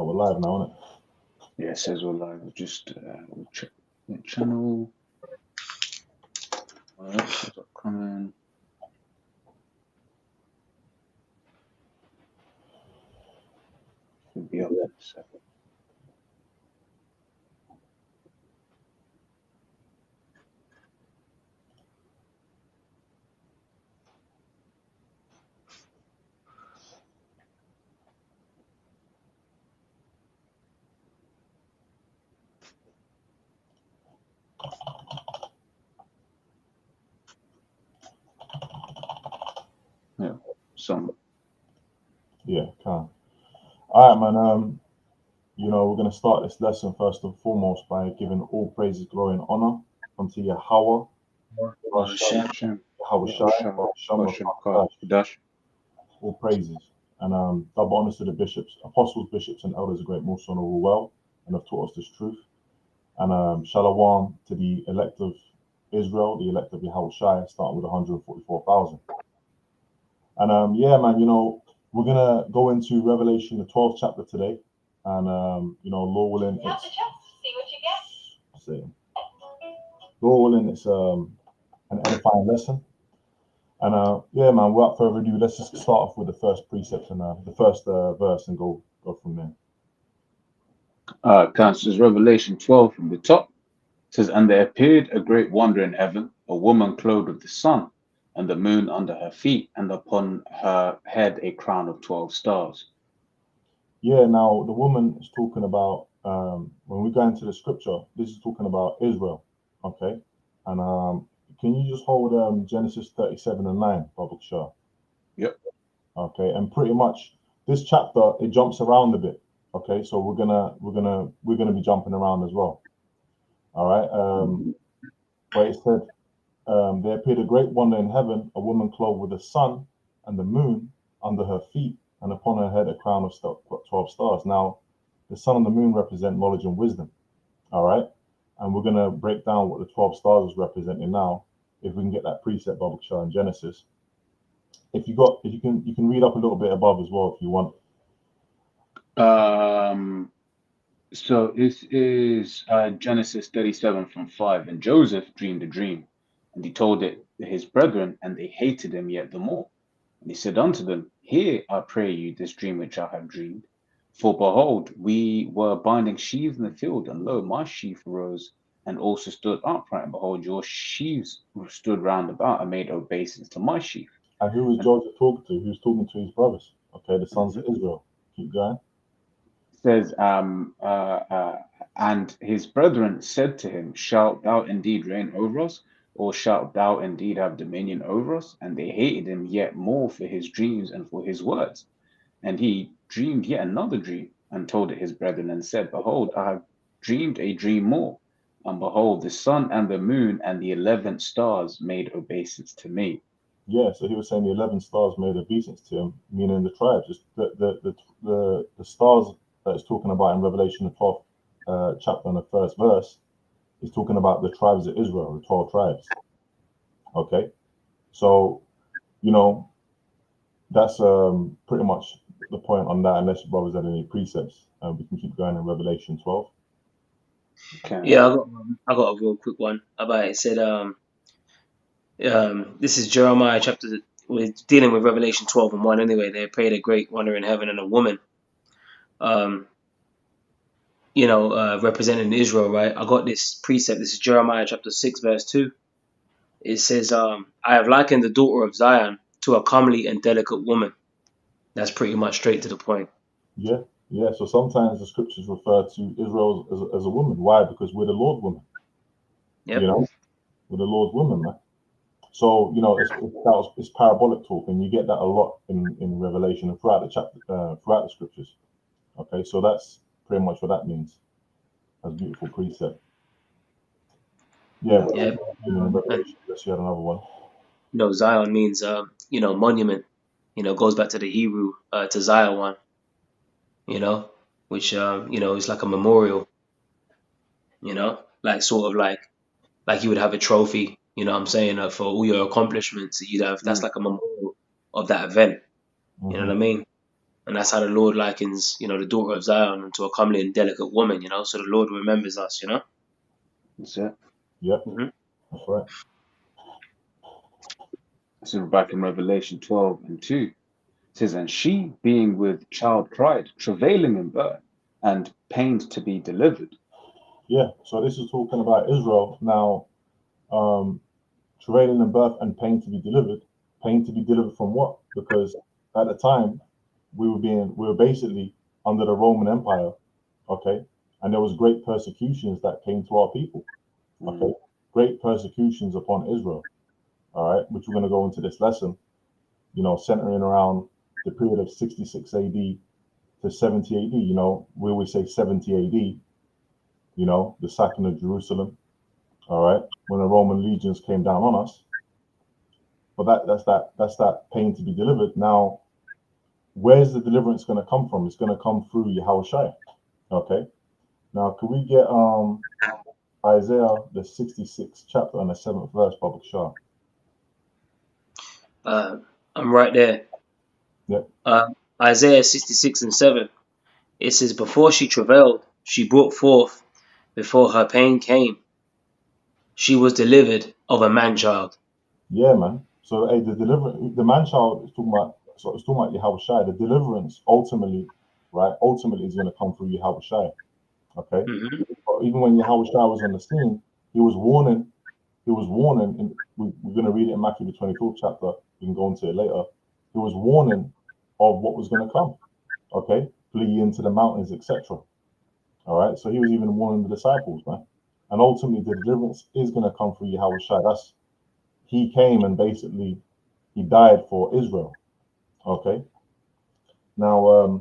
We're live now, isn't it? Yeah, it says we're live. We'll check the channel. Episodes are coming. Should be up in a second. Yeah, some. Yeah, calm. All right, man. We're gonna start this lesson first and foremost by giving all praises, glory, and honor unto Yahweh, Hashem, Hashem, Yahweh Shai, Yahushua, Hashem, Hashem, Rakatash. Kodash. All praises. And double honors to the bishops, apostles, bishops, and elders of Great Musa and all well, and have taught us this truth. And shalom to the elect of Israel, the elect of Yahweh Shai, starting with 144,000. And yeah, man, we're gonna go into Revelation, the 12th chapter today, and Lord willing, it's Lord willing, it's an edifying lesson. And yeah, man, without further ado, let's just start off with the first precept and the first verse and go from there. Counts as Revelation 12 from the top. It says, "And there appeared a great wonder in heaven, a woman clothed with the sun, and the moon under her feet, and upon her head a crown of 12 stars." Yeah, now the woman is talking about when we go into the scripture, this is talking about Israel, okay? And can you just hold Genesis 37 and 9, Baba Shah? Yep. Okay, and pretty much this chapter it jumps around a bit. Okay, so we're gonna be jumping around as well. All right. But it said there appeared a great wonder in heaven, a woman clothed with the sun and the moon under her feet, and upon her head a crown of 12 stars. Now, the sun and the moon represent knowledge and wisdom. All right, and we're gonna break down what the 12 stars is representing now. If we can get that precept, Baba Shah, in Genesis. If you can read up a little bit above as well if you want. So this is Genesis 37 from 5. "And Joseph dreamed a dream, and he told it to his brethren, and they hated him yet the more. And he said unto them, Hear, I pray you, this dream which I have dreamed. For behold, we were binding sheaves in the field, and lo, my sheaf arose, and also stood upright. And behold, your sheaves stood round about, and made obeisance to my sheaf." And who was Joseph talking to? He was talking to his brothers, okay, the sons of Israel. Keep going. Says, "And his brethren said to him, Shalt thou indeed reign over us, or shalt thou indeed have dominion over us? And they hated him yet more for his dreams and for his words. And he dreamed yet another dream, and told it his brethren, and said, Behold, I have dreamed a dream more. And behold, the sun and the moon and the 11 stars made obeisance to me." Yeah, so he was saying the 11 stars made obeisance to him, meaning the tribes. Just the stars that it's talking about in Revelation, the 12th chapter and the first verse, is talking about the tribes of Israel, the 12 tribes. Okay, so that's pretty much the point on that. Unless your brothers had any precepts, we can keep going in Revelation 12. Okay. Yeah, I got a real quick one about it. It said, this is Jeremiah chapter. We're dealing with Revelation 12 and 1 anyway. They prayed a great wonder in heaven, and a woman, representing Israel, right? I got this precept. This is Jeremiah chapter 6, verse 2. It says, I have likened the daughter of Zion to a comely and delicate woman. That's pretty much straight to the point. Yeah. So sometimes the scriptures refer to Israel as a woman. Why? Because we're the Lord's woman. Yep. We're the Lord's woman, man. So it's parabolic talk, and you get that a lot in Revelation and throughout the chapter, throughout the scriptures. Okay, so that's pretty much what that means. That's a beautiful precept. Yeah. In Revelation, let's see another one. Zion means monument. Goes back to the Hebrew to Zion, which is like a memorial. Like sort of like you would have a trophy. You know what I'm saying? For all your accomplishments, you'd have that's like a memorial of that event. You know what I mean? And that's how the Lord likens, the daughter of Zion unto a comely and delicate woman, so the Lord remembers us, That's it. Yep, Mhm. that's right. So back in Revelation 12:2, it says, and she, being with child cried, travailing in birth, and pained to be delivered. Yeah, so this is talking about Israel now, travailing in birth and pain to be delivered. Pain to be delivered from what? Because at the time we were basically under the Roman Empire, okay, and there was great persecutions that came to our people, okay, great persecutions upon Israel, all right, which we're going to go into this lesson, centering around the period of 66 AD to 70 AD. We always say 70 AD, the sacking of Jerusalem, all right, when the Roman legions came down on us. But that's that pain to be delivered. Now, where's the deliverance going to come from? It's going to come through Yahushua. Okay. Now, could we get Isaiah the 66th chapter and the 7th verse, Baba Shah? I'm right there. Yep. Isaiah 66:7. It says, before she travailed, she brought forth. Before her pain came, she was delivered of a man-child. Yeah, man. So hey, the man child is talking about. So it's talking about Yahushua. The deliverance ultimately, right? Ultimately is going to come through Yahushua. Okay. Mm-hmm. But even when Yahushua was on the scene, he was warning. He was warning. And we're going to read it in Matthew the 24th chapter. We can go into it later. He was warning of what was going to come. Okay, flee into the mountains, etc. All right. So he was even warning the disciples, man. And ultimately, the deliverance is going to come through Yahushua. He came and basically he died for Israel. Okay. Now,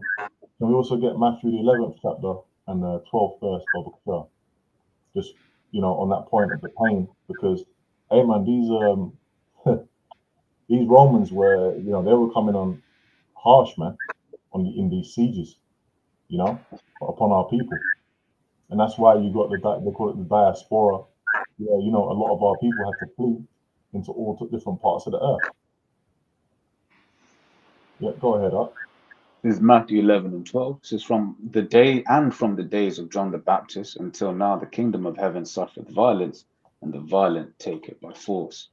can we also get Matthew the 11th chapter and the 12th verse, Baba Kafir? Just on that point of the pain, because hey man, these Romans were, they were coming on harsh, man, in these sieges, upon our people, and that's why you got they call it the diaspora. Yeah, a lot of our people had to flee into all different parts of the earth. Yeah, go ahead, up. This is Matthew 11:12. It says, from the days of John the Baptist until now, the kingdom of heaven suffereth violence, and the violent take it by force.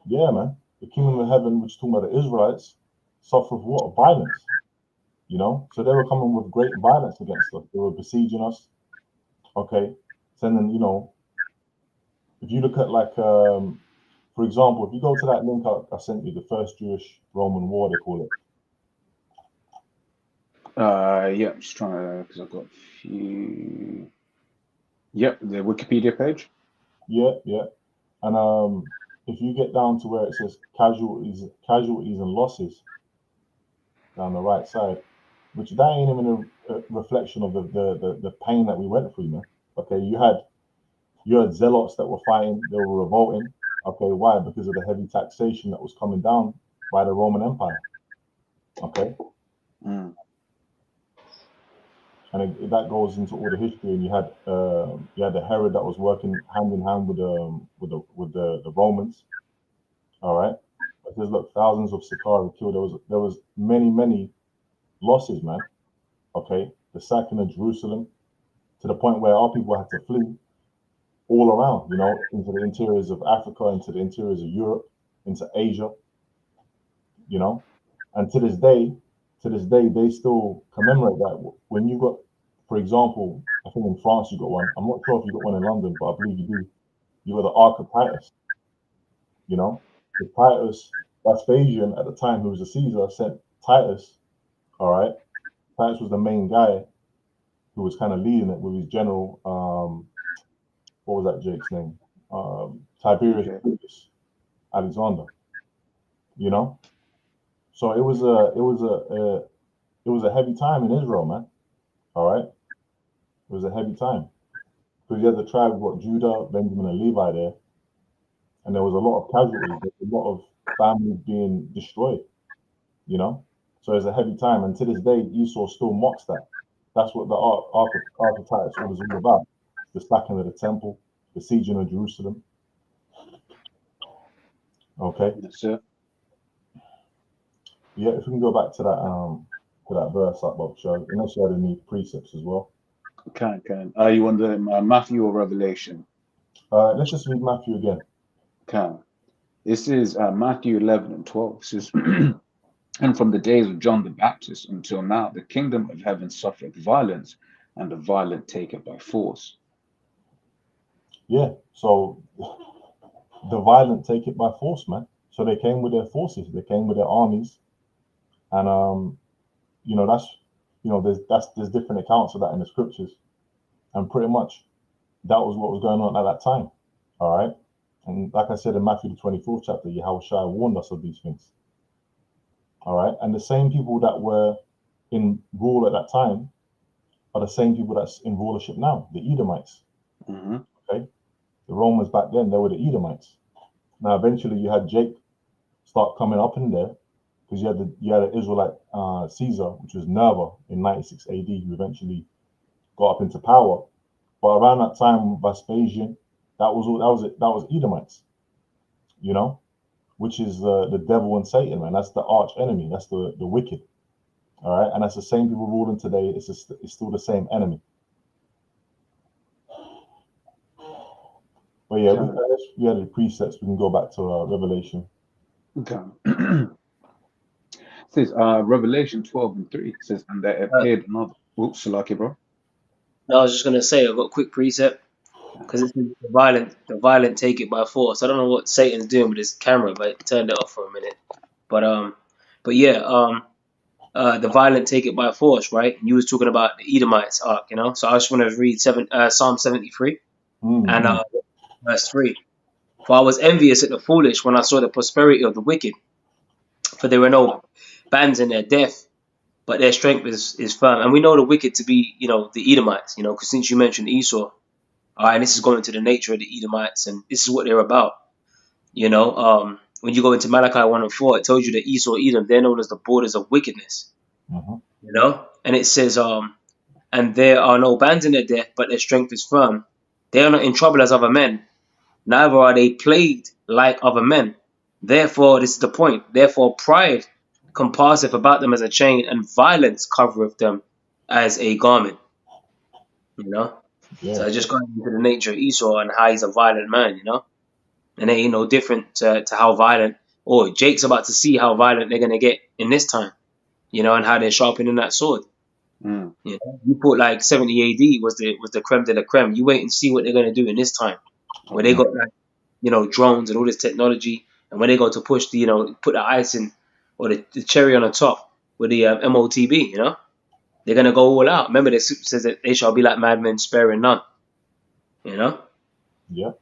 Yeah, man. The kingdom of heaven, which is talking about the Israelites, suffered what? Violence. So they were coming with great violence against us. They were besieging us. Okay. Sending, if you look at for example, if you go to that link I sent you, the first Jewish-Roman war, they call it. Yeah, I'm just trying to, because I've got a few. Yep, the Wikipedia page. Yeah. And if you get down to where it says casualties and losses down the right side, which that ain't even a reflection of the pain that we went through, man. Okay, you had zealots that were fighting, they were revolting. Okay, why? Because of the heavy taxation that was coming down by the Roman Empire. Okay. And that goes into all the history. And you had the Herod that was working hand in hand with the Romans. All right. But there's thousands of Sicarii killed. There was many losses, man. Okay. The sacking of Jerusalem, to the point where our people had to flee all around, into the interiors of Africa, into the interiors of Europe, into Asia, and to this day, they still commemorate that. When you got, for example, I think in France you got one. I'm not sure if you got one in London, but I believe you do. You got the Ark of Titus. The Titus, Vespasian at the time, who was a Caesar, sent Titus. All right, Titus was the main guy who was kind of leading it with his general. What was that Jake's name? Tiberius Alexander. So it was a heavy time in Israel, man. All right, it was a heavy time because you had the tribe of Judah, Benjamin, and Levi there, and there was a lot of casualties. There was a lot of families being destroyed. So it's a heavy time, and to this day, Esau still mocks that. That's what the Ark of Titus was all about: the sacking of the temple, the sieging of Jerusalem. Okay. That's it. Yeah, if we can go back to that to that verse up, Bob Show, unless you had any precepts as well. Can. You want the Matthew or Revelation? Let's just read Matthew again. Can. This is Matthew 11 and 12. It says, and from the days of John the Baptist until now, the kingdom of heaven suffereth violence, and the violent take it by force. Yeah, so the violent take it by force, man. So they came with their forces, they came with their armies, and there's different accounts of that in the scriptures, and pretty much that was what was going on at that time. All right, and like I said in Matthew the 24th chapter, Yahushua warned us of these things. All right, and the same people that were in rule at that time are the same people that's in rulership now, the Edomites. Mm-hmm. Okay, the Romans back then, they were the Edomites. Now eventually you had Jake start coming up in there, because you had an Israelite Caesar, which was Nerva in 96 AD, who eventually got up into power. But around that time, Vespasian, that was Edomites, you know, which is the devil and Satan, man. That's the arch enemy. That's the wicked. All right, and that's the same people ruling today. It's still the same enemy. But yeah, we had the precepts. We can go back to Revelation. Okay. It says Revelation 12 and 3 says, and there appeared another. Oops, Salaki, bro. No, I was just gonna say, I've got a quick precept because it's the violent take it by force. I don't know what Satan's doing with his camera, but it turned it off for a minute. But yeah, the violent take it by force, right? And you was talking about the Edomites arc, you know. So I just want to read Psalm 73 and verse 3. For I was envious at the foolish when I saw the prosperity of the wicked, for there were no bands in their death, but their strength is firm. And we know the wicked to be, you know, the Edomites, you know, because since you mentioned Esau, all right, and this is going to the nature of the Edomites, and this is what they're about. You know, when you go into Malachi 1 and 4, it tells you that Esau, Edom, they're known as the borders of wickedness. Mm-hmm. You know, and it says, and there are no bands in their death, but their strength is firm. They are not in trouble as other men, neither are they plagued like other men. Therefore, this is the point. Therefore, pride compasseth about them as a chain, and violence covereth them as a garment. You know? Yeah. So just going into the nature of Esau and how he's a violent man, you know? And they ain't no different to how violent, or Jake's about to see how violent they're going to get in this time, you know, and how they're sharpening that sword. Mm. You know? You put like 70 AD was the creme de la creme. You wait and see what they're going to do in this time, where they got like, you know, drones and all this technology, and when they go to push the, you know, put the icing or the cherry on the top with the MOTB, you know, they're gonna go all out. Remember, the scripture says that they shall be like madmen, sparing none. You know. Yeah.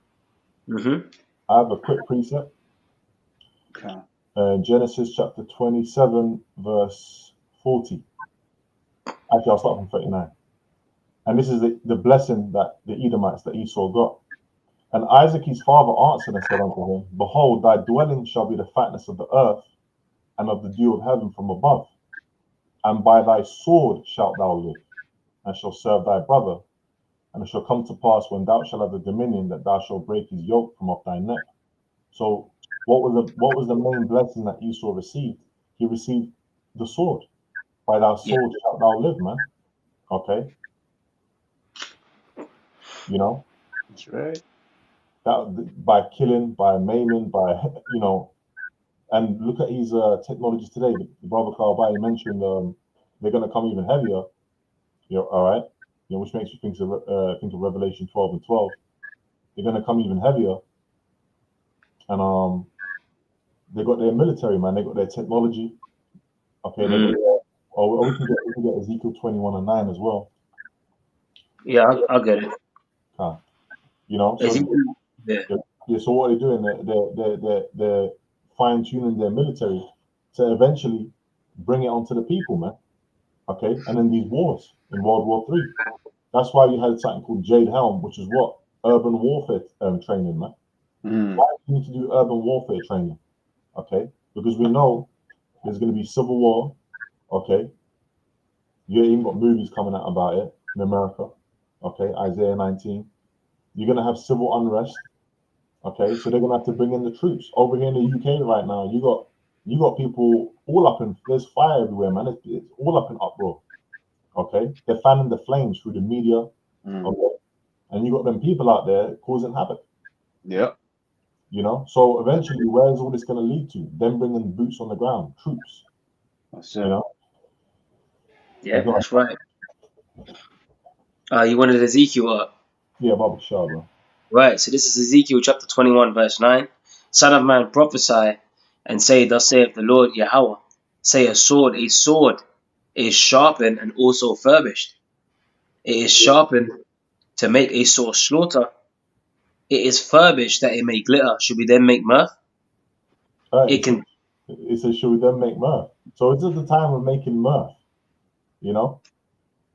Mm-hmm. I have a quick precept. Okay. Genesis chapter 27, verse 40. Actually, I'll start from 39. And this is the blessing that the Edomites, that Esau got. And Isaac his father answered and said unto him, Behold, thy dwelling shall be the fatness of the earth, and of the dew of heaven from above. And by thy sword shalt thou live, and shalt serve thy brother. And it shall come to pass, when thou shalt have the dominion, that thou shalt break his yoke from off thy neck. So what was the main blessing that Esau received? He received the sword. By thy sword shalt thou live, man. Okay. You know? That's right. That by killing, by maiming, by, you know, and look at his technologies today. The brother Carl mentioned they're going to come even heavier. You know, all right. You know, which makes you think of Revelation 12 and 12. They're going to come even heavier, and they got their military, man. They got their technology. Okay, they got their, we can get Ezekiel 21 and 9 as well. Yeah, I'll get it. You know, so yeah. So what they're doing, they're fine tuning their military to eventually bring it onto the people, man. Okay, and in these wars, in World War III, that's why you had something called Jade Helm, which is what urban warfare training, man. Why do you need to do urban warfare training? Okay, because we know there's going to be civil war. Okay, you even got movies coming out about it in America. Okay, Isaiah 19. You're going to have civil unrest. Okay, so they're going to have to bring in the troops. Over here in the UK right now, you got You got people all up in, there's fire everywhere, man. It's all up in uproar. Okay, they're fanning the flames through the media. Okay, and you got them people out there causing havoc. Yeah. You know, so eventually, where is all this going to lead to? Them bringing boots on the ground, troops. That's You it. know, Yeah, Go on. that's right. You wanted Ezekiel up. Yeah, Baba Shah, bro. Right, so this is Ezekiel chapter 21, verse 9. Son of man, prophesy and say, thus saith the Lord Yahweh. Say, a sword is sharpened and also furbished. It is sharpened to make a sore slaughter. It is furbished that it may glitter. Should we then make mirth? It can. It says, should we then make mirth? So it's just the time of making mirth, you know?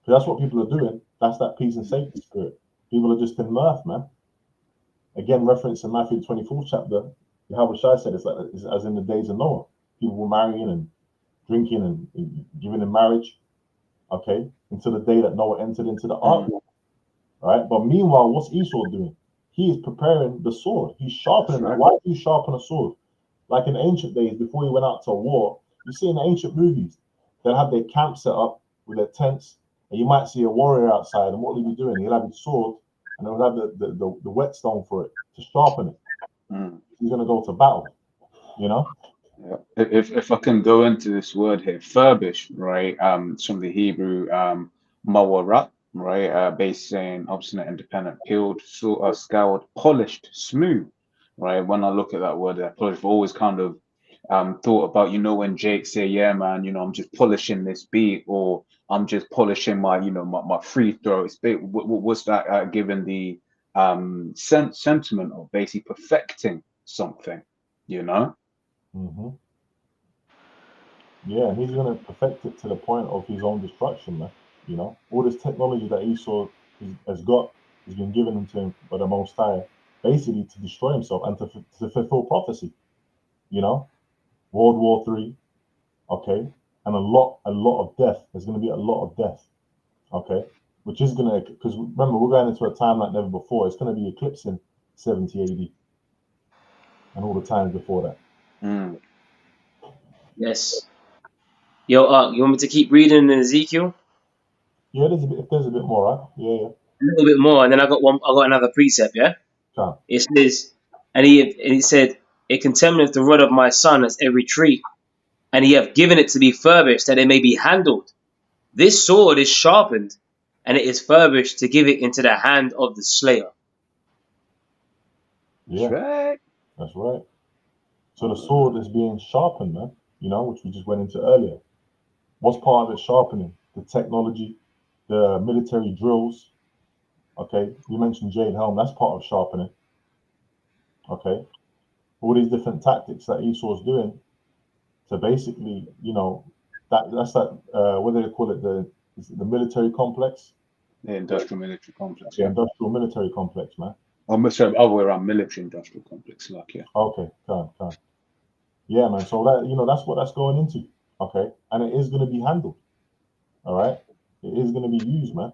Because that's what people are doing. That's that peace and safety spirit. People are just in mirth, man. Again, reference in Matthew 24th chapter, Yahweh Shai said it's as in the days of Noah. People were marrying and drinking and giving in marriage, okay, until the day that Noah entered into the ark, right? But meanwhile, what's Esau doing? He is preparing the sword. He's sharpening it. Why do you sharpen a sword? Like in ancient days, before he went out to war, you see in the ancient movies, they'll have their camp set up with their tents, and you might see a warrior outside, and what will he be doing? He'll have his sword, and he'll have the whetstone for it to sharpen it. He's going to go to battle, you know? Yeah. If I can go into this word here, furbish, right? It's from the Hebrew mawarat, right? Base saying obstinate, independent, peeled, scoured, polished, smooth, right? When I look at that word, polished, I've always kind of thought about, you know, when Jake say, yeah, man, you know, I'm just polishing this beat, or I'm just polishing my, you know, my free throw. What's that given the sentiment of basically perfecting something, you know? Mm-hmm. Yeah, and he's going to perfect it to the point of his own destruction, man. You know, all this technology that Esau has got has been given to him by the Most High, basically to destroy himself and to fulfill prophecy. You know, World War III, okay, and a lot of death. There's going to be a lot of death, okay, which is going to, because remember, we're going into a time like never before. It's going to be eclipsing 70 AD and all the times before that. Yes. Yo, you want me to keep reading in Ezekiel? Yeah, there's a bit more, right? Yeah. A little bit more, and then I got another precept, yeah? Come. It says, and he said, it contemneth the rod of my son as every tree, and he hath given it to be furbished, that it may be handled. This sword is sharpened, and it is furbished to give it into the hand of the slayer. Yeah, that's right. So the sword is being sharpened, man, you know, which we just went into earlier. What's part of it sharpening? The technology, the military drills. Okay, you mentioned Jade Helm, that's part of sharpening. Okay, all these different tactics that Esau's doing to basically, you know, that's that, what do they call it? The military complex? The industrial military complex. The industrial military complex, man. Oh, sorry, other way around, military industrial complex, like, yeah. Okay, fine. Yeah, man. So that, you know, that's what that's going into. Okay, and it is going to be handled. All right, it is going to be used, man.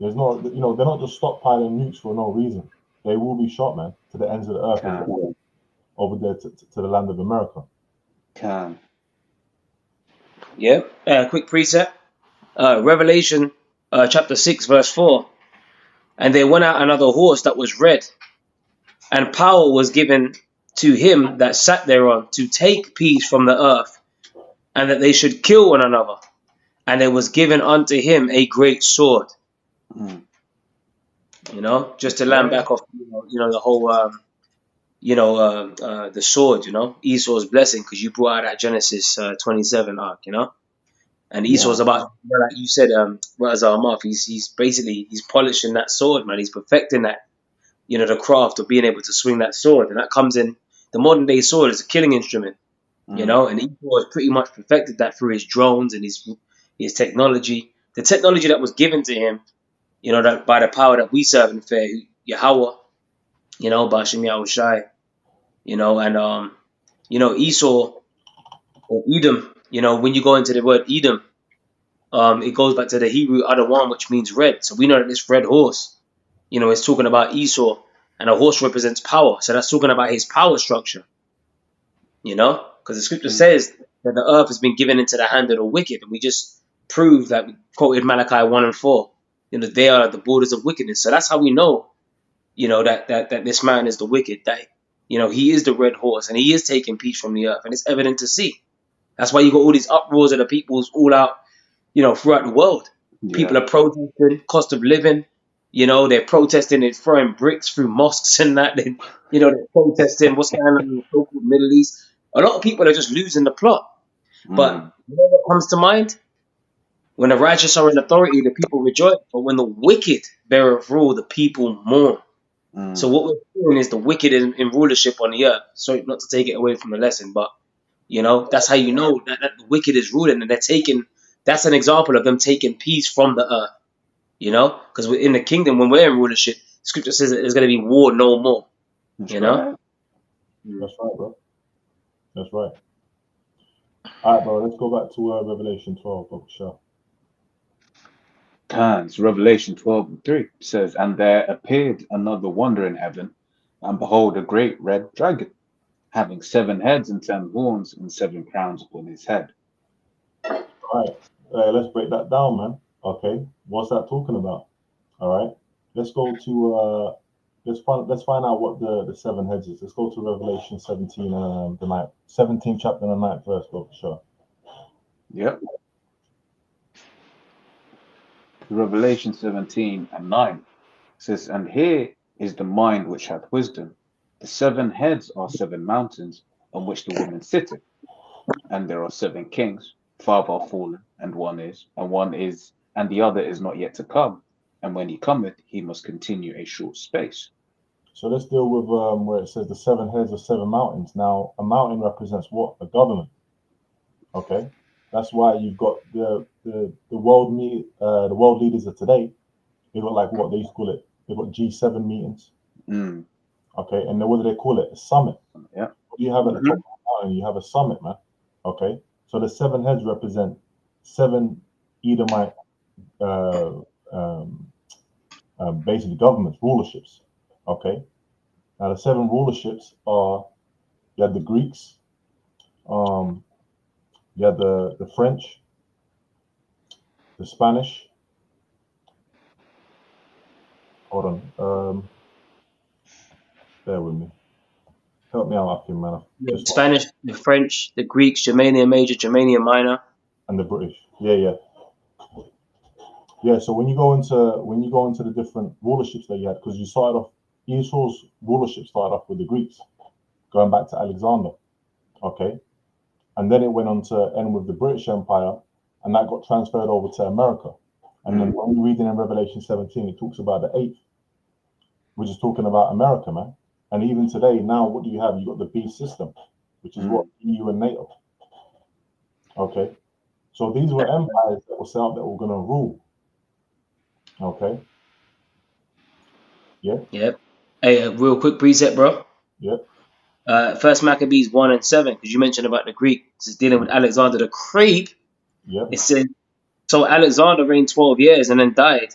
There's no, you know, they're not just stockpiling nukes for no reason. They will be shot, man, to the ends of the earth, as well, over there to the land of America. Yeah. Quick precept. Revelation chapter 6, verse 4. And there went out another horse that was red, and power was given to him that sat thereon to take peace from the earth, and that they should kill one another. And there was given unto him a great sword. You know, just to land back off, you know, the whole, the sword, you know, Esau's blessing, because you brought out that Genesis 27 arc, you know. And Esau's about, like you said, Razal Mark, he's polishing that sword, man. He's perfecting that, you know, the craft of being able to swing that sword. And that comes in, the modern day sword is a killing instrument, you know, and Esau has pretty much perfected that through his drones and his technology. The technology that was given to him, you know, that by the power that we serve and fear, Yahweh, you know, Bashim Yahushai, you know, and, you know, Esau or Edom, you know, when you go into the word Edom, it goes back to the Hebrew Adawan, which means red. So we know that this red horse, you know, is talking about Esau, and a horse represents power. So that's talking about his power structure. You know, because the scripture says that the earth has been given into the hand of the wicked, and we just proved that we quoted Malachi 1 and 4. You know, they are the borders of wickedness. So that's how we know, you know, that this man is the wicked. That, you know, he is the red horse, and he is taking peace from the earth, and it's evident to see. That's why you got all these uproars of the peoples all out, you know, throughout the world. People Yeah. are protesting cost of living. You know, they're protesting and throwing bricks through mosques and that. They, you know, they're protesting what's going on in the so-called Middle East. A lot of people are just losing the plot. But you know what comes to mind? When the righteous are in authority, the people rejoice. But when the wicked beareth rule, the people mourn. So what we're seeing is the wicked in rulership on the earth. Sorry, not to take it away from the lesson, but you know, that's how you know that the wicked is ruling and they're taking. That's an example of them taking peace from the earth. You know, because in the kingdom, when we're in rulership, Scripture says that there's going to be war no more. That's You know. right. That's right, bro. That's right. All right, bro. Let's go back to Revelation 12, bro. Sure. Times Revelation 12:3 says, and there appeared another wonder in heaven, and behold, a great red dragon, having 7 heads and 10 horns and 7 crowns upon his head. All right. Let's break that down, man. Okay. What's that talking about? All right. Let's go to let's find out what the 7 heads is. Let's go to Revelation 17, the 17th chapter and the 9th verse, bro. Sure. Yep. Revelation 17:9 says, and here is the mind which hath wisdom. The 7 heads are 7 mountains on which the woman sitteth, and there are 7 kings. 5 are fallen, and one is, and the other is not yet to come. And when he cometh, he must continue a short space. So let's deal with where it says the 7 heads of 7 mountains. Now, a mountain represents what? A government. Okay. That's why you've got the world the world leaders of today. They got like what they used to call it. They've got G7 meetings. Okay, and then what do they call it? A summit. Yeah. What do you have at the top of the mountain? You have a summit, man. Okay, so the 7 heads represent 7 Edomite, basically governments, rulerships. Okay, now the 7 rulerships are, you had the Greeks, you had the French, the Spanish. Hold on, bear with me. Help me out, Akim, man. The Spanish, the French, the Greeks, Germania Major, Germania Minor, and the British. Yeah. So when you go into the different rulerships that you had, because you started off, Esau's rulership started off with the Greeks, going back to Alexander. Okay, and then it went on to end with the British Empire, and that got transferred over to America. And then when you're reading in Revelation 17, it talks about the 8th, which is talking about America, man. And even today, now, what do you have? You got the beast system, which is what? EU and NATO. Okay, so these were empires that were set up that were going to rule. Okay. Yeah. Yep. Hey, a real quick preset, bro. Yep. First Maccabees 1 and 7, because you mentioned about the Greek. This is dealing with Alexander the Great. Yep. It says, so Alexander reigned 12 years and then died,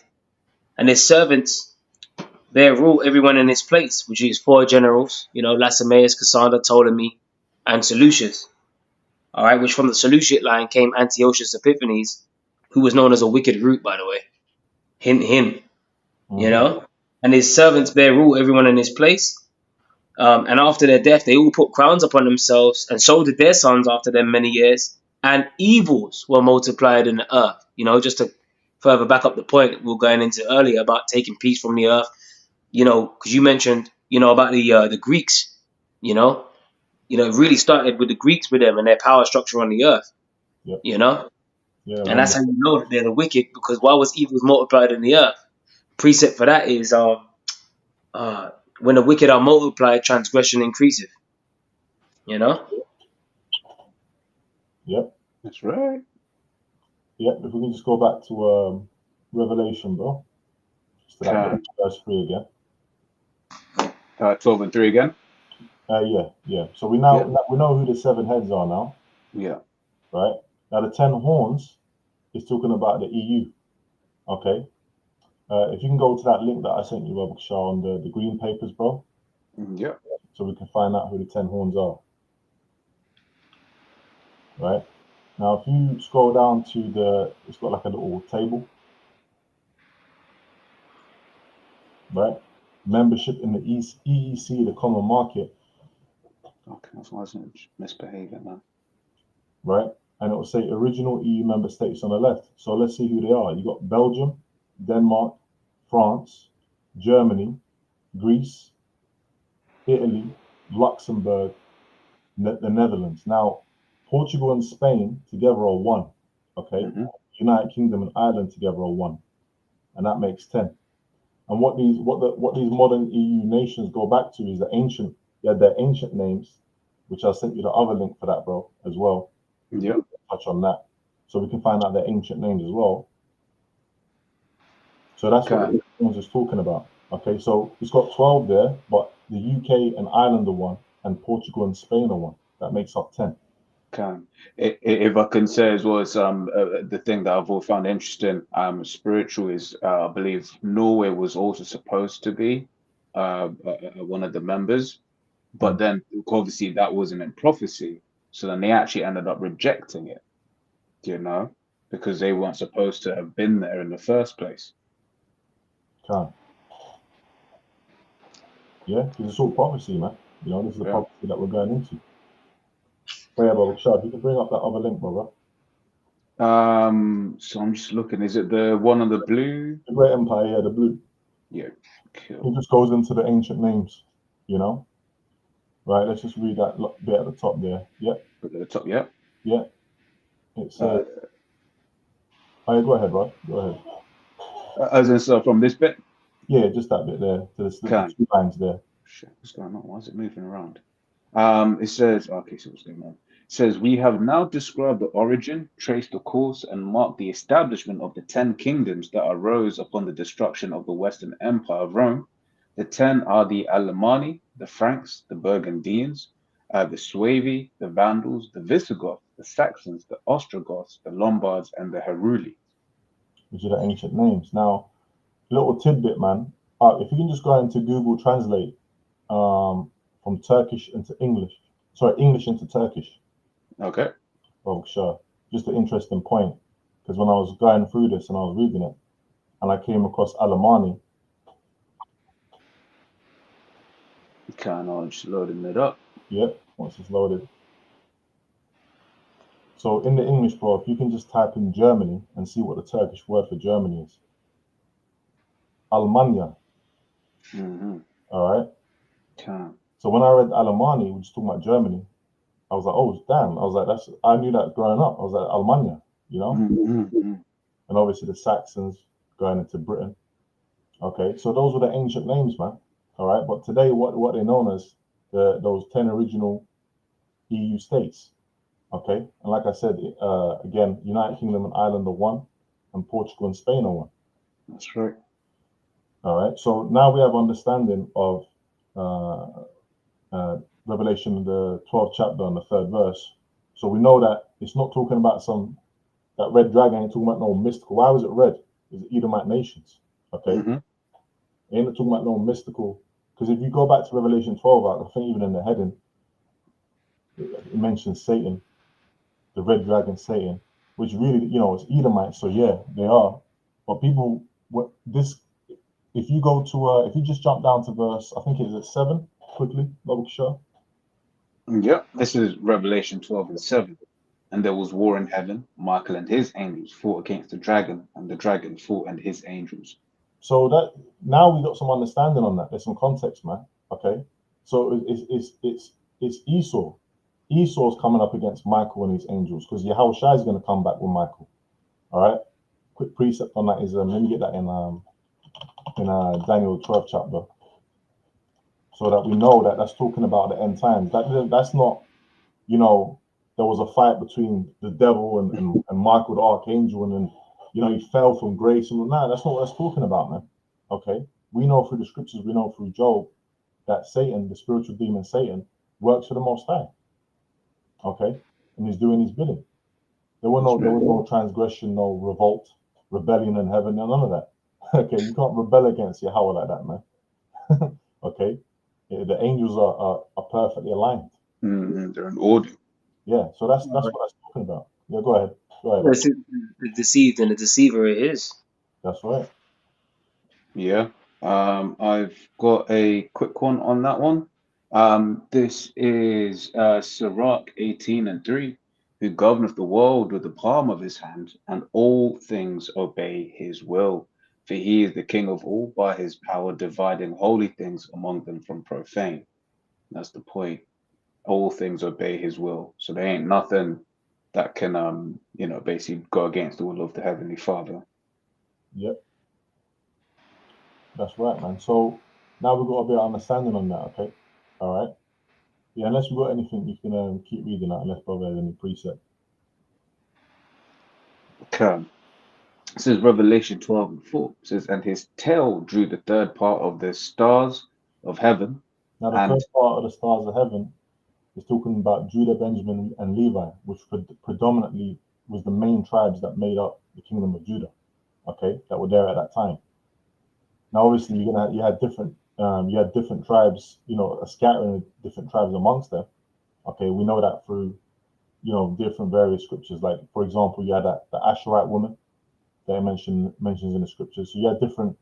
and his servants there rule everyone in his place, which is 4 generals, you know, Lacenaeus, Cassander, Ptolemy, and Seleucus. All right, which from the Seleucid line came Antiochus Epiphanes, who was known as a wicked root, by the way. Hint, you know? And his servants bear rule everyone in his place. And after their death, they all put crowns upon themselves, and so did their sons after them many years. And evils were multiplied in the earth. You know, just to further back up the point we were going into earlier about taking peace from the earth. You know, because you mentioned, you know, about the Greeks. You know, it really started with the Greeks with them and their power structure on the earth. Yep. You know, Yeah. and that's how you know that they're the wicked, because why was evils multiplied in the earth? Precept for that is when the wicked are multiplied, transgression increaseth. You know? Yep. That's right. Yep. If we can just go back to Revelation, bro. Just to that verse 3 again. 12:3 again. Yeah. So we know who the 7 heads are now. Yeah. Right. Now the 10 horns is talking about the EU. Okay. If you can go to that link that I sent you, Robert Shaw, on the green papers, bro. Yeah. So we can find out who the 10 horns are. right? Now, if you scroll down to it's got like a little table, right? Membership in the EEC, the common market, Okay, that's why I wasn't misbehaving, man. right? And it will say original EU member states on the left. So let's see who they are. You got Belgium, Denmark, France, Germany, Greece, Italy, Luxembourg, the Netherlands. Now, Portugal and Spain together are one. Okay, United Kingdom and Ireland together are one, and that makes 10. And what these modern EU nations go back to is their ancient names, which I sent you the other link for that, bro, as well. Yeah. Touch on that, so we can find out their ancient names as well. So that's what the names is talking about. Okay, so it's got 12 there, but the UK and Ireland are one, and Portugal and Spain are one. That makes up 10. Okay. If I can say as well as the thing that I've always found interesting, spiritual is I believe Norway was also supposed to be one of the members, but then obviously that wasn't in prophecy, so then they actually ended up rejecting it, because they weren't supposed to have been there in the first place. Okay. Yeah, because it's all prophecy, man. This is the prophecy that we're going into. But yeah, brother, Shad, you can bring up that other link, brother. So I'm just looking. Is it the one on the blue? The Great Empire, yeah, the blue. Yeah. Cool. It just goes into the ancient names, Right, let's just read that bit at the top there. Yeah. At the top, yeah. Yeah. It says. Oh, yeah, go ahead, Rod. Go ahead. As in, so from this bit? Yeah, just that bit there. To the 2 lines there. Shit, what's going on? Why is it moving around? It says, okay, so what's going on? It says, we have now described the origin, traced the course, and marked the establishment of the 10 kingdoms that arose upon the destruction of the Western Empire of Rome. The 10 are the Alemanni, the Franks, the Burgundians, the Suevi, the Vandals, the Visigoths, the Saxons, the Ostrogoths, the Lombards, and the Heruli. Which are the ancient names. Now, little tidbit, man. If you can just go into Google Translate from Turkish into English. Sorry, English into Turkish. Okay. Oh, sure. Just an interesting point. Because when I was going through this and I was reading it, and I came across Alemanni. Kind of just loading it up. Yep, once it's loaded. So in the English, bro, if you can just type in Germany and see what the Turkish word for Germany is. Almanya. All right. Okay. So when I read Alemanni, which is talking about Germany, I was like, oh damn! I was like, I knew that growing up. I was like, Almanya, And obviously the Saxons going into Britain. Okay, so those were the ancient names, man. All right, but today what they're known as those 10 original EU states. Okay, and like I said, again, United Kingdom and Ireland are one, and Portugal and Spain are one. That's right. All right, so now we have understanding of Revelation, the 12th chapter and the 3rd verse. So we know that it's not talking about that red dragon ain't talking about no mystical. Why was it red? It's Edomite nations. Okay, it ain't talking about no mystical. Because if you go back to Revelation 12, I think even in the heading, it mentions Satan, the red dragon Satan, which really, it's Edomite. So yeah, they are. But people, if you go to, if you just jump down to verse, I think it's at 7, quickly, double sure. Yeah, this is Revelation 12 and 7. And there was war in heaven. Michael and his angels fought against the dragon, and the dragon fought and his angels. So that now we got some understanding on that. There's some context, man. Okay, so it's Esau. Esau's coming up against Michael and his angels because Yahushua is going to come back with Michael. All right. Quick precept on that is let me get that in Daniel 12th chapter, so that we know that that's talking about the end times. That's not, there was a fight between the devil and Michael the archangel, and then he fell from grace and nah, that's not what that's talking about, man. Okay, we know through the scriptures, we know through Job that Satan, the spiritual demon Satan, works for the Most High. Okay, and he's doing his bidding. There was no transgression, no revolt, rebellion in heaven, none of that. Okay, you can't rebel against Yahweh like that, man. Okay, the angels are perfectly aligned. They're in order. Yeah, so that's what that's talking about. Yeah, go ahead. Go ahead. It's the deceived and the deceiver it is. That's right. Yeah. I've got a quick one on that one. This is Sirach 18:3, who governeth the world with the palm of his hand, and all things obey his will. For he is the king of all, by his power dividing holy things among them from profane. That's the point. All things obey his will. So there ain't nothing that can basically go against the will of the Heavenly Father. Yep. That's right, man. So now we've got a bit of understanding on that, okay? All right. Yeah, unless we've got anything, you can keep reading that unless brother has any precept. Okay. It says Revelation 12:4. It says, and his tail drew the third part of the stars of heaven. Now, the And first part of the stars of heaven is talking about Judah, Benjamin, and Levi, which predominantly was the main tribes that made up the kingdom of Judah, okay, that were there at that time. Now, obviously, you had different tribes, a scattering of different tribes amongst them. Okay, we know that through, different various scriptures. Like, for example, you had the Asherite woman that mentions in the scriptures. So you had different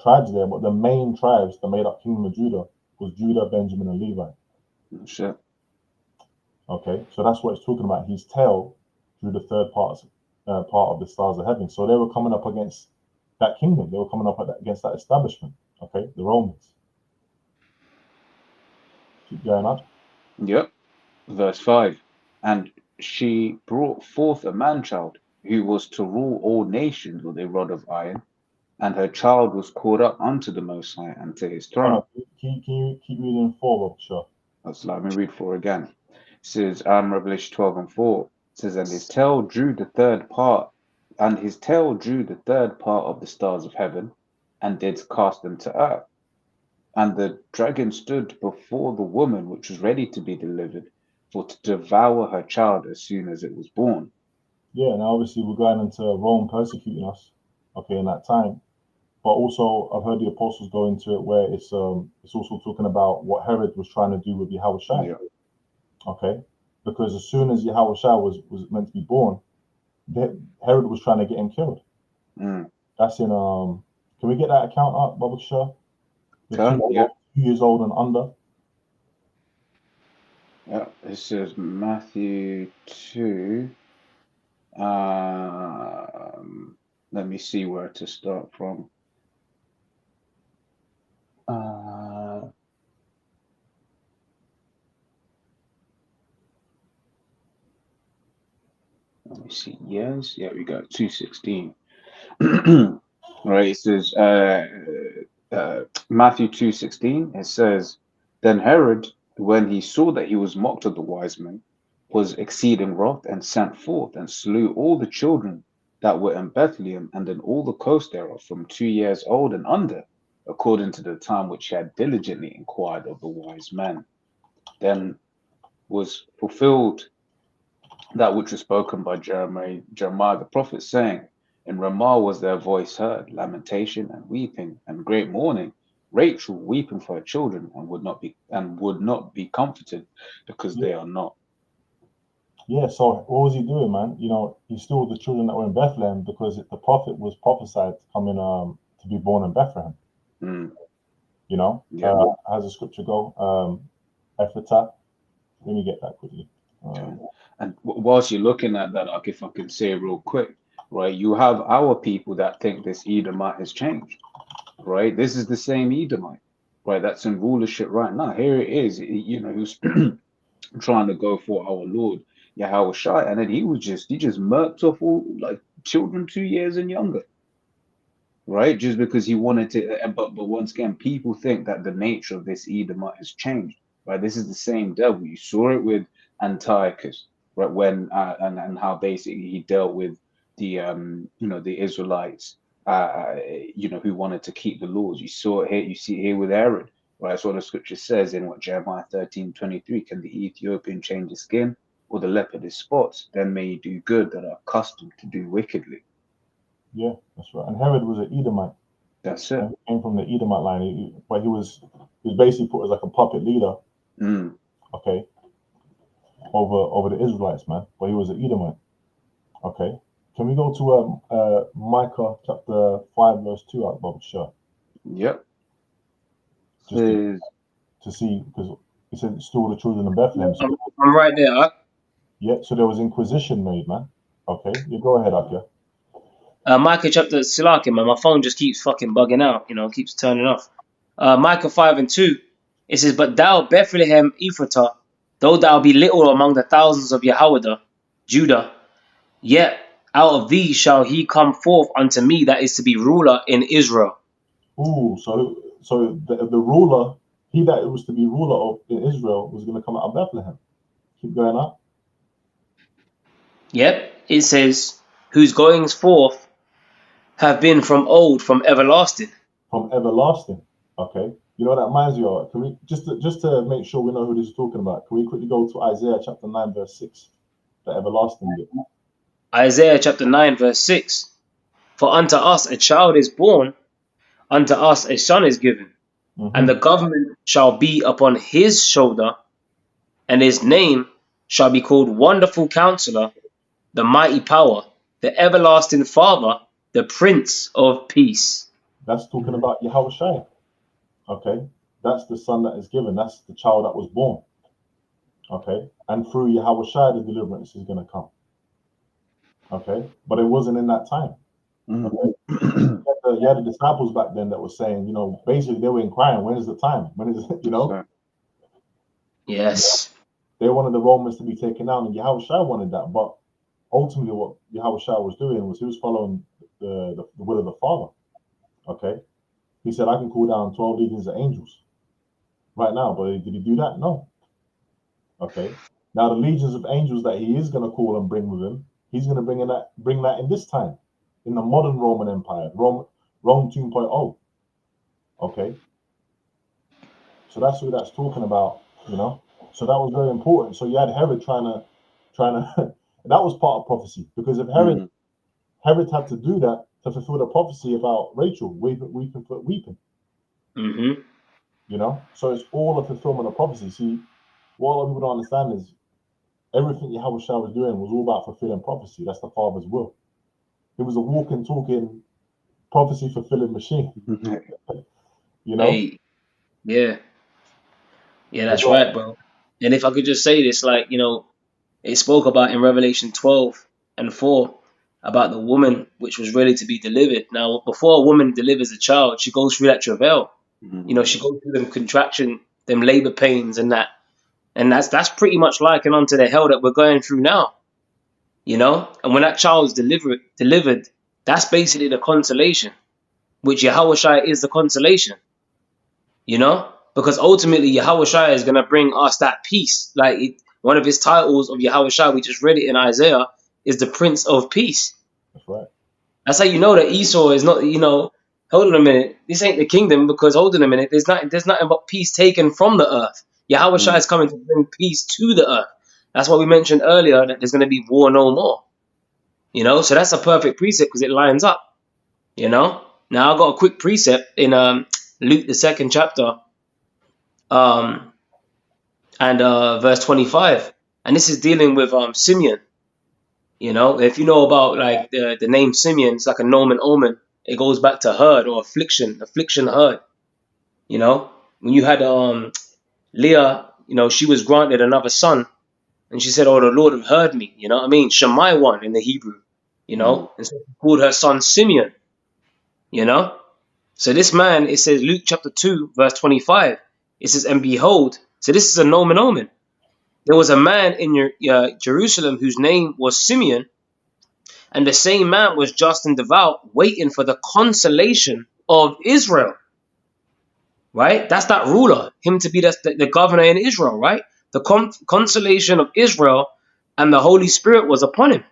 tribes there, but the main tribes that made up kingdom of Judah was Judah, Benjamin, and Levi. shit. Okay, so that's what it's talking about. His tail drew the third part of the stars of heaven. So they were coming up against that kingdom. They were coming up against that establishment. Okay, the Romans. Keep going on. Yep. Verse 5. And she brought forth a man-child who was to rule all nations with a rod of iron, and her child was caught up unto the Most High and to his throne. Can you keep reading forward, sure? That's let me read 4 again. It says, Revelation 12:4. It says, and his tail drew the third part of the stars of heaven, and did cast them to earth. And the dragon stood before the woman which was ready to be delivered, for to devour her child as soon as it was born. Yeah, now obviously we're going into Rome persecuting us, okay, in that time. But also I've heard the apostles go into it where it's also talking about what Herod was trying to do with Yahushua. Yeah. Okay, because as soon as Yahushua was meant to be born, Herod was trying to get him killed. That's in can we get that account up, Baba Shah? Yeah. 2 years old and under. Yeah, it says Matthew 2. Let me see where to start from. Let me see. Yes, yeah, we got 2:16. Right, it says Matthew 2:16. It says, then Herod, when he saw that he was mocked of the wise men, was exceeding wroth, and sent forth and slew all the children that were in Bethlehem and in all the coast thereof, from 2 years old and under, according to the time which he had diligently inquired of the wise men. Then was fulfilled that which was spoken by Jeremiah the prophet, saying, in Ramah was their voice heard, lamentation and weeping and great mourning, Rachel weeping for her children, and would not be comforted, because they are not. Yeah, so what was he doing, man? He stole the children that were in Bethlehem because the prophet was prophesied to come in to be born in Bethlehem. How's the scripture go? Ephratah. Let me get that quickly. And whilst you're looking at that, if I can say real quick, right, you have our people that think this Edomite has changed, right? This is the same Edomite, right? That's in rulership right now. Here it is, who's trying to go for our Lord Yahushua, and then he just murked off all like children 2 years and younger, right? Just because he wanted to. But once again, people think that the nature of this Edomite has changed, right? This is the same devil. You saw it with Antiochus, right? When and how basically he dealt with the the Israelites, who wanted to keep the laws. You saw it here. You see it here with Herod. Right, that's what the scripture says in what Jeremiah 13:23. Can the Ethiopian change his skin, or the leopard his spots? Then may you do good that are accustomed to do wickedly. Yeah, that's right. And Herod was an Edomite. That's it. He came from the Edomite line, but he was basically put as like a puppet leader. Okay. over the Israelites, man. But he was an Edomite. Okay. Can we go to Micah chapter 5 verse 2 Bob? Sure. Yep. Just to see, because it said still the children of Bethlehem. So, I'm right there. yeah, so there was inquisition made, man. Okay, you go ahead, Akia. Micah chapter Silaki, man. My phone just keeps fucking bugging out, keeps turning off. Micah 5 and 2. It says, "But thou, Bethlehem Ephratah, though thou be little among the thousands of Yehudah, Judah, yet out of thee shall he come forth unto me that is to be ruler in Israel." Ooh, so the ruler, he that was to be ruler of in Israel, was going to come out of Bethlehem. Keep going up. Yep, it says, "Whose goings forth have been from old, from everlasting." From everlasting. Okay. You know what that reminds you of? Can we just to make sure we know who this is talking about? Can we quickly go to Isaiah chapter 9 verse 6, the everlasting bit? Isaiah chapter 9 verse 6. "For unto us a child is born, unto us a son is given, and the government shall be upon his shoulder, and his name shall be called Wonderful Counselor, the Mighty Power, the Everlasting Father, the Prince of Peace." That's talking about Yahushua. Okay, that's the son that is given. That's the child that was born. Okay, and through Yahushua the deliverance is going to come. Okay, but it wasn't in that time. Okay, you had the disciples back then that were saying, basically they were inquiring, when is the time? When is it? Yes. They wanted the Romans to be taken down, and Yahushua wanted that. But ultimately, what Yahushua was doing was he was following the will of the Father. Okay. He said, I can call down 12 legions of angels right now, but did he do that? No. Okay. Now the legions of angels that he is going to call and bring with him, he's going to bring that in this time, in the modern Roman Empire, Rome 2.0. Okay. So that's who that's talking about, So that was very important. So you had Herod trying to, that was part of prophecy, because if Herod had to do that to fulfill the prophecy about Rachel weeping. So it's all a fulfillment of prophecy. See, what a lot of people don't understand is everything Yahushua was doing was all about fulfilling prophecy. That's the Father's will. It was a walking, talking, prophecy fulfilling machine. Hey, yeah, that's right, bro. And if I could just say this, it spoke about in Revelation 12 and 4 about the woman which was ready to be delivered. Now, before a woman delivers a child, she goes through that travail. She goes through them contraction, them labor pains and that. And that's pretty much likened onto the hell that we're going through now. And when that child is delivered, that's basically the consolation, which Yahushua is the consolation. Because ultimately Yahushua is going to bring us that peace. One of his titles of Yahushua, we just read it in Isaiah, is the Prince of Peace. That's right. That's how you know that Esau is not, hold on a minute, this ain't the kingdom, because hold on a minute, there's nothing but peace taken from the earth. Yahushua is coming to bring peace to the earth. That's why we mentioned earlier that there's going to be war no more. So that's a perfect precept because it lines up. Now I got a quick precept in Luke the 2nd chapter, and verse 25, and this is dealing with Simeon. If you know about the name Simeon, it's like a nomen omen. It goes back to herd or affliction herd. When you had Leah, she was granted another son, and she said, "Oh, the Lord have heard me." You know what I mean? Shammai one in the Hebrew. And so she called her son Simeon. So this man, it says Luke chapter 2 verse 25. It says, "And behold," so this is a nomen omen. "There was a man in Jerusalem whose name was Simeon, and the same man was just and devout, waiting for the consolation of Israel." Right? That's that ruler, him to be the governor in Israel, right? The consolation of Israel, and the Holy Spirit was upon him.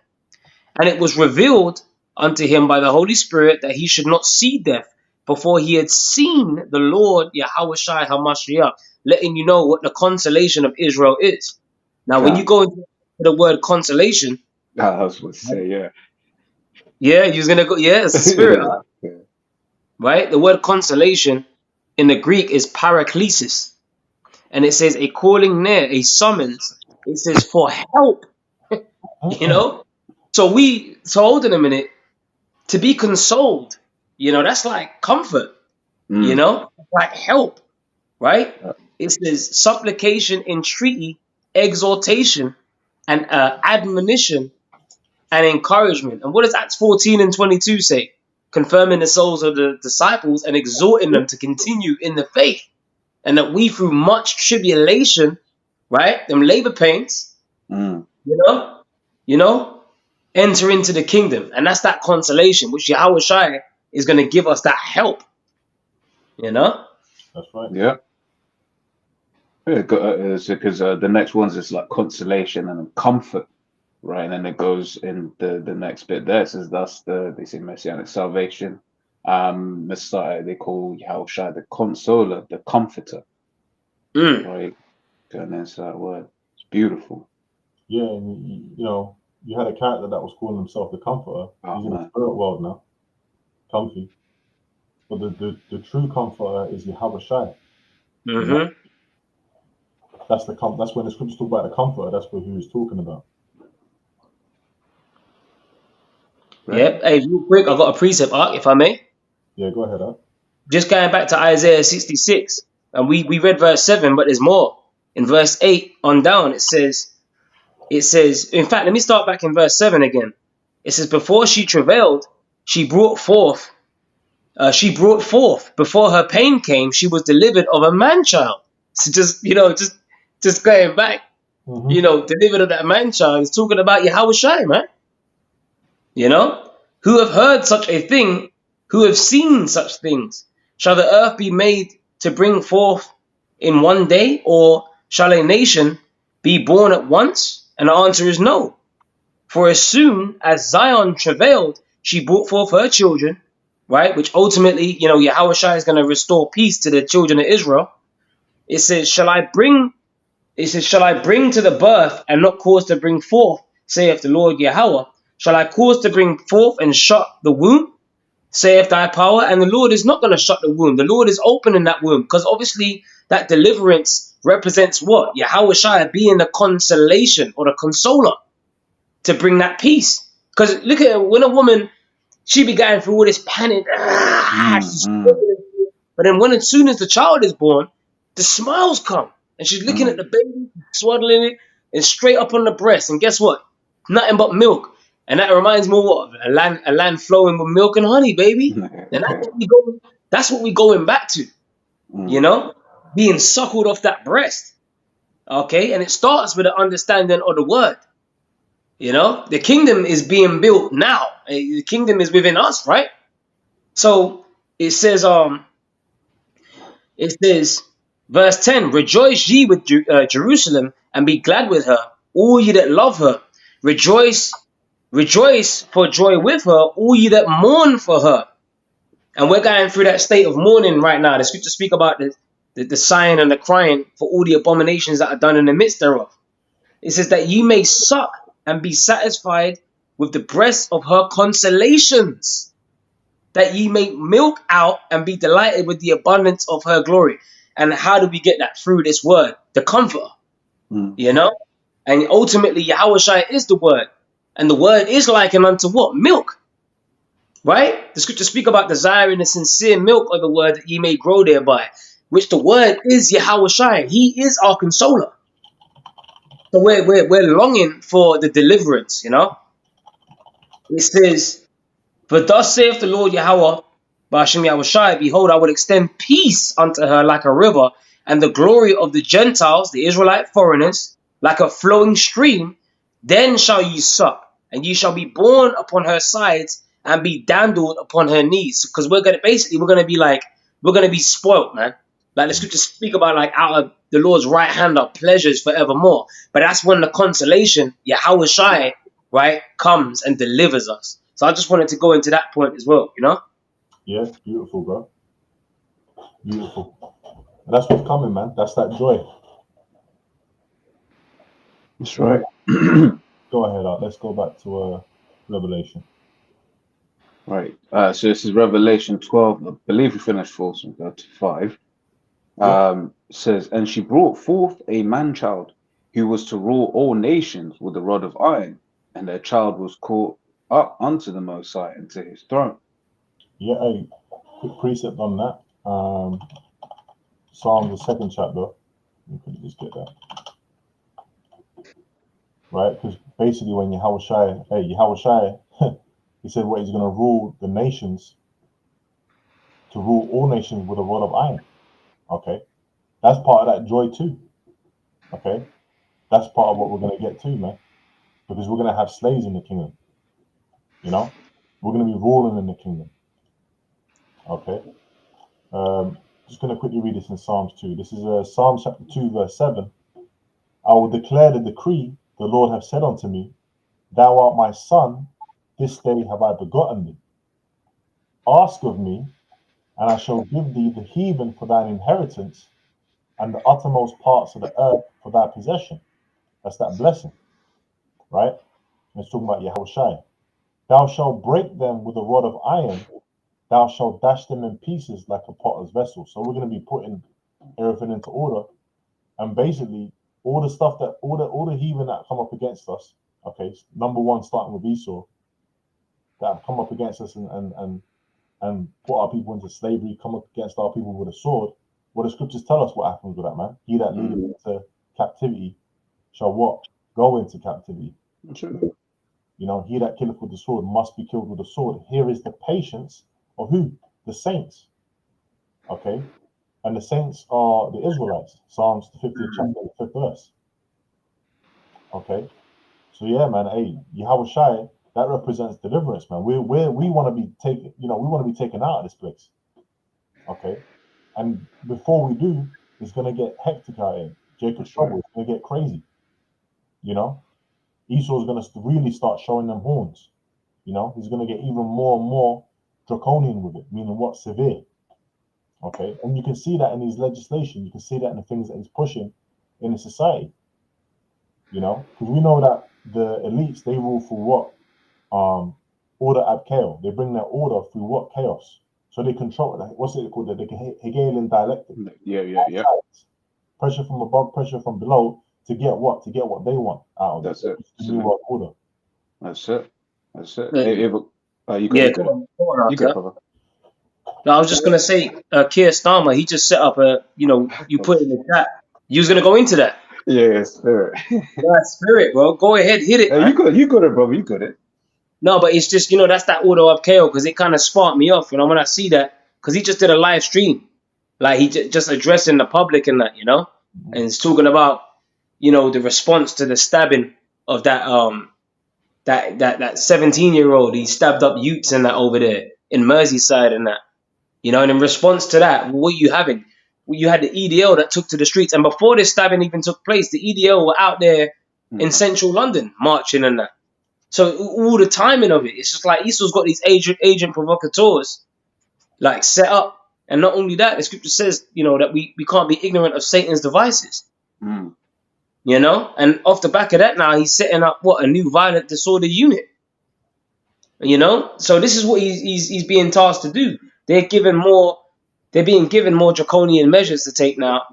And it was revealed unto him by the Holy Spirit that he should not see death before he had seen the Lord Yahushua HaMashiach, letting you know what the consolation of Israel is. Now, when you go into the word consolation, I was going to say, yeah. Yeah, you're going to go, yeah, it's the spirit. Right? The word consolation in the Greek is paraklesis. And it says a calling near, a summons, It says for help. You know. So hold on a minute. To be consoled, that's like comfort. Mm. Like help, right? Yeah. It says supplication, entreaty, exhortation, and admonition and encouragement. And what does Acts 14 and 22 say? Confirming the souls of the disciples and exhorting them to continue in the faith, and that we through much tribulation, right, them labor pains, Mm. you know, enter into the kingdom. And that's that consolation, which Yahweh Shai is going to give us that help, That's right. Yeah. Because the next one's is like consolation and comfort, right? And then it goes in the next bit there. It says they say messianic salvation. Messiah, they call Yahushua the consoler, the comforter, right? And that's that word. It's beautiful. Yeah, and you had a character that was calling himself the Comforter. Oh, He's in the man. spirit world now, comfy. But the true Comforter is Yahweh Shai. Mm-hmm. That's when the scriptures talk about the Comforter. That's what he was talking about. Right. Yep. Hey, real quick, I got a precept, Ark, if I may. Yeah, go ahead, Up. Just going back to Isaiah 66, and we read verse 7, but there's more. In verse 8 on down, it says, in fact, let me start back in verse 7 again. It says, before she travailed, she brought forth. Before her pain came, she was delivered of a man-child. So just going back, delivered of that man-child is talking about Yahweh Shai, man. Who have heard such a thing, who have seen such things? Shall the earth be made to bring forth in one day, or shall a nation be born at once? And the answer is no. For as soon as Zion travailed, she brought forth her children, right? Which ultimately, Yahweh Shai is going to restore peace to the children of Israel. It says, shall I bring to the birth and not cause to bring forth, saith the Lord Yahweh? Shall I cause to bring forth and shut the womb, saith thy power? And the Lord is not going to shut the womb. The Lord is opening that womb, because obviously that deliverance represents what? Yahweh Shai being the consolation or the consoler to bring that peace. Because look at her, when a woman, she be going through all this panic, but then as soon as the child is born, the smiles come, and she's looking at the baby, swaddling it, and straight up on the breast. And guess what? Nothing but milk. And that reminds me of what? A land flowing with milk and honey, baby. And that's what we going back to, being suckled off that breast. Okay, and it starts with an understanding of the word. The kingdom is being built now. The kingdom is within us, right? So it says, verse 10, rejoice ye with Jerusalem, and be glad with her, all ye that love her. Rejoice for joy with her, all ye that mourn for her. And we're going through that state of mourning right now. The scriptures speak about the sighing and the crying for all the abominations that are done in the midst thereof. It says that ye may suck and be satisfied with the breast of her consolations, that ye may milk out and be delighted with the abundance of her glory. And how do we get that? Through this word, the comforter, And ultimately, Yahweh Shai is the word. And the word is likened unto what? Milk. Right? The scriptures speak about desiring the sincere milk of the word that ye may grow thereby, which the word is Yahweh Shai. He is our consoler. So we're longing for the deliverance, It says, for thus saith the Lord Yahweh, Ba'ashem Yahweh Shai, behold, I will extend peace unto her like a river, and the glory of the Gentiles, the Israelite foreigners, like a flowing stream. Then shall ye suck, and ye shall be borne upon her sides, and be dandled upon her knees. Because we're gonna be spoilt, man. Like the scriptures speak about, like out of the Lord's right hand are pleasures forevermore. But that's when the consolation, Yahweh Shai, right, comes and delivers us. So I just wanted to go into that point as well, Yeah, beautiful, bro. Beautiful. And that's what's coming, man. That's that joy. That's right. Go ahead, Art. Let's go back to Revelation. Right. So this is Revelation 12. I believe we finished 4, so we'll go to 5. Says, and she brought forth a man-child, who was to rule all nations with a rod of iron, and their child was caught up unto the Most High and to his throne. Yeah, a quick precept on that. Psalms, the second chapter. You could just get that. Right? Because basically when Yahushua, he said what he's going to rule the nations, to rule all nations with a rod of iron. Okay? That's part of that joy too. Okay? That's part of what we're going to get too, man. Because we're going to have slaves in the kingdom. You know? We're going to be ruling in the kingdom. Okay? Just going to quickly read this in Psalms 2. This is Psalm chapter 2, verse 7. I will declare the decree the Lord hath said unto me, Thou art my son, this day have I begotten thee. Ask of me, and I shall give thee the heathen for thine inheritance, and the uttermost parts of the earth for thy possession. That's that blessing, right? It's talking about Yahushua. Thou shalt break them with a rod of iron, thou shalt dash them in pieces like a potter's vessel. So we're going to be putting everything into order, and basically all the stuff that all the heathen that come up against us. Okay, number one, starting with Esau, that have come up against us and put our people into slavery, come up against our people with a sword. Well, the scriptures tell us what happens with that, man. He that leadeth into captivity shall what? Go into captivity. Sure. You know, he that killeth with the sword must be killed with the sword. Here is the patience of who? The saints. Okay? And the saints are the Israelites. Psalms, the 50th chapter, the 5th verse. Okay? So yeah, man, hey, Yahushua, that represents deliverance, man. We want to be taken, we want to be taken out of this place. Okay? And before we do, it's going to get hectic out here. Jacob's trouble is going to get crazy. You know? Esau's going to really start showing them horns. You know? He's going to get even more and more draconian with it, meaning what? Severe. Okay? And you can see that in his legislation. You can see that in the things that he's pushing in the society. You know? Because we know that the elites, they rule through what? Order ab chaos. They bring their order through what? Chaos. So they control it. What's it called? The Hegelian dialectic. Yeah. Pressure from above, pressure from below, to get what? To get what they want out of That's it. it. New world order. That's it. Yeah. You Go on, You go, brother. No, I was just gonna say, Keir Starmer, he just set up you put in the chat. You was gonna go into that. Yeah, spirit. Yeah, spirit, bro. Go ahead, hit it, man. You got it, brother. You got it. No, but it's just, that's that order of KO, because it kind of sparked me off, when I see that, because he just did a live stream, like he just addressing the public and that, and he's talking about, the response to the stabbing of that 17-year-old. He stabbed up youths and that over there in Merseyside and that, and in response to that, what you having? You had the EDL that took to the streets, and before this stabbing even took place, the EDL were out there in central London marching and that. So all the timing of it, it's just like Esau's got these agent provocateurs like set up, and not only that, the scripture says, that we can't be ignorant of Satan's devices. And off the back of that, now he's setting up a new violent disorder unit. So this is what he's being tasked to do. They're being given more draconian measures to take now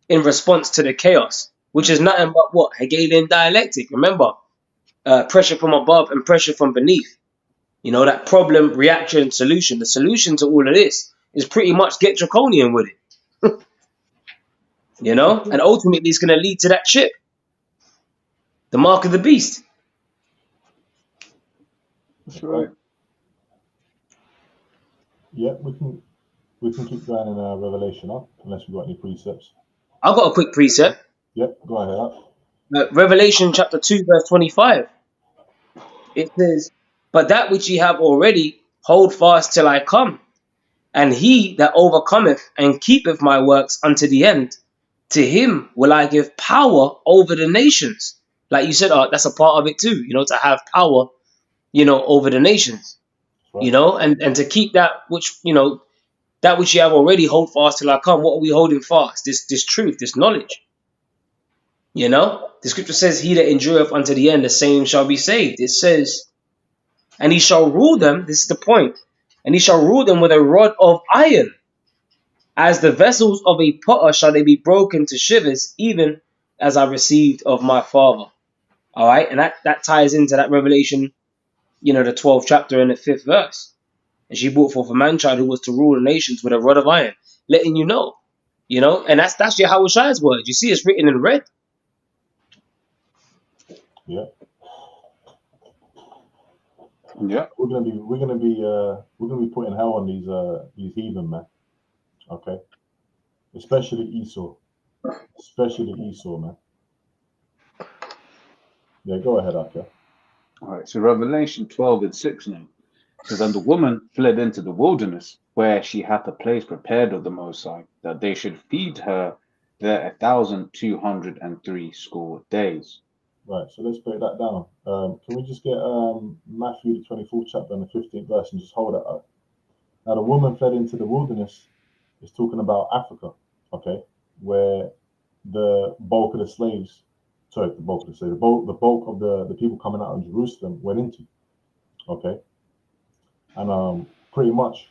in response to the chaos, which is nothing but what? Hegelian dialectic. Remember, pressure from above and pressure from beneath. That problem, reaction, solution. The solution to all of this is pretty much get draconian with it. And ultimately it's going to lead to that chip, the mark of the beast. That's right. Yeah, we can keep going in Revelation up, unless we've got any precepts. I've got a quick precept. Yep, go ahead. Revelation chapter 2, verse 25. It says, But that which ye have already, hold fast till I come. And he that overcometh and keepeth my works unto the end, to him will I give power over the nations. Like you said, that's a part of it too, to have power, over the nations. Right. And to keep that which, that which you have already, hold fast till I come. What are we holding fast? This truth, this knowledge. The scripture says, he that endureth unto the end, the same shall be saved. It says, and he shall rule them, this is the point, and he shall rule them with a rod of iron. As the vessels of a potter shall they be broken to shivers, even as I received of my Father. All right, and that ties into that Revelation, the 12th chapter and the 5th verse. And she brought forth a man child who was to rule the nations with a rod of iron, letting you know, and that's Yahweh Shai's words. You see, it's written in red. Yeah. Yeah. We're gonna be putting hell on these heathen, man. Okay. Especially Esau. Especially Esau, man. Yeah, go ahead, Akia. All right. So Revelation 12 and 6 now says, and the woman fled into the wilderness, where she hath a place prepared of the Most High, that they should feed her there 1,203 days. Right, so let's break that down. Can we just get Matthew the 24th chapter and the 15th verse and just hold that up? Now, the woman fled into the wilderness is talking about Africa, okay, where the bulk of the slaves, sorry, the bulk of the slaves, the bulk of the people coming out of Jerusalem went into, okay, and pretty much,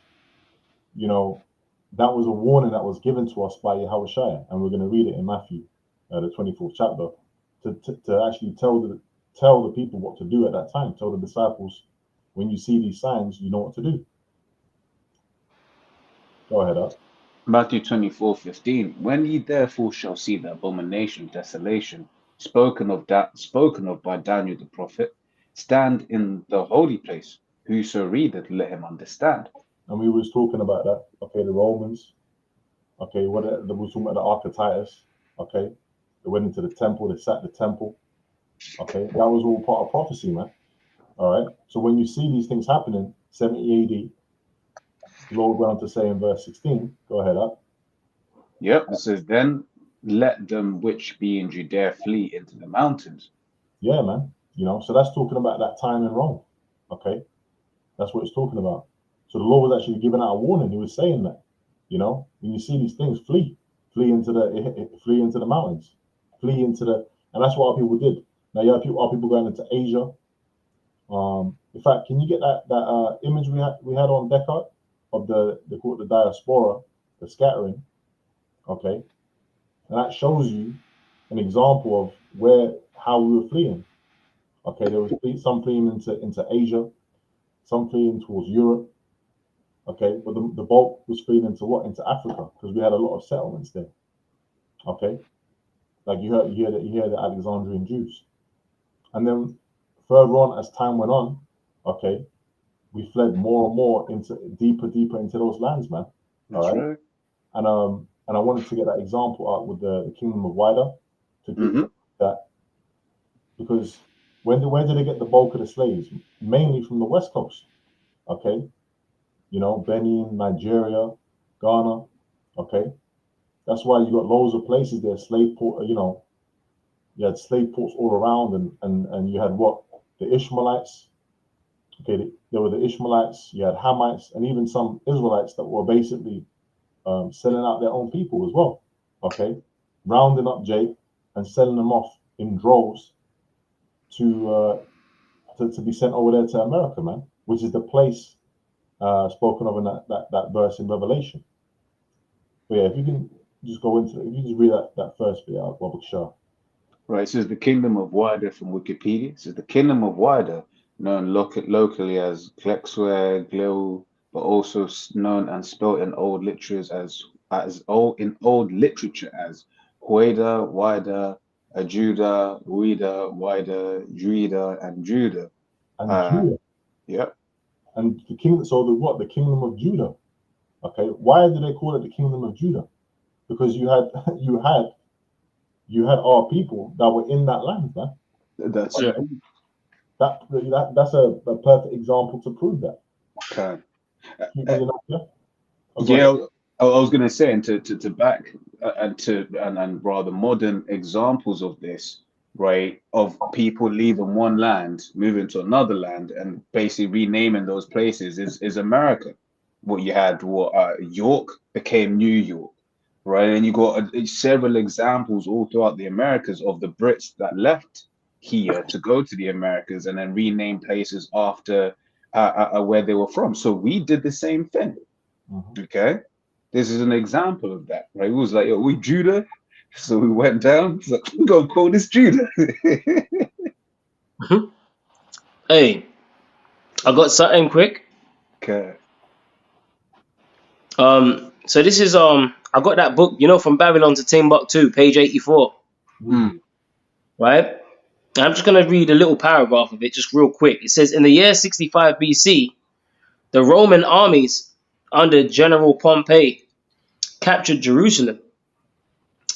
that was a warning that was given to us by Yahweh Shai, and we're going to read it in Matthew, the 24th chapter, to actually tell the people what to do at that time. Tell the disciples, when you see these signs, you know what to do. Go ahead, up. Matthew 24:15. When ye therefore shall see the abomination of desolation spoken of by Daniel the prophet, stand in the holy place. Whoso readeth, let him understand. And we was talking about that. Okay, the Romans. Okay, we was talking about the Ark of Titus. Okay, they went into the temple. They sacked the temple. Okay, that was all part of prophecy, man. All right. So when you see these things happening, 70 AD, the Lord went on to say in verse 16. Go ahead, up. Yep, it says, then let them which be in Judea flee into the mountains. Yeah, man. So that's talking about that time in Rome. Okay, that's what it's talking about. So the Lord was actually giving out a warning. He was saying that, when you see these things, flee into the mountains, and that's what our people did. Now you have our people going into Asia. In fact, can you get that image we had on Descartes of they call it the diaspora, the scattering? Okay, and that shows you an example of how we were fleeing. Okay, there was some fleeing into Asia, some fleeing towards Europe. Okay, but the bulk was fleeing into what? Into Africa, because we had a lot of settlements there. Okay, like you hear the Alexandrian Jews, and then further on as time went on, okay, we fled more and more into deeper into those lands, man. That's right. And I wanted to get that example out with the kingdom of Wida to get that, because where did they get the bulk of the slaves? Mainly from the West Coast. Okay, Benin, Nigeria, Ghana. Okay, that's why you got loads of places there, slave port. You had slave ports all around, and you had what? The Ishmaelites. Okay, there were the Ishmaelites. You had Hamites, and even some Israelites that were basically selling out their own people as well. Okay, rounding up Jake and selling them off in droves to be sent over there to America, man, which is the place spoken of in that verse in Revelation. But yeah, if you can just go into it, if you just read that first bit out, Robert Shaw. Right, it says the kingdom of Wida from Wikipedia. It says the kingdom of Wida, known locally as Klexware, Gleu, but also known and spelled in old literatures as Hueda, Wida, Judah, Wida, Wida, Juida, and Judah. And Judah. Yep. And the kingdom. So the kingdom of Judah. Okay, why do they call it the kingdom of Judah? Because you had our people that were in that land, man. That's right. That's a perfect example to prove that. Okay. Yeah, I was going to say, and to back and rather modern examples of this, right, of people leaving one land, moving to another land, and basically renaming those places is America. What you had, York became New York, right, and you got several examples all throughout the Americas of the Brits that left here to go to the Americas and then rename places after where they were from. So we did the same thing. Okay, this is an example of that, right? It was like, we Judah, So we went down. So we gonna call this Judah. Hey, I got something quick. Okay. So this is I got that book, From Babylon to Timbuktu, page 84, Mm. right? And I'm just gonna read a little paragraph of it, just real quick. It says, in the year 65 BC, the Roman armies under General Pompey captured Jerusalem.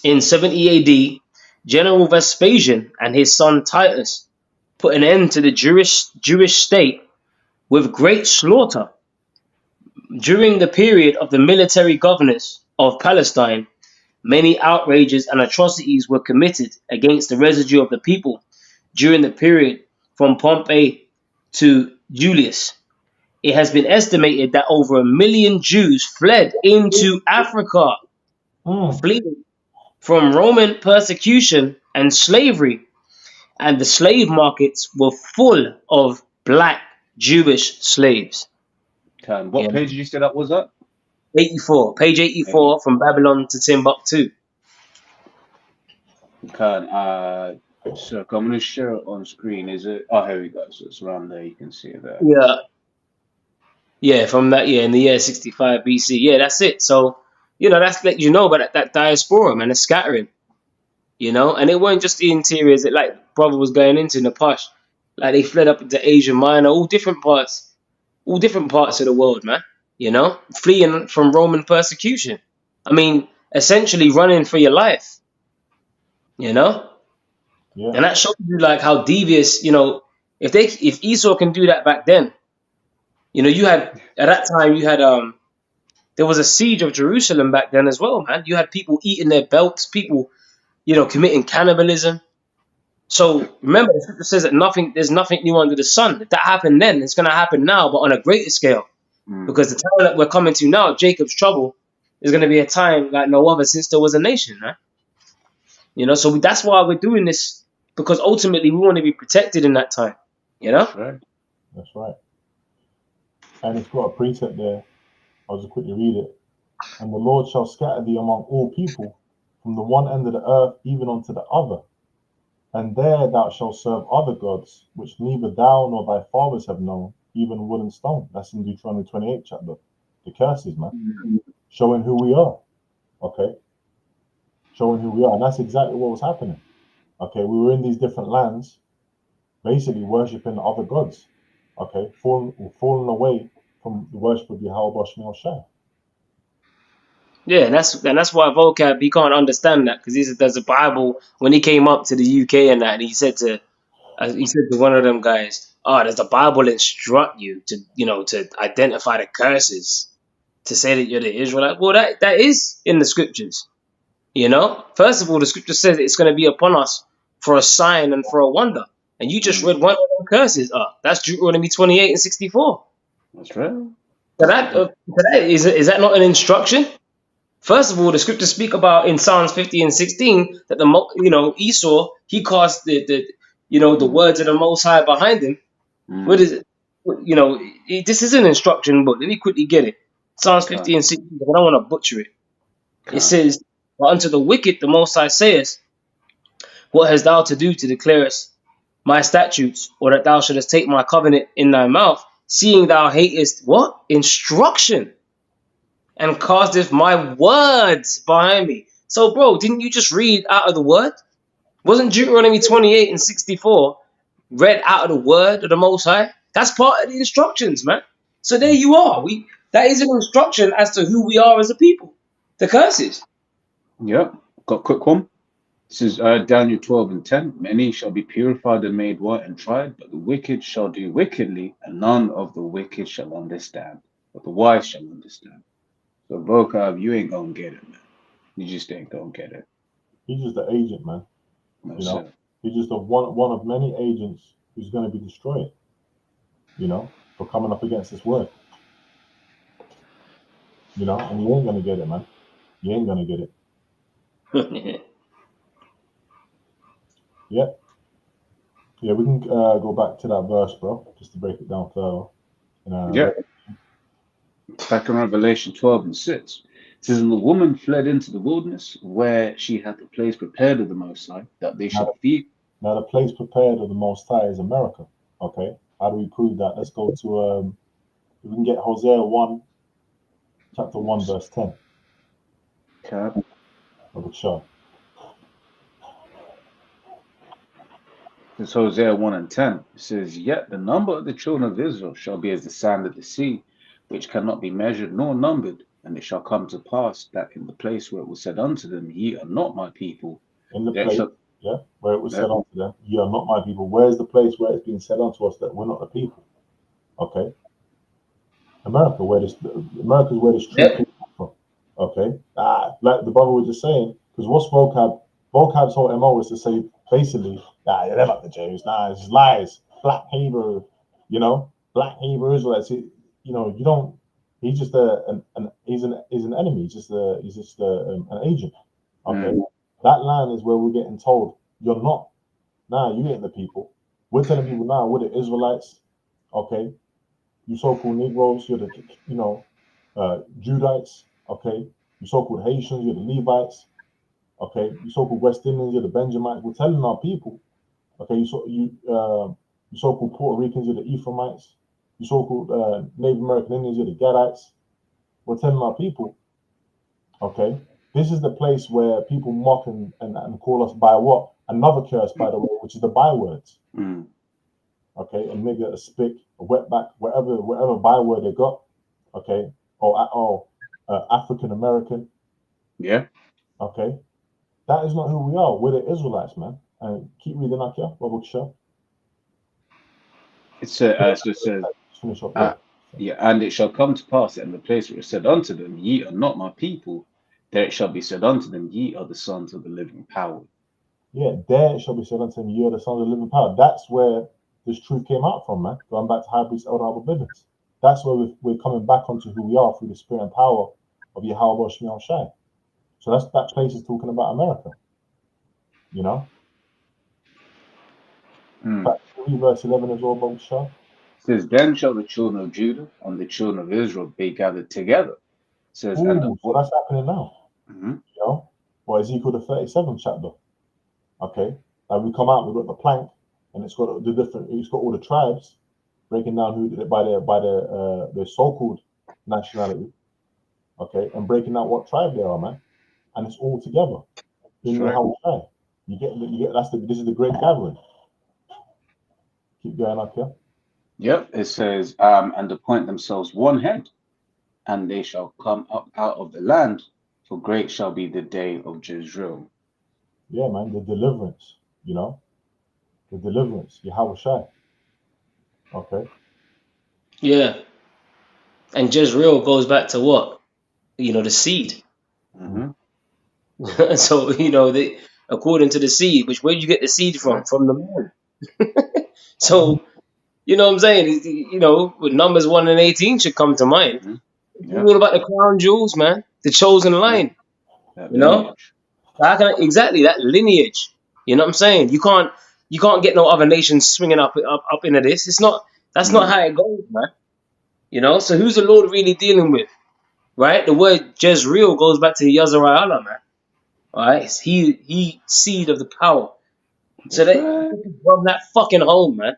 In 70 AD, General Vespasian and his son Titus put an end to the Jewish state with great slaughter. During the period of the military governors of Palestine, many outrages and atrocities were committed against the residue of the people during the period from Pompey to Julius. It has been estimated that over 1 million Jews fled into Africa, fleeing from Roman persecution and slavery, and the slave markets were full of black Jewish slaves. What Yeah. page did you say that was at? 84, page 84, from Babylon to Timbuktu. Okay. So I'm gonna share it on screen. Is it? Oh, here we go. So it's around there. You can see it there. Yeah, from that year, in the year 65 BC. Yeah, that's it. So, that's let you know about that diaspora, man, the scattering. And it weren't just the interiors that, like, brother was going into in the Posh. Like, they fled up into Asia Minor, all different parts of the world, man. Fleeing from Roman persecution. I mean, essentially running for your life. Yeah. And that shows you, like, how devious, if Esau can do that back then, you had, at that time, there was a siege of Jerusalem back then as well, man. You had people eating their belts, people, committing cannibalism. So remember, the scripture says that there's nothing new under the sun. If that happened then, it's going to happen now, but on a greater scale. Because the time that we're coming to now, Jacob's trouble, is going to be a time like no other since there was a nation, right? So that's why we're doing this, because ultimately we want to be protected in that time, That's right. That's right. And it's got a precept there. I'll just quickly read it. And the Lord shall scatter thee among all people, from the one end of the earth even unto the other. And there thou shalt serve other gods, which neither thou nor thy fathers have known, even wood and stone. That's in Deuteronomy 28 chapter. The curses, man. Showing who we are. Okay? Showing who we are. And that's exactly what was happening. Okay? We were in these different lands, basically worshipping other gods. Okay? Falling away from the worship of Yahweh Shemel Shai. Yeah, and that's why Vocab, he can't understand that, because he said there's a Bible. When he came up to the UK and that, and he said to one of them guys, "Oh, does the Bible instruct you to identify the curses, to say that you're the Israelite?" Well, that is in the scriptures. First of all, the scripture says it's going to be upon us for a sign and for a wonder. And you just read one of the curses. That's Deuteronomy 28 and 64. That's right. So is that not an instruction? First of all, the scriptures speak about in Psalms 50 and 16 that Esau, he caused the words of the Most High behind him. What is it? This is an instruction book. Let me quickly get it. Psalms 50 and 16. I don't want to butcher it. It says, "But unto the wicked the Most High saith, what hast thou to do to declare my statutes, or that thou shouldest take my covenant in thy mouth, seeing thou hatest" what? "Instruction, and casteth my words behind me." So, bro, didn't you just read out of the word? Wasn't Deuteronomy 28 and 64 read out of the word of the Most High? That's part of the instructions, man. So there you are. That is an instruction as to who we are as a people. The curses. Yep. Got a quick one. This is Daniel 12 and 10. "Many shall be purified and made white and tried, but the wicked shall do wickedly, and none of the wicked shall understand, but the wise shall understand." So, Vocab, you ain't gonna get it, man. You just ain't gonna get it. He's just an agent, man. That's it. He's just one of many agents who's going to be destroyed, for coming up against this word. And you ain't going to get it, man. You ain't going to get it. Yeah. Yeah, we can go back to that verse, bro, just to break it down further. Back in Revelation 12 and 6. It says, and the woman fled into the wilderness where she had the place prepared of the Most High that they should feed. Now, the place prepared of the Most High is America. Okay, how do we prove that? Let's go to we can get Hosea 1, chapter 1, verse 10. Okay. Sure. It's Hosea 1 and 10. It says, yet the number of the children of Israel shall be as the sand of the sea, which cannot be measured nor numbered. And it shall come to pass that in the place where it was said unto them, ye are not my people. In the place, where it was said unto them, ye are not my people. Where's the place where it's been said unto us that we're not the people? Okay. America, America's where this truth came from. Okay. Like the brother was just saying, because what's vocab? Vocab's whole MO is to say basically, they're not the Jews. Nah, it's just lies. Black Hebrew, black Hebrew Israelites. You don't. He's just he's an enemy. He's just an agent. Okay, that line is where we're getting told you're not. Nah, you ain't the people. We're telling people now we're the Israelites. Okay, you so-called Negroes, you're the Judites. Okay, you so-called Haitians, you're the Levites. Okay, you so-called West Indians, you're the Benjamites. We're telling our people. Okay, you so-called Puerto Ricans, you're the Ephraimites. You so-called Native American Indians, you're the Gadites. We're telling our people, okay, this is the place where people mock and call us by what? Another curse, by the way, which is the bywords. Okay, a nigger, a spick, a wetback, whatever byword they got, okay, or African American. Yeah. Okay, that is not who we are. We're the Israelites, man. And keep reading up here, Robert Shaw. It says, finish up. Yeah, and it shall come to pass that in the place where it said unto them, ye are not my people, there it shall be said unto them, ye are the sons of the living power. Yeah, there it shall be said unto them, ye are the sons of the living power. That's where this truth came out from, man. Going back to High Priest Elder Albert Bivens. That's where we're coming back onto who we are through the spirit and power of Yahweh Shemiel Shai. So that place is talking about America. Verse 11 as well, Bob Shah. It says, then shall the children of Judah and the children of Israel be gathered together. It says, so that's happening now. Ezekiel the 37th chapter. Okay, like we come out, we've got the plank, and it's got all the tribes breaking down who by their so-called nationality. Okay, and breaking out what tribe they are, man, and it's all together in the whole tribe. You get this is the great gathering. Keep going up here. Yep, it says, and appoint themselves one head, and they shall come up out of the land, for great shall be the day of Jezreel. Yeah, man, the deliverance, the deliverance, Yahweh Shai. Okay. Yeah. And Jezreel goes back to what? The seed. So, according to the seed, where did you get the seed from? From the man. So, you know what I'm saying? With Numbers 1 and 18 should come to mind. It's all about the crown jewels, man. The chosen line. Exactly, that lineage. You know what I'm saying? You can't get no other nations swinging up into this. That's not how it goes, man. So who's the Lord really dealing with? Right? The word Jezreel goes back to Yazarayala, man. All right? He seed of the power. So that from that fucking home, man.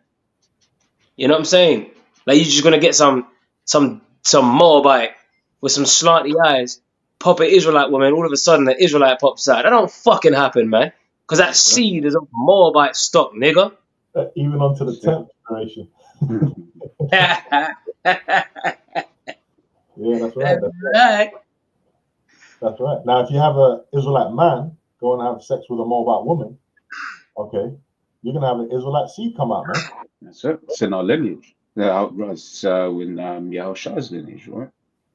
You know what I'm saying? Like you're just gonna get some Moabite with some slanty eyes, pop an Israelite woman, all of a sudden the Israelite pops out. That don't fucking happen, man. Because that seed is of Moabite stock, nigga. Even onto the 10th generation. Yeah, that's right. That's right. Now, if you have an Israelite man go and have sex with a Moabite woman, okay, you're gonna have an Israelite seed come out, man. That's it. It's in our lineage. It's with Yahushua's lineage, right?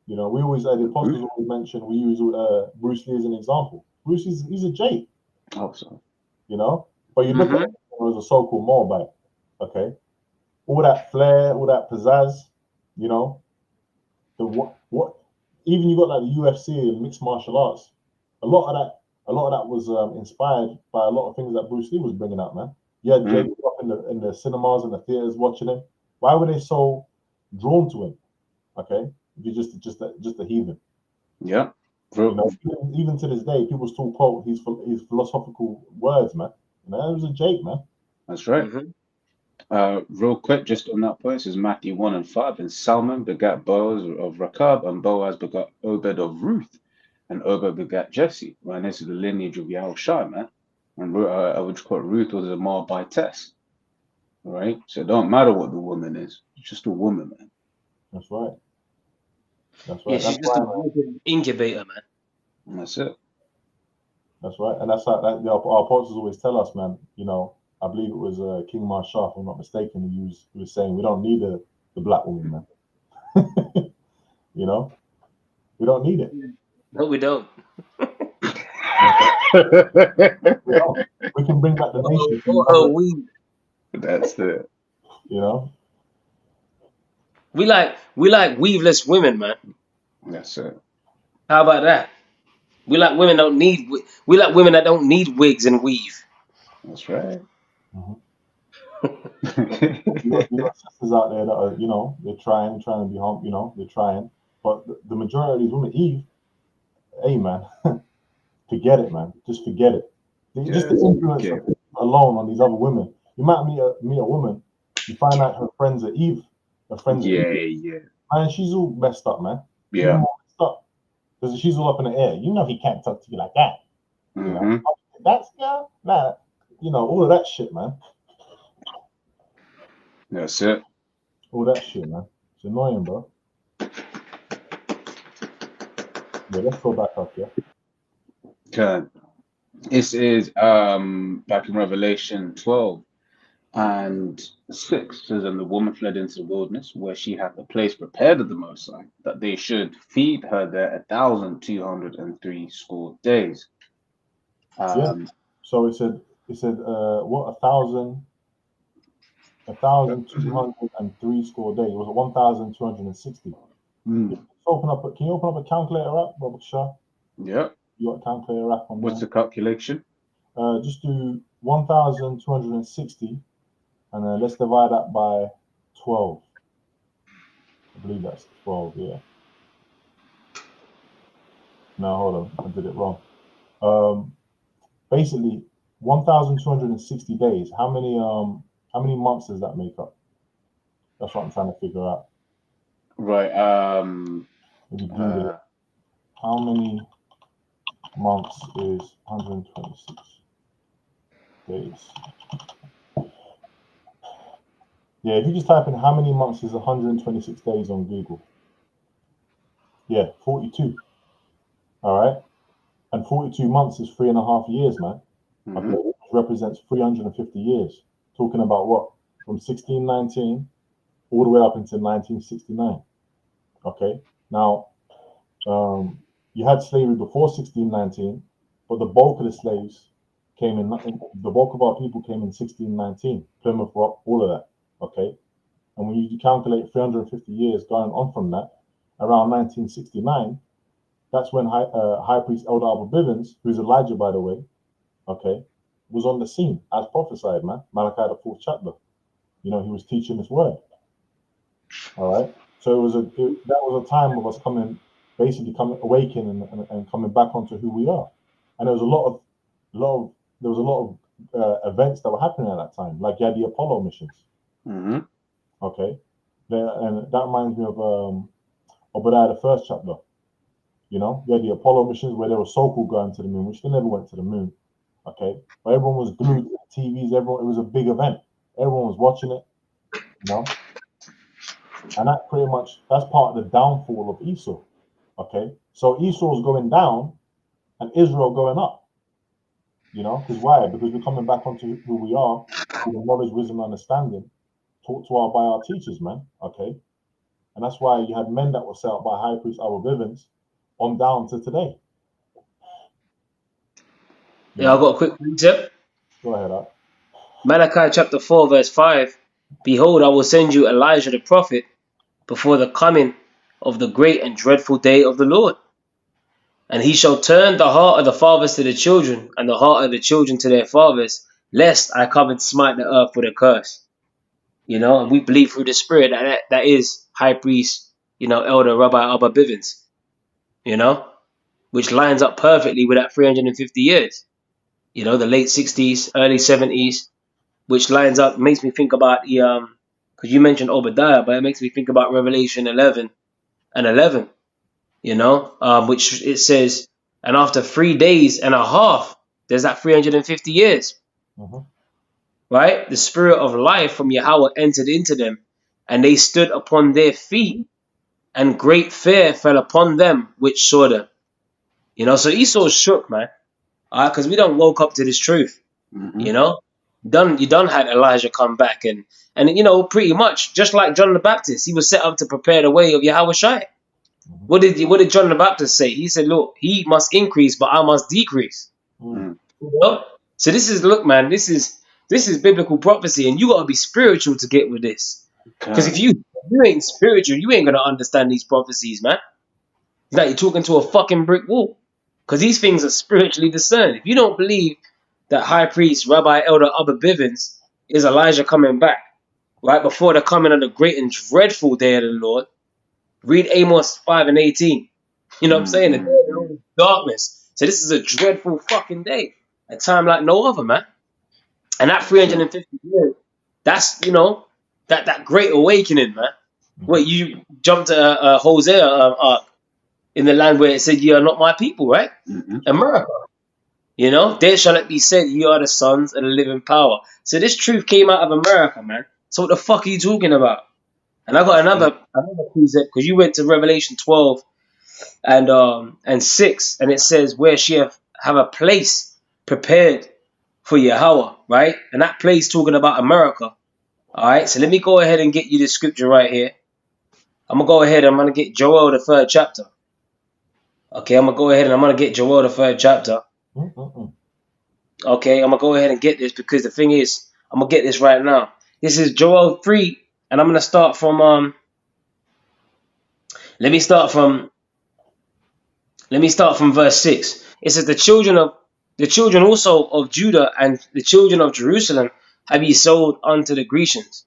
We always, the apostles always mention, we use Bruce Lee as an example. Bruce Lee's he's a J. Oh, sorry. But you look at him as a so-called Moabite, okay? All that flair, all that pizzazz, the what even you got like the UFC and mixed martial arts. A lot of that was inspired by a lot of things that Bruce Lee was bringing up, man. You had Jake up in the cinemas and the theaters watching him. Why were they so drawn to him? Okay, if you're just a heathen. Yeah. You know, even to this day, people still quote his philosophical words, man. You know, it was a Jake, man. That's right. Real quick, just on that point, it says Matthew 1 and 5, and Salmon begat Boaz of Rechab, and Boaz begat Obed of Ruth, and Obed begat Jesse. Right, this is the lineage of Yahushua, man. And I would call it Ruth was a Moabitess. Right? So it don't matter what the woman is, it's just a woman, man. That's right. That's Yeah, right. she's That's just why, a man. incubator, man. And that's it. That's right. And that's like that. Our apostles always tell us, man. You know, I believe it was King Marshall, if I'm not mistaken. He was saying we don't need the black woman, man. You know, we don't need it. No, we don't. We don't. We can bring back the nation. That's it. You know, we like weaveless women, man. That's it. How about that? We like women we like women that don't need wigs and weave. That's right. you got sisters out there that are, you know, they're trying to be home. You know, they're trying, but the majority of these women, Eve, hey, man, forget it, man. Just forget it. Just the influence alone on these other women. You might meet a woman, you find out her friends are Eve. Her friends are Eve. Yeah. Man, she's all messed up, man. Yeah. Even more messed up. Because she's all up in the air. You know he can't talk to you like that. You know? That's nah. You know, all of that shit, man. That's it. All that shit, man. It's annoying, bro. Yeah, let's go back up, yeah. Okay. This is back in Revelation 12 and 6 says, and the woman fled into the wilderness, where she had the place prepared of the Most High, that they should feed her there 1,203 days. Yeah. So it said what 1,203 days. It was 1,260. Can you open up a calculator app, Robert Shaw? Yeah. You got a calculator app on What's the calculation? Just do 1,260, and then let's divide that by 12. I believe that's 12. Yeah. No, hold on, I did it wrong. Basically, 1,260 days. How many months does that make up? That's what I'm trying to figure out. Right. How many months is 126 days? Yeah, if you just type in how many months is 126 days on Google. Yeah, 42. All right. And 42 months is 3.5 years, man. Okay, which represents 350 years. Talking about what? From 1619 all the way up until 1969. Okay. Now, you had slavery before 1619, but the bulk of the slaves came in. The bulk of our people came in 1619. Plymouth Rock, all of that. Okay. And when you calculate 350 years going on from that, around 1969, that's when High Priest Elder Albert Bivens, who's Elijah, by the way, okay, was on the scene as prophesied, man. Malachi, the 4th chapter. You know, he was teaching this word. All right. So that was a time of us awakening and coming back onto who we are. And there was a lot of events that were happening at that time. Like you had the Apollo missions. Okay. And that reminds me of Obadiah, the 1st chapter. You know, you had the Apollo missions where they were so-called going to the moon, which they never went to the moon. Okay. But everyone was glued to the TVs. It was a big event. Everyone was watching it, you know. And that's part of the downfall of Esau. Okay. So Esau's going down and Israel going up. You know, because why? Because we're coming back onto who we are with the knowledge, wisdom, understanding taught to by our teachers, man. Okay. And that's why you had men that were set up by High Priest Albert Bivens on down to today. Yeah, I've got a quick tip. Go ahead, Al. Malachi chapter 4 verse 5. Behold, I will send you Elijah the prophet before the coming of the great and dreadful day of the Lord. And he shall turn the heart of the fathers to the children, and the heart of the children to their fathers, lest I come and smite the earth with a curse. You know, and we believe through the Spirit that is High Priest, you know, Elder Rabbi Abba Bivens. You know? which lines up perfectly with that 350 years. You know, the late 60s, early 70s, which lines up, makes me think about the because you mentioned Obadiah, but it makes me think about Revelation 11 and 11. You know, which it says, and after 3 days and a half, there's that 350 years, Mhm. right? The spirit of life from Yahweh entered into them, and they stood upon their feet, and great fear fell upon them which saw them. You know, so Esau's shook, man, because we don't woke up to this truth. Mm-hmm. You know, you done had Elijah come back, and you know, pretty much just like John the Baptist, he was set up to prepare the way of Yahweh Shai. What did John the Baptist say? He said, "Look, he must increase, but I must decrease." Mm. You know? So this is, look, man, this is biblical prophecy, and you gotta be spiritual to get with this. Because if you ain't spiritual, you ain't gonna understand these prophecies, man. It's like you're talking to a fucking brick wall. Because these things are spiritually discerned. If you don't believe that High Priest Rabbi Elder Abba Bivens is Elijah coming back, right before the coming of the great and dreadful day of the Lord, read Amos 5 and 18. You know what I'm saying? The day of the Lord is darkness. So this is a dreadful fucking day. A time like no other, man. And that 350 years, that's, you know, that great awakening, man. Where you jumped to Hosea in the land where it said, "You are not my people," right? Mm-hmm. America. You know, there shall it be said, "You are the sons of the living power." So this truth came out of America, man. So what the fuck are you talking about? And I got another precept, because you went to Revelation 12 and 6, and it says where she have a place prepared for Yahweh, right? And that place talking about America. All right, so let me go ahead and get you the scripture right here. I'm gonna get Joel the 3rd chapter. Okay, I'm gonna go ahead and I'm gonna get Joel the 3rd chapter. Mm-mm-mm. Okay, I'm gonna go ahead and get this, because the thing is, I'm gonna get this right now. This is Joel 3, and I'm gonna start from let me start from verse 6. It says, the children also of Judah and the children of Jerusalem have ye sold unto the Grecians.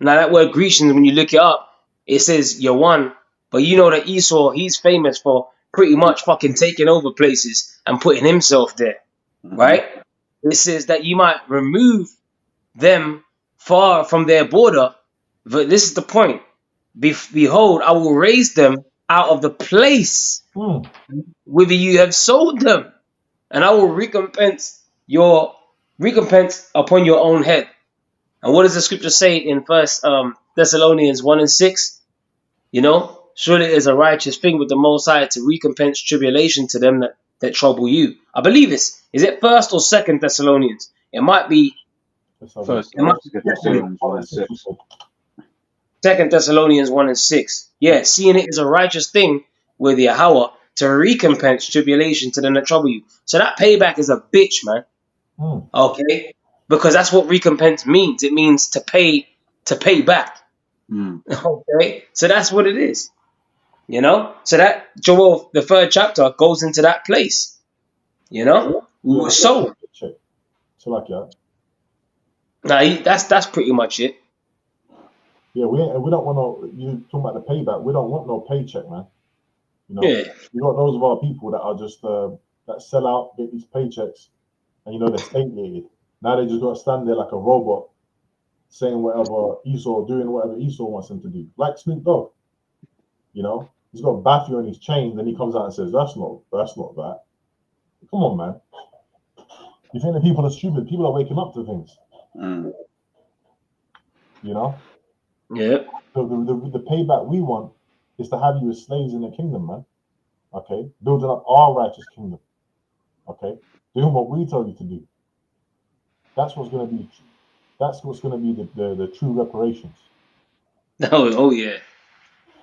Now that word Grecians, when you look it up, it says Yawan, but you know that Esau, he's famous for pretty much fucking taking over places and putting himself there, right? It says that you might remove them far from their border, but this is the point. Behold, I will raise them out of the place Mm. whither you have sold them, and I will recompense upon your own head. And what does the scripture say in First Thessalonians 1 and 6? You know, surely it is a righteous thing with the Most High to recompense tribulation to them that trouble you. I believe is it First or Second Thessalonians? It might be. Let's have First, It might be Thessalonians 1 and 6. Second Thessalonians 1 and 6. Yeah, seeing it is a righteous thing with Yahweh to recompense tribulation to them that trouble you. So that payback is a bitch, man. Mm. Okay? Because that's what recompense means. It means to pay back. Mm. Okay? So that's what it is. You know? So that Joel, the 3rd chapter, goes into that place. You know? Yeah, So check. So like that. now that's pretty much it. Yeah, we don't want no. You talking about the payback? We don't want no paycheck, man. You know, Yeah. you got those of our people that are just that sell out, get these paychecks, and you know they're state-aided. Now they just got to stand there like a robot, saying whatever Esau, doing whatever Esau wants him to do, like Snoop Dogg. You know, he's got Baffy on his chains, and he comes out and says, "That's not that." Come on, man. You think the people are stupid? People are waking up to things. Mm. You know. Yeah. So the payback we want is to have you as slaves in the kingdom, man. Okay, building up our righteous kingdom. Okay, doing what we tell you to do. That's what's going to be. That's what's going to be the true reparations. Oh yeah.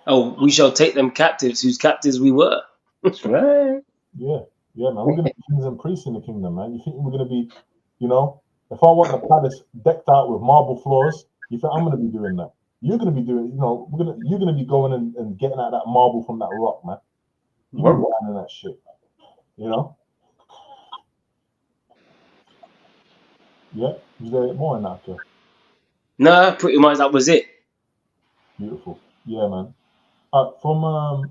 Oh, we shall take them captives whose captives we were. That's right. Yeah, man. We're going to be kings and priests in the kingdom, man. You think we're going to be, you know, if I want the palace decked out with marble floors, you think I'm going to be doing that? You're going to be doing, you know, you're going to be going and getting out that marble from that rock, man. You're buying that shit, you know. Yeah, is there more in that? Nah, pretty much that was it. Beautiful. Yeah, man. From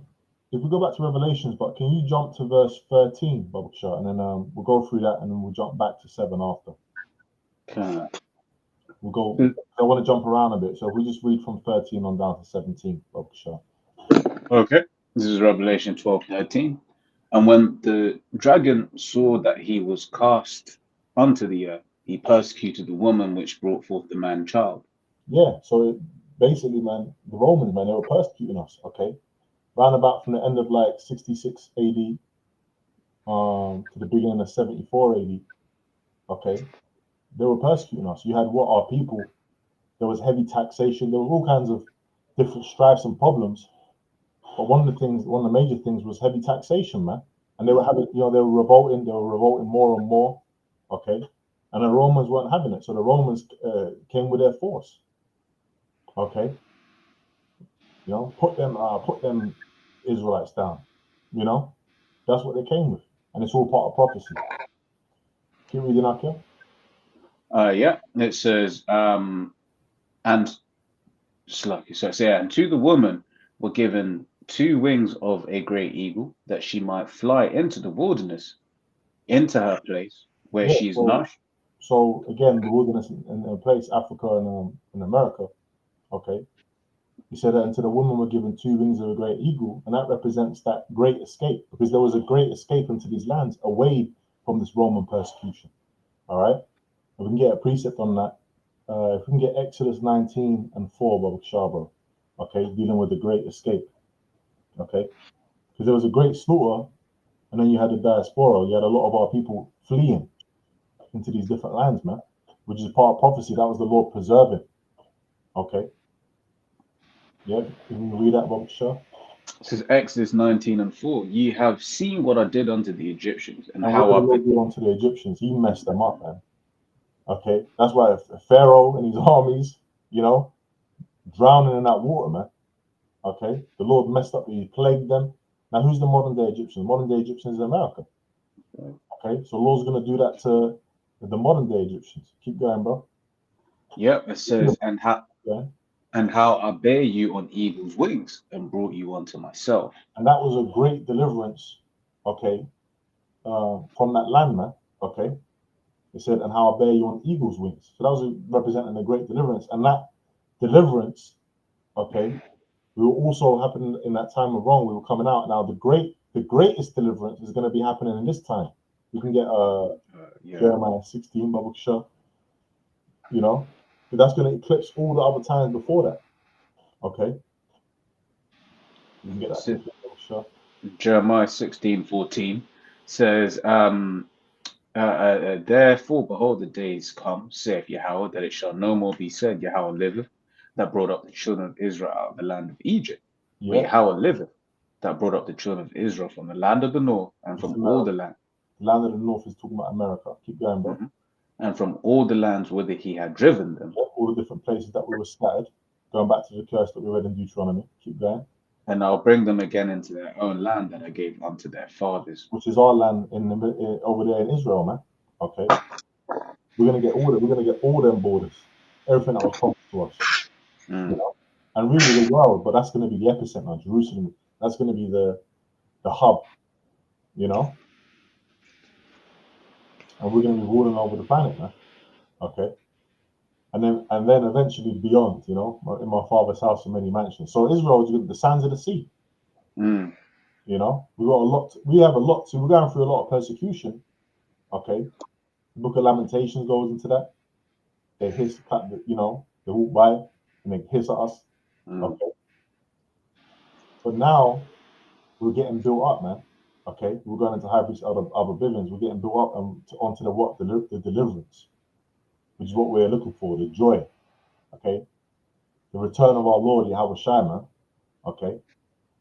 if we go back to Revelations, but can you jump to verse 13, Bubble Shot, and then we'll go through that, and then we'll jump back to 7 after. Okay. We'll go. I want to jump around a bit, so if we just read from 13 on down to 17, Bubble Shot. Okay. This is Revelation 12:13. And when the dragon saw that he was cast unto the earth, he persecuted the woman which brought forth the man child. Yeah, so basically, man, the Romans, man, they were persecuting us, okay? Round about from the end of like 66 AD to the beginning of 74 AD, okay? They were persecuting us. You had what our people, there was heavy taxation, there was all kinds of different strifes and problems. But one of the major things was heavy taxation, man. And they were having, they were revolting more and more, okay? And the Romans weren't having it. So the Romans came with their force, okay? Put them Israelites down, That's what they came with. And it's all part of prophecy. Keep reading, Akia. Yeah, it says, and just like it says, yeah, and to the woman were given 2 wings of a great eagle, that she might fly into the wilderness, into her place where she is nourished. So again, the wilderness in a place, Africa and America, okay? He said that unto the woman were given 2 wings of a great eagle, and that represents that great escape, because there was a great escape into these lands away from this Roman persecution. All right, if we can get a precept on that, if we can get Exodus 19 and 4, Baba Shabo, okay, dealing with the great escape, okay, because there was a great slaughter, and then you had the diaspora. You had a lot of our people fleeing into these different lands, man, which is part of prophecy. That was the Lord preserving, okay. Yeah, you can read that, Baba Shah. It says Exodus 19 and 4. Ye have seen what I did unto the Egyptians, and what how I did the Lord do unto the Egyptians? He messed them up, man. Okay, that's why Pharaoh and his armies, drowning in that water, man. Okay, the Lord messed up. He plagued them. Now, who's the modern day Egyptians? Modern day Egyptians is America. Okay, so the Lord's going to do that to the modern day Egyptians. Keep going, bro. Yep, it says, and how I bear you on eagle's wings and brought you unto myself. And that was a great deliverance, okay, from that land, man. Okay, it said, and how I bear you on eagle's wings. So that was representing a great deliverance, and that deliverance, okay, we were also happening in that time of wrong. We were coming out. Now the greatest deliverance is going to be happening in this time. You can get Jeremiah 16, Baba Shah. But that's going to eclipse all the other times before that. Okay. You can get that. Jeremiah 16:14 says, therefore, behold, the days come, saith Yahweh, that it shall no more be said, Yahweh liveth, that brought up the children of Israel out of the land of Egypt. Yeah. But Yahweh liveth, that brought up the children of Israel from the land of the north and from all the land. The land of the north is talking about America. Keep going, bro. And from all the lands whither he had driven them. All the different places that we were scattered. Going back to the curse that we read in Deuteronomy. Keep going. And I'll bring them again into their own land that I gave unto their fathers. Which is our land over there in Israel, man. Okay. We're gonna get all them borders. Everything that was promised to us. And really the world, but that's gonna be the epicenter, Jerusalem. That's gonna be the hub, And we're gonna be ruling over the planet, man. Okay. And then eventually beyond, in my father's house are many mansions. So Israel is the sands of the sea. We have a lot we're going through a lot of persecution. Okay. The book of Lamentations goes into that. They hiss, they walk by and they hiss at us. Okay. But now we're getting built up, man. Okay. We're going into high priests other billions. We're getting built up onto the deliverance, which is what we're looking for, the joy. Okay. The return of our Lord, Yahweh Shai, man. Okay.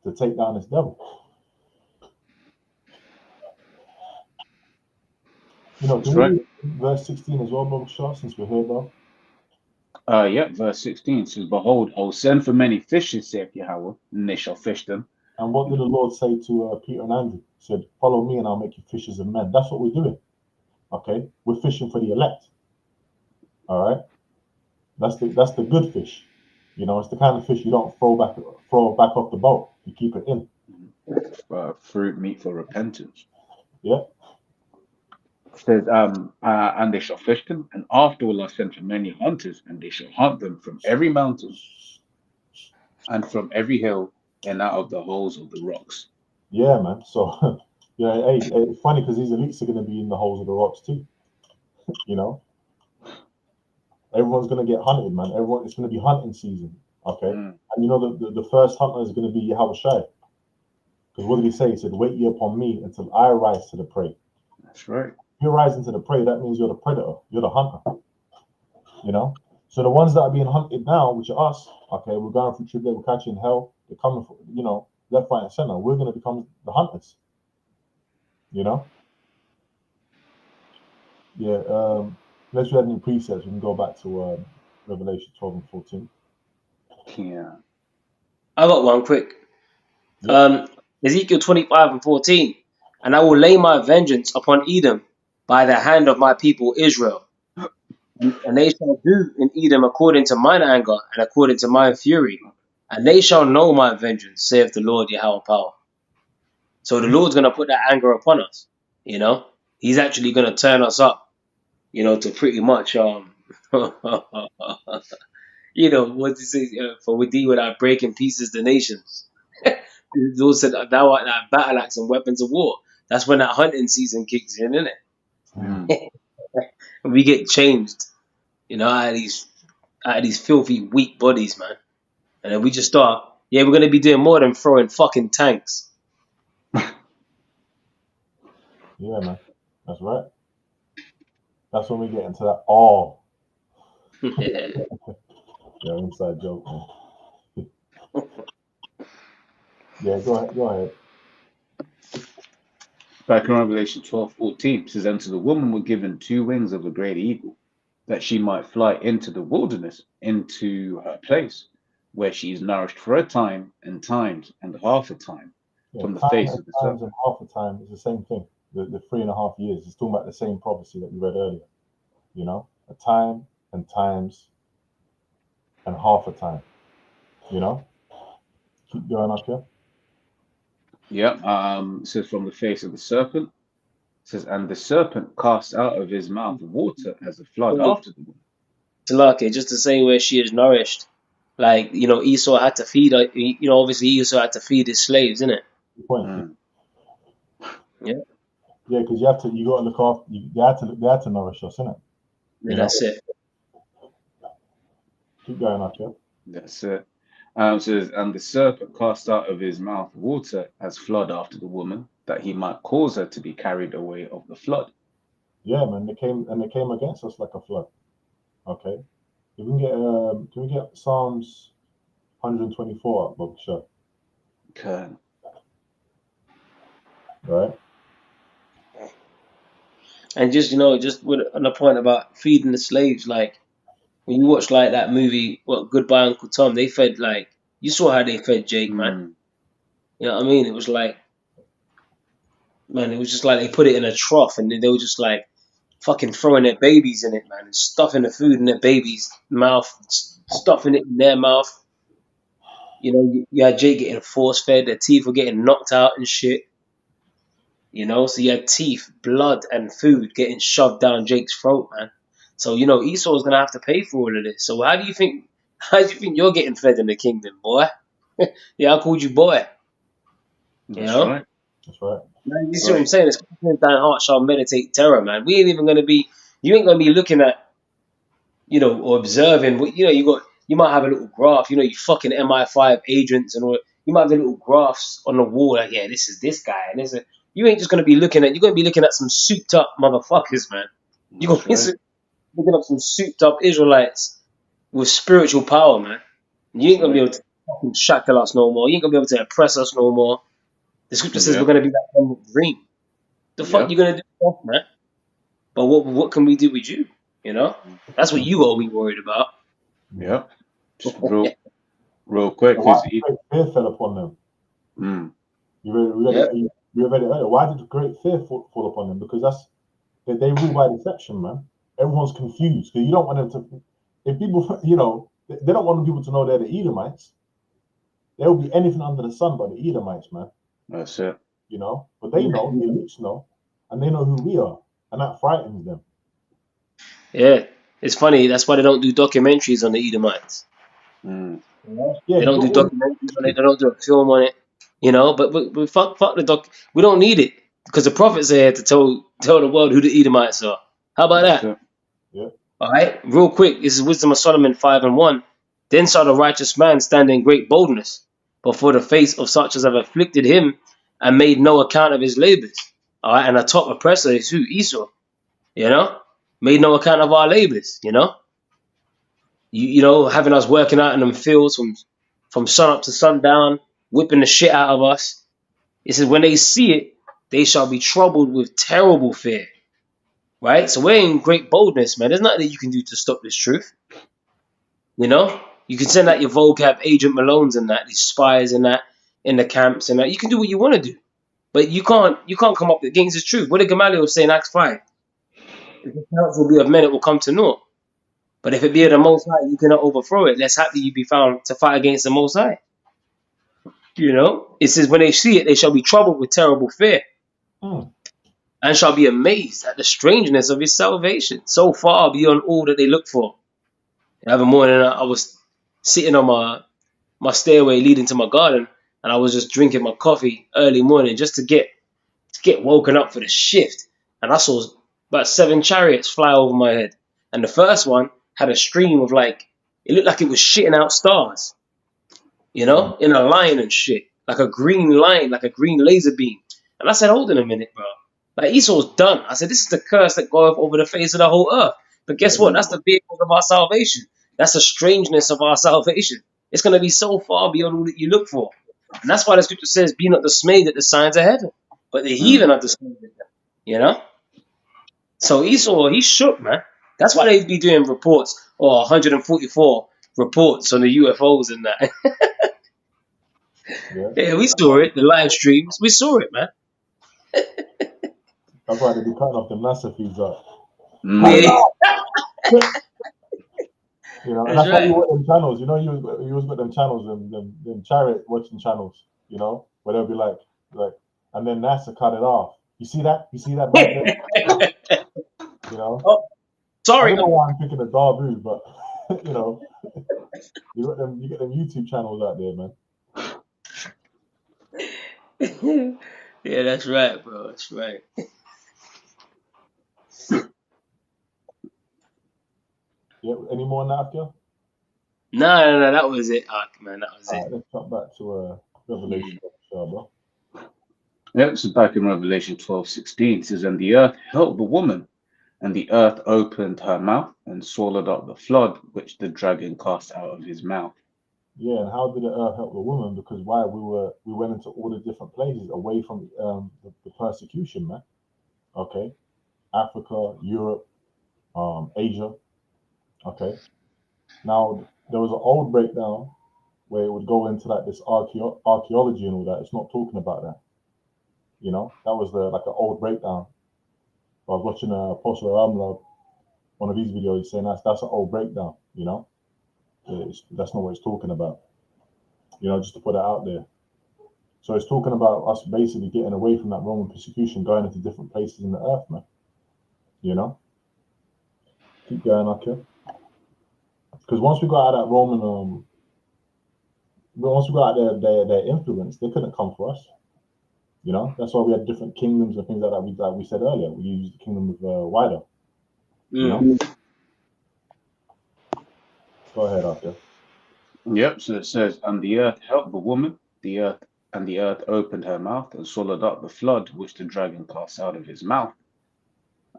To take down this devil. That's right. Verse 16 as well, Brother Shah, since we're here, bro. Verse 16 says, behold, I will send for many fishes, saith Yahweh, and they shall fish them. And what did the Lord say to Peter and Andrew? He said, follow me and I'll make you fishers of men. That's what we're doing. Okay? We're fishing for the elect. All right? That's the good fish. It's the kind of fish you don't throw back off the boat. You keep it in. fruit meat for repentance. Yeah. It says, and they shall fish them, and afterward I sent many hunters, and they shall hunt them from every mountain and from every hill and out of the holes of the rocks. Yeah, man. So, yeah, hey, it's funny because these elites are going to be in the holes of the rocks too. You know, everyone's going to get hunted, man. Everyone, it's going to be hunting season. Okay, Mm, and you know the first hunter is going to be Yahweh Shai. Because what did he say? He said, "Wait ye upon me until I rise to the prey." that's right. If you're rising to the prey, that means you're the predator. You're the hunter. You know. So the ones that are being hunted now, which are us, okay, we're going through tribulation, we're catching hell. They're coming, for, you know, left, right, and center. We're going to become the hunters. You know. Yeah. Unless you had any precepts, we can go back to Revelation 12 and 14. Yeah. I got one quick. Yeah. Ezekiel 25 and 14. And I will lay my vengeance upon Edom by the hand of my people Israel. And they shall do in Edom according to mine anger and according to my fury. And they shall know my vengeance, saith the Lord Yahweh power. So the Lord's going to put that anger upon us. You know, he's actually going to turn us up, you know, to pretty much, you know, what to say, for we deal without breaking pieces the nations. The Lord said, thou art that battle axe and weapons of war. That's when that hunting season kicks in, isn't Mm. it? And we get changed, you know, out of these filthy, weak bodies, man. And then we just start, yeah, we're going to be doing more than throwing fucking tanks. Yeah, man. That's right. That's when we get into that. Oh, Yeah. yeah, inside joke, man. Yeah, go ahead. Go ahead. Back in Revelation 12:14, it says, and to the woman were given 2 wings of a great eagle, that she might fly into the wilderness, into her place, where she is nourished for a time and times and half a time Yeah, from the time face and of the times and serpent. half the time is the same thing. The 3.5 years is talking about the same prophecy that we read earlier. You know, a time and times and half a time. You know, keep going up here. Yeah, it says from the face of the serpent. It says, and the serpent cast out of his mouth water as a flood after the woman. Talake, just to say where she is nourished. Like, you know, Esau had to feed, you know, obviously Esau had to feed his slaves, innit? Good point. Mm. Yeah. Yeah, because you have to. You got to look after. They had to nourish us, innit? Yeah, You know. that's it. Keep going up here. That's it. It says, and the serpent cast out of his mouth water as flood after the woman, that he might cause her to be carried away of the flood. Yeah, man. They came against us like a flood. Okay. If we can we get Psalms 124 up, Bob? Sure. Okay. Right. And just, you know, just with on the point about feeding the slaves, like, when you watch, like, that movie, what, Goodbye Uncle Tom, they fed, like, you saw how they fed Jake, man. Mm. You know what I mean? It was like, man, it was just like they put it in a trough and then they were just like fucking throwing their babies in it, man, and stuffing the food in their babies' mouth, stuffing it in their mouth. You know, you had Jake getting force fed, their teeth were getting knocked out and shit. You know, so you had teeth, blood, and food getting shoved down Jake's throat, man. So, you know, Esau's gonna have to pay for all of this. So how do you think you're getting fed in the kingdom, boy? Yeah, I called you boy. You That's know? right. That's right. Man, you see what I'm Right. saying? It's thine heart shall meditate terror, man. We ain't even gonna be you ain't gonna be looking at, you know, or observing what you know, you might have a little graph, you know, you fucking MI5 agents and all you might have the little graphs on the wall like, yeah, this is this guy and this is you ain't just gonna be you're gonna be looking at some souped up motherfuckers, man. You're gonna That's be right. looking up some souped up Israelites with spiritual power, man. You ain't That's gonna be right. able to fucking shackle us no more. You ain't gonna be able to oppress us no more. The scripture says we're Yep. gonna be like one with dream. The fuck you Yep. gonna do, man? But what can we do with you? You know? That's what you gotta be worried about. Yeah. Yep. Just real quick, So why because did great fear fell upon them? mm, You Yeah. read it earlier. Why did great fear fall upon them? Because they rule by deception, man. Everyone's confused because you don't want them to. If people, you know, they don't want people to know they're the Edomites. There will be anything under the sun but the Edomites, man. That's it. you know. But they know, the elites know, and they know who we are, and that frightens them. Yeah, it's funny. That's why they don't do documentaries on the Edomites. Mm. Yeah, They don't do you got all documentaries on it. They don't do a film on it. You know, but fuck the doc. We don't need it because the prophets are here to tell the world who the Edomites are. How about That's that? it. yeah, All right, real quick. This is Wisdom of Solomon 5:1. Then saw the righteous man stand in great boldness before the face of such as have afflicted him and made no account of his labors. All right, and the top oppressor is who? Esau. You know, made no account of our labors. You know, having us working out in them fields from sun up to sundown, whipping the shit out of us. It says, when they see it, they shall be troubled with terrible fear. Right? So we're in great boldness, man. There's nothing that you can do to stop this truth. You know? You can send out your vocab agent Malones and that, these spies and that, in the camps and that. You can do what you want to do. But you can't come up against the truth. What did Gamaliel say in Acts 5? If the counsel be of men, it will come to naught. But if it be of the Most High, you cannot overthrow it. Lest haply you be found to fight against the Most High. You know? It says, when they see it, they shall be troubled with terrible fear. And shall be amazed at the strangeness of his salvation, so far beyond all that they look for. The other morning, I was sitting on my stairway leading to my garden, and I was just drinking my coffee early morning just to get woken up for the shift. And I saw about 7 chariots fly over my head. And the first one had a stream of it looked like it was shitting out stars, you know, in a line and shit, like a green line, like a green laser beam. And I said, hold on a minute, bro. Like Esau's done. I said, this is the curse that goeth over the face of the whole earth. But guess what? That's the vehicle of our salvation. That's the strangeness of our salvation. It's going to be so far beyond all that you look for. And that's why the scripture says, be not dismayed at the signs of heaven. But the heathen are dismayed at them. You know? So Esau, he's shook, man. That's why they be doing reports, or 144 reports on the UFOs and that. Yeah, we saw it. The live streams. We saw it, man. That's why they be cutting off the NASA feeds up. You know, and that's why you want them channels. You know, you always got them channels, them chariot watching channels. You know, where they'll be like, and then NASA cut it off. You see that? You see that back there? You know. Oh, sorry. I don't know why I'm thinking of Darbu, but you know, you get them YouTube channels out there, man. Yeah, that's right, bro. That's right. Yeah, any more on that, Akil? No, that was it, man. That was it. Right, let's jump back to Revelation, bro. Yep, so back in Revelation 12:16, it says, and the earth helped the woman, and the earth opened her mouth and swallowed up the flood which the dragon cast out of his mouth. Yeah, and how did the earth help the woman? Because why? We went into all the different places away from the persecution, man. Okay, Africa, Europe, Asia. Okay, now there was an old breakdown where it would go into like this archaeology and all that. It's not talking about that. You know, that was like an old breakdown. I was watching Apostle Ramla, one of his videos, saying that's an old breakdown. You know, that's not what it's talking about. You know, just to put it out there. So it's talking about us basically getting away from that Roman persecution, going into different places in the earth, man. You know, keep going, okay. Because once we got out of that Roman, once we got out their influence, they couldn't come for us. You know, that's why we had different kingdoms and things like that. Like we said earlier, we used the kingdom of Wider. You know. Go ahead, Arthur. Yep. So it says, and the earth helped the woman. The earth opened her mouth and swallowed up the flood which the dragon cast out of his mouth.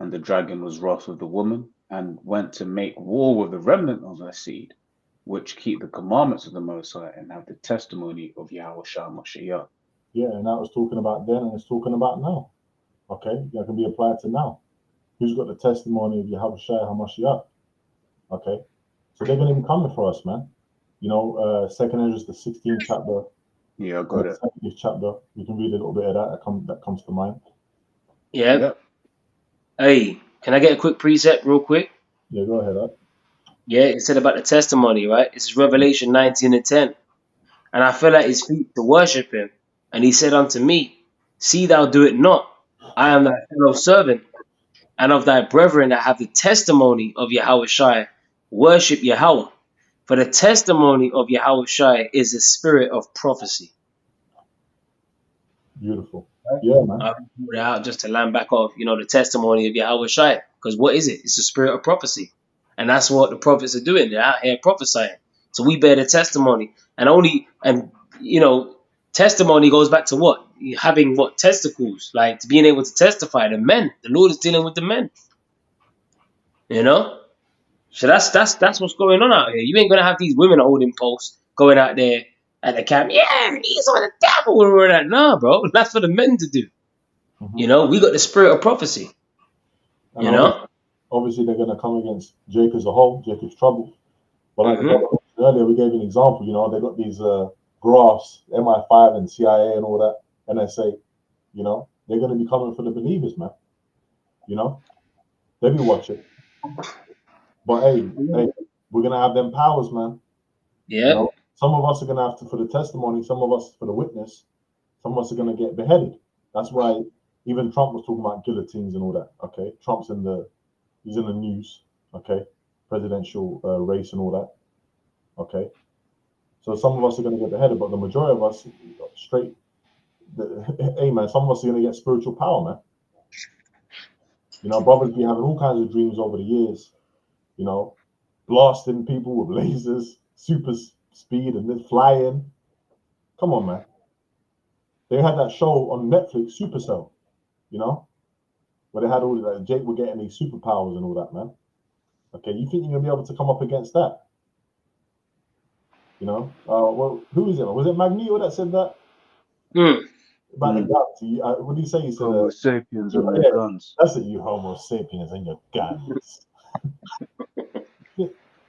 And the dragon was wroth with the woman and went to make war with the remnant of her seed, which keep the commandments of the Most High and have the testimony of Yahushua Mashiach. Yeah, and that was talking about then, and it's talking about now. Okay, that can be applied to now. Who's got the testimony of Yahushua HaMashiach? Okay, so they're going to be coming for us, man. You know, Second Ezra, the 16th chapter. Yeah, I got it. 70th chapter. You can read a little bit of that comes to mind. Yeah. Yep. Hey, can I get a quick precept real quick? Yeah, go ahead, Ad. Yeah, it said about the testimony, right? It's Revelation 19:10. And I fell at his feet to worship him. And he said unto me, See thou do it not. I am thy fellow servant, and of thy brethren that have the testimony of Yahweh. Worship Yahweh. For the testimony of Yahweh is the spirit of prophecy. Beautiful. Yeah, man. I put it out just to land back off, the testimony of Yahweh. Because what is it? It's the spirit of prophecy. And that's what the prophets are doing. They're out here prophesying. So we bear the testimony. And testimony goes back to what? Having what? Testicles. Like being able to testify. The men. The Lord is dealing with the men. So that's what's going on out here. You ain't gonna have these women holding posts going out there at the camp. Yeah, he's on the devil and all that. Nah, bro, that's for the men to do. Mhm. We got the spirit of prophecy. And obviously they're going to come against Jake as a whole, Jacob's trouble. But like the brother mentioned earlier, we gave an example. They got these graphs, MI5 and CIA and all that, NSA. They're going to be coming for the believers, man. They be watching. But hey, we're going to have them powers, man. Yeah. Some of us are going to have to for the testimony, some of us for the witness, some of us are going to get beheaded. That's why even Trump was talking about guillotines and all that. Okay, Trump's he's in the news. Okay, presidential race and all that. Okay, so some of us are going to get beheaded, but the majority of us straight. Hey man, some of us are going to get spiritual power, man. Brothers be having all kinds of dreams over the years. Blasting people with lasers, super speed, and then flying. Come on, man. They had that show on Netflix, Supercell. Where they had all that. Jake were getting these superpowers and all that, man. Okay, you think you're gonna be able to come up against that? Well, who is it? Was it Magneto that said that? About the galaxy. What did he say? He said, Homo sapiens and their guns. That's it, you Homo sapiens and your guns.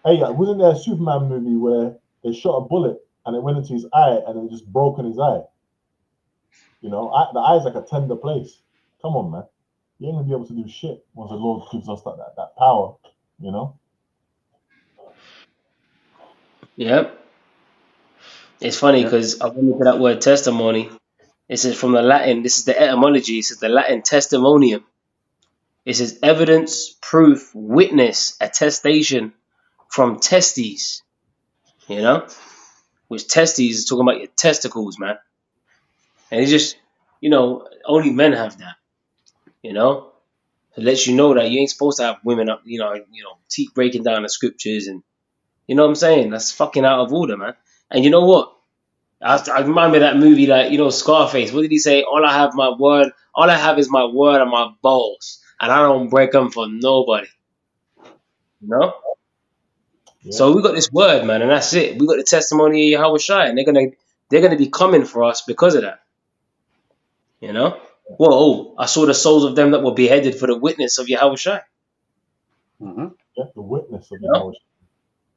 Hey, wasn't there a Superman movie where they shot a bullet and it went into his eye and it just broke in his eye? The eye's like a tender place. Come on, man. You ain't gonna be able to do shit once the Lord gives us that power, Yep. It's funny because I've looked at that word testimony. It says from the Latin, this is the etymology, it says the Latin testimonium. It says evidence, proof, witness, attestation from testes. Which testes is talking about your testicles, man. And it's just, only men have that. It lets you know that you ain't supposed to have women up, breaking down the scriptures and you know what I'm saying? That's fucking out of order, man. And you know what? I remember that movie that, Scarface. What did he say? All I have is my word and my balls. And I don't break them for nobody. Yeah. So we got this word, man, and that's it. We got the testimony of Yahweh, and they're gonna be coming for us because of that. Whoa, I saw the souls of them that were beheaded for the witness of Yahweh. Yeah, the witness of Yahweh.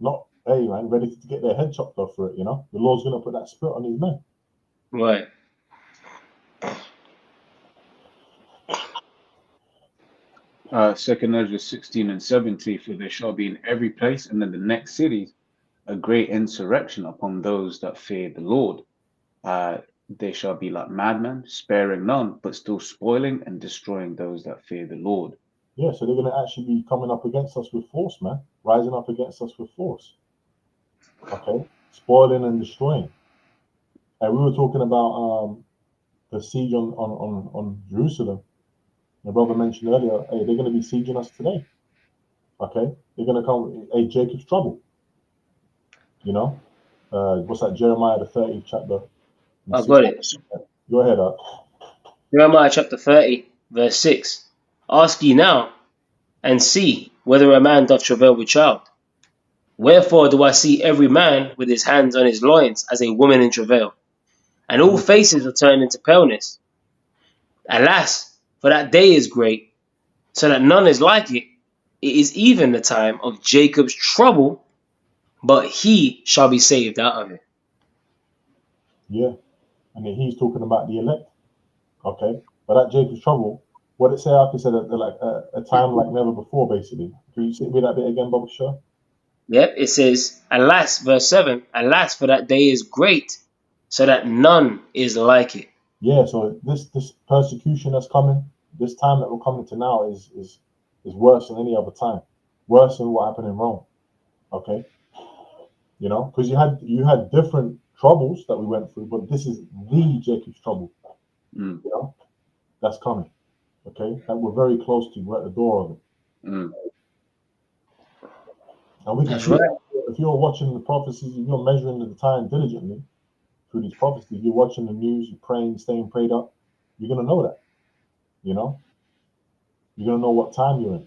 Not, hey, man, ready to get their head chopped off for it, The Lord's going to put that spirit on his men. Right. Second Ezra 16 and 17, for there shall be in every place and in the next cities a great insurrection upon those that fear the Lord. They shall be like madmen, sparing none, but still spoiling and destroying those that fear the Lord. Yeah, so they're going to actually be coming up against us with force, man. Rising up against us with force. Okay? Spoiling and destroying. And we were talking about the siege on Jerusalem. My brother mentioned earlier, hey, they're going to be sieging us today. Okay? They're going to come, hey, Jacob's trouble. What's that? Jeremiah, the 30th chapter. I got it. Go ahead, Jeremiah chapter 30, verse 6. Ask ye now, and see whether a man doth travail with child. Wherefore do I see every man with his hands on his loins as a woman in travail, and all faces are turned into paleness. Alas, for that day is great, so that none is like it. It is even the time of Jacob's trouble, but he shall be saved out of it. Yeah. And then he's talking about the elect. Okay. But at Jacob's trouble, what it say after said like a time like never before, basically. Can you read that bit again, Bob Shaw? Yep, it says, alas, verse 7, alas, for that day is great, so that none is like it. yeah, so this persecution that's coming, this time that we're coming to now is worse than any other time, worse than what happened in Rome. Okay, you know, because you had different troubles that we went through, but this is the Jacob's trouble. Mm. You know, that's coming. Okay, and we're very close to. We're at the door of it, Mm. and we can That's see right. if you're watching the prophecies, if you're measuring the time diligently through these prophecies, you're watching the news, you're praying, staying prayed up, you're gonna know that. You know, you're gonna know what time you're in.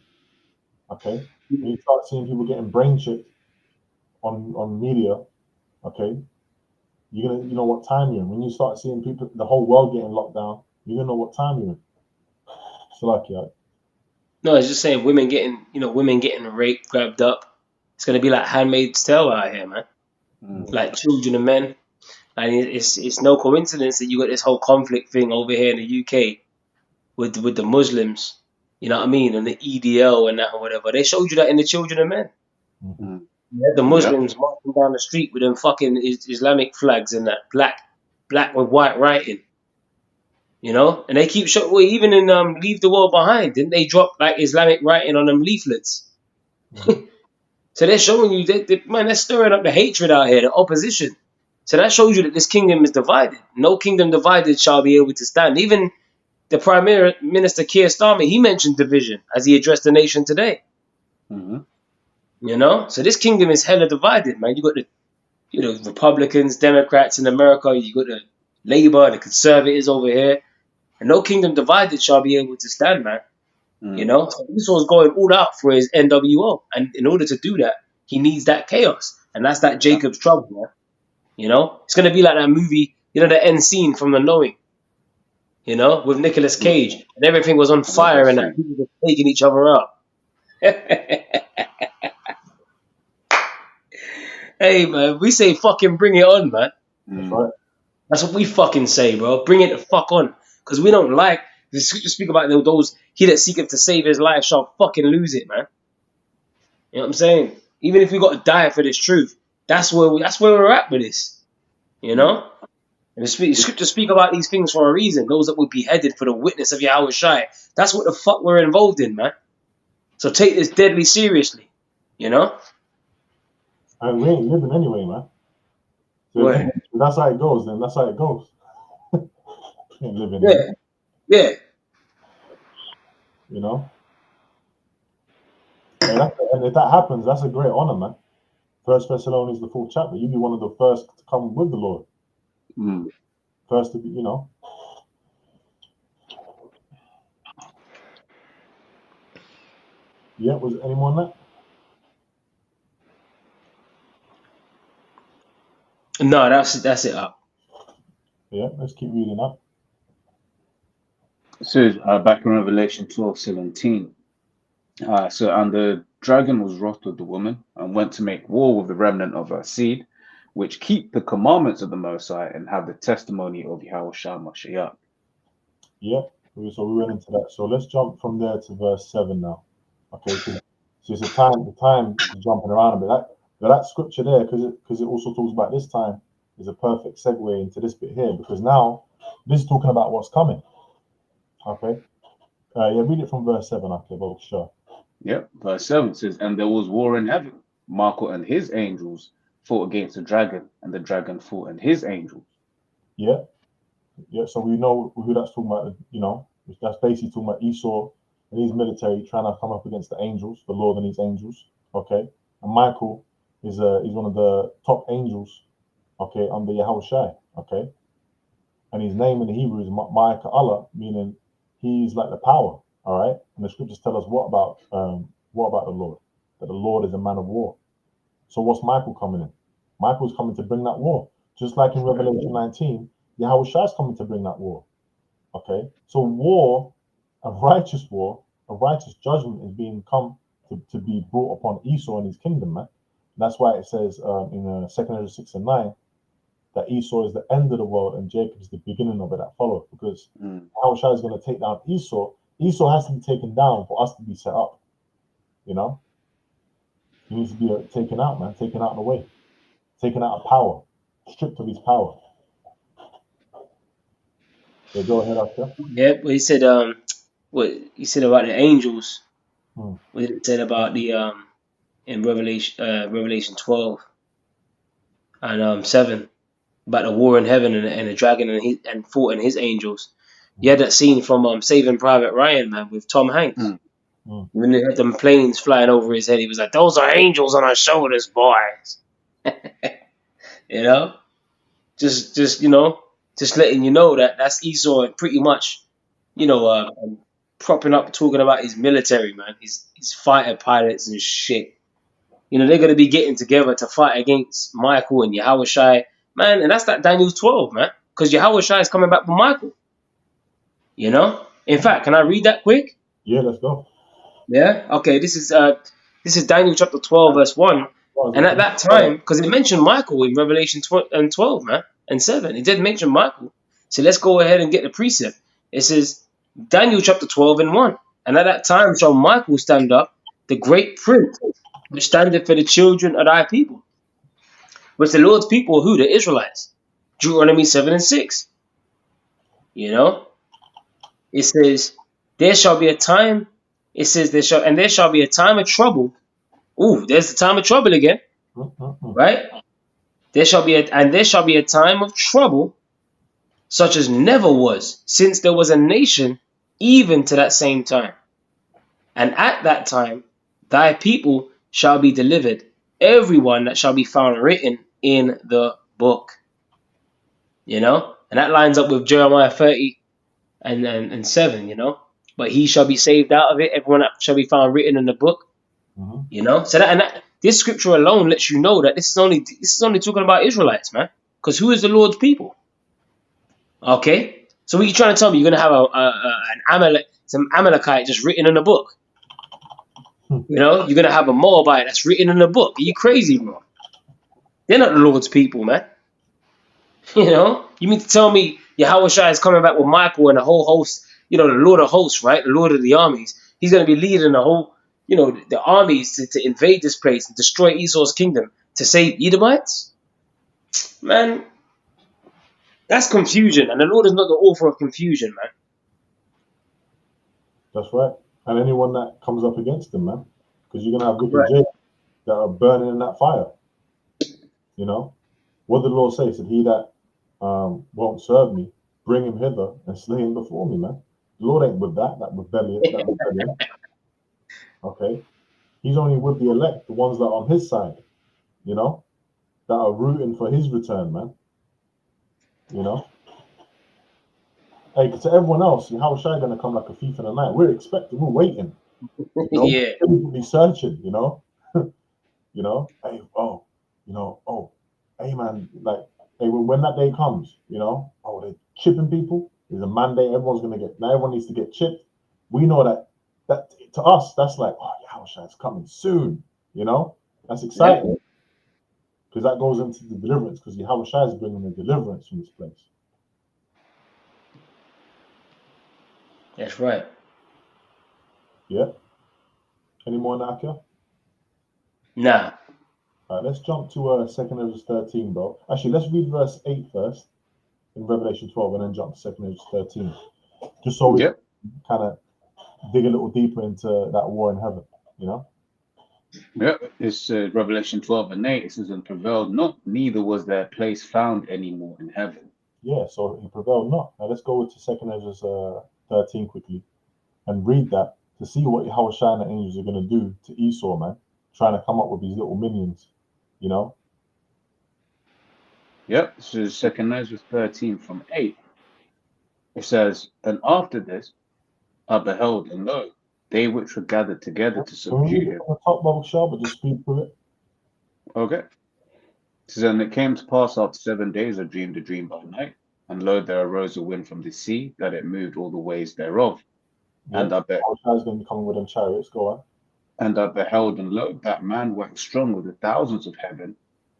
Okay, when you start seeing people getting brain chipped on media, okay, you know what time you're in. When you start seeing people, the whole world getting locked down, you're gonna know what time you're in. So like, yeah, No, it's just saying women getting raped, grabbed up. It's gonna be like Handmaid's Tale out here, man. Mm. Like children and men. And it's no coincidence that you got this whole conflict thing over here in the UK with the Muslims. You know what I mean? And the EDL and that or whatever. They showed you that in the children and men. mm-hmm. Mm. You had the Yep. Muslims marching down the street with them fucking Islamic flags and that black with white writing. You know, and they keep showing. Well, even in Leave the World Behind, didn't they drop like Islamic writing on them leaflets? Mhm. So they're showing you man, they're stirring up the hatred out here, the opposition. So that shows you that this kingdom is divided. No kingdom divided shall be able to stand. Even the Prime Minister Keir Starmer, he mentioned division as he addressed the nation today. Mm-hmm. You know, so this kingdom is hella divided, man. You got the Republicans, Democrats in America. You got the Labour, the Conservatives over here, and no kingdom divided shall be able to stand, man. You Mm. know, so Esau's going all out for his NWO, and in order to do that, he needs that chaos, and that's that Jacob's trouble, man. You know, it's gonna be like that movie, the end scene from The Knowing, with Nicolas Cage, and everything was on I love fire that and that scene. people were taking each other out. Hey man, we say fucking bring it on, man. That's Mm. right. That's what we fucking say, bro. Bring it the fuck on, because we don't like the scriptures speak about those he that seeketh to save his life shall fucking lose it, man. You know what I'm saying? Even if we got to die for this truth, that's where we're at with this. You Mm. know? And the scriptures speak about these things for a reason. Those that would be beheaded for the witness of Yahweh Shai. That's what the fuck we're involved in, man. So take this deadly seriously. You know? And we ain't living anyway, man. So Right. if that's how it goes, then that's how it goes. We ain't living Yeah. here, Yeah. you know. And if that happens, that's a great honor, man. First Thessalonians, the 4th chapter. You'd be one of the first to come with the Lord. Mm. First to be, you know. Yeah, was it any more than that? No, that's it up. Yeah, let's keep reading up. It says back in Revelation 12:17. So and the dragon was wroth with the woman and went to make war with the remnant of her seed, which keep the commandments of the Most High and have the testimony of Yahweh Shah Mashiach. Yeah, so we went into that. So let's jump from there to verse 7 now. Okay, because it's the time is jumping around a bit. That scripture there, because it also talks about this time, is a perfect segue into this bit here, because now this is talking about what's coming. Okay, yeah, read it from verse 7. Okay, well, sure. Yep, verse 7 says, and there was war in heaven. Michael and his angels fought against the dragon, and the dragon fought and his angels. Yeah, yeah. So we know who that's talking about. You know, that's basically talking about Esau and his military trying to come up against the angels, the Lord and his angels. Okay, and Michael is one of the top angels. Okay, under Yahweh Shai. Okay, and his name in the Hebrew is Ma'aka Allah, meaning he's like the power. All right, and the scriptures tell us what about the Lord? That the Lord is a man of war. So what's Michael coming in? Michael's coming to bring that war, just like in Revelation 19. Yahweh Shai is coming to bring that war. Okay, so war, a righteous judgment is being come to be brought upon Esau and his kingdom, man. That's why it says in 2 Ezra 6 and 9 that Esau is the end of the world and Jacob is the beginning of it that follows. Because Yahweh Shai is going to take down Esau. Esau has to be taken down for us to be set up. You know, he needs to be taken out, man, taken out of the way, taken out of power, stripped of his power. Yeah, go ahead, Akia. Yeah, but he said what he said about the angels. Hmm. What it said about the in Revelation 12 and 7 about the war in heaven and the dragon and fought and his angels. You had that scene from Saving Private Ryan, man, with Tom Hanks. Mm. Mm. When they had them planes flying over his head, he was like, "Those are angels on our shoulders, boys." You know, just just letting you know that that's Esau pretty much, propping up, talking about his military, man, his fighter pilots and shit. They're gonna be getting together to fight against Michael and Yahushai, man, and that's that Daniel 12, man, because Yahushai is coming back with Michael. In fact, can I read that quick? Yeah, let's go. Yeah. Okay. This is Daniel chapter 12 verse 1, and at that time, because it mentioned Michael in Revelation 12, man, and 7, it did mention Michael. So let's go ahead and get the precept. It says Daniel chapter 12 and 1, and at that time shall Michael stand up, the great prince, which standeth for the children of thy people. Which the Lord's people, who? The Israelites. Deuteronomy 7 and 6. It says, there shall be a time. It says there shall be a time of trouble. Ooh, there's the time of trouble again, right? There shall be a time of trouble, such as never was since there was a nation, even to that same time. And at that time, thy people shall be delivered, everyone that shall be found written in the book. And that lines up with Jeremiah 30 and 7. But he shall be saved out of it, everyone that shall be found written in the book. So this scripture alone lets you know that this is only talking about Israelites, man. Because who is the Lord's people? Okay, so what are you trying to tell me? You're gonna have some Amalekite just written in a book? You're gonna have a Moabite that's written in a book? Are you crazy, bro? They're not the Lord's people, man. You mean to tell me Yahushua is coming back with Michael and the whole host? The Lord of hosts, right? The Lord of the armies. He's gonna be leading the whole. The armies to invade this place and destroy Esau's kingdom to save Edomites? Man, that's confusion, and the Lord is not the author of confusion, man. That's right. And anyone that comes up against them, man, because you're gonna have wicked Jacob that are burning in that fire. What did the Lord say? He said, "He that won't serve me, bring him hither and slay him before me, man." The Lord ain't with that rebellion. Okay. He's only with the elect, the ones that are on his side, that are rooting for his return, man. Hey, to everyone else, how is Shai gonna come like a thief in the night? We're expecting, we're waiting. Yeah. We'll be searching, Hey, hey man, hey, when that day comes, they're chipping people. There's a mandate, everyone needs to get chipped. We know that to us, that's like, oh, Yahushua coming soon, That's exciting. Because that goes into the deliverance, because Yahushua is bringing the deliverance from this place. That's right. Yeah. Any more, Nakia? Nah. All right, let's jump to 2 Ezra 13, bro. Actually, let's read verse 8 first in Revelation 12 and then jump to 2 Ezra 13. Just so we kind of dig a little deeper into that war in heaven, Yeah, it's Revelation 12 and 8. It says, and prevailed not, neither was their place found anymore in heaven. Yeah, so he prevailed not. Now let's go to 2 Ezra 13 quickly and read that to see what Yahushua and the angels are going to do to Esau, man. Trying to come up with these little minions, Yep, this is 2 Ezra 13 from 8. It says, and after this I beheld, and lo, they which were gathered together to subdue him. On the top bubble shell, but just speed through it. Okay. It says, and it came to pass after 7 days I dreamed a dream by night, and lo, there arose a wind from the sea, that it moved all the ways thereof. Yeah. And I Yahushua is going to be coming with them chariots. Go on. And I beheld, and lo, that man waxed strong with the thousands of heaven.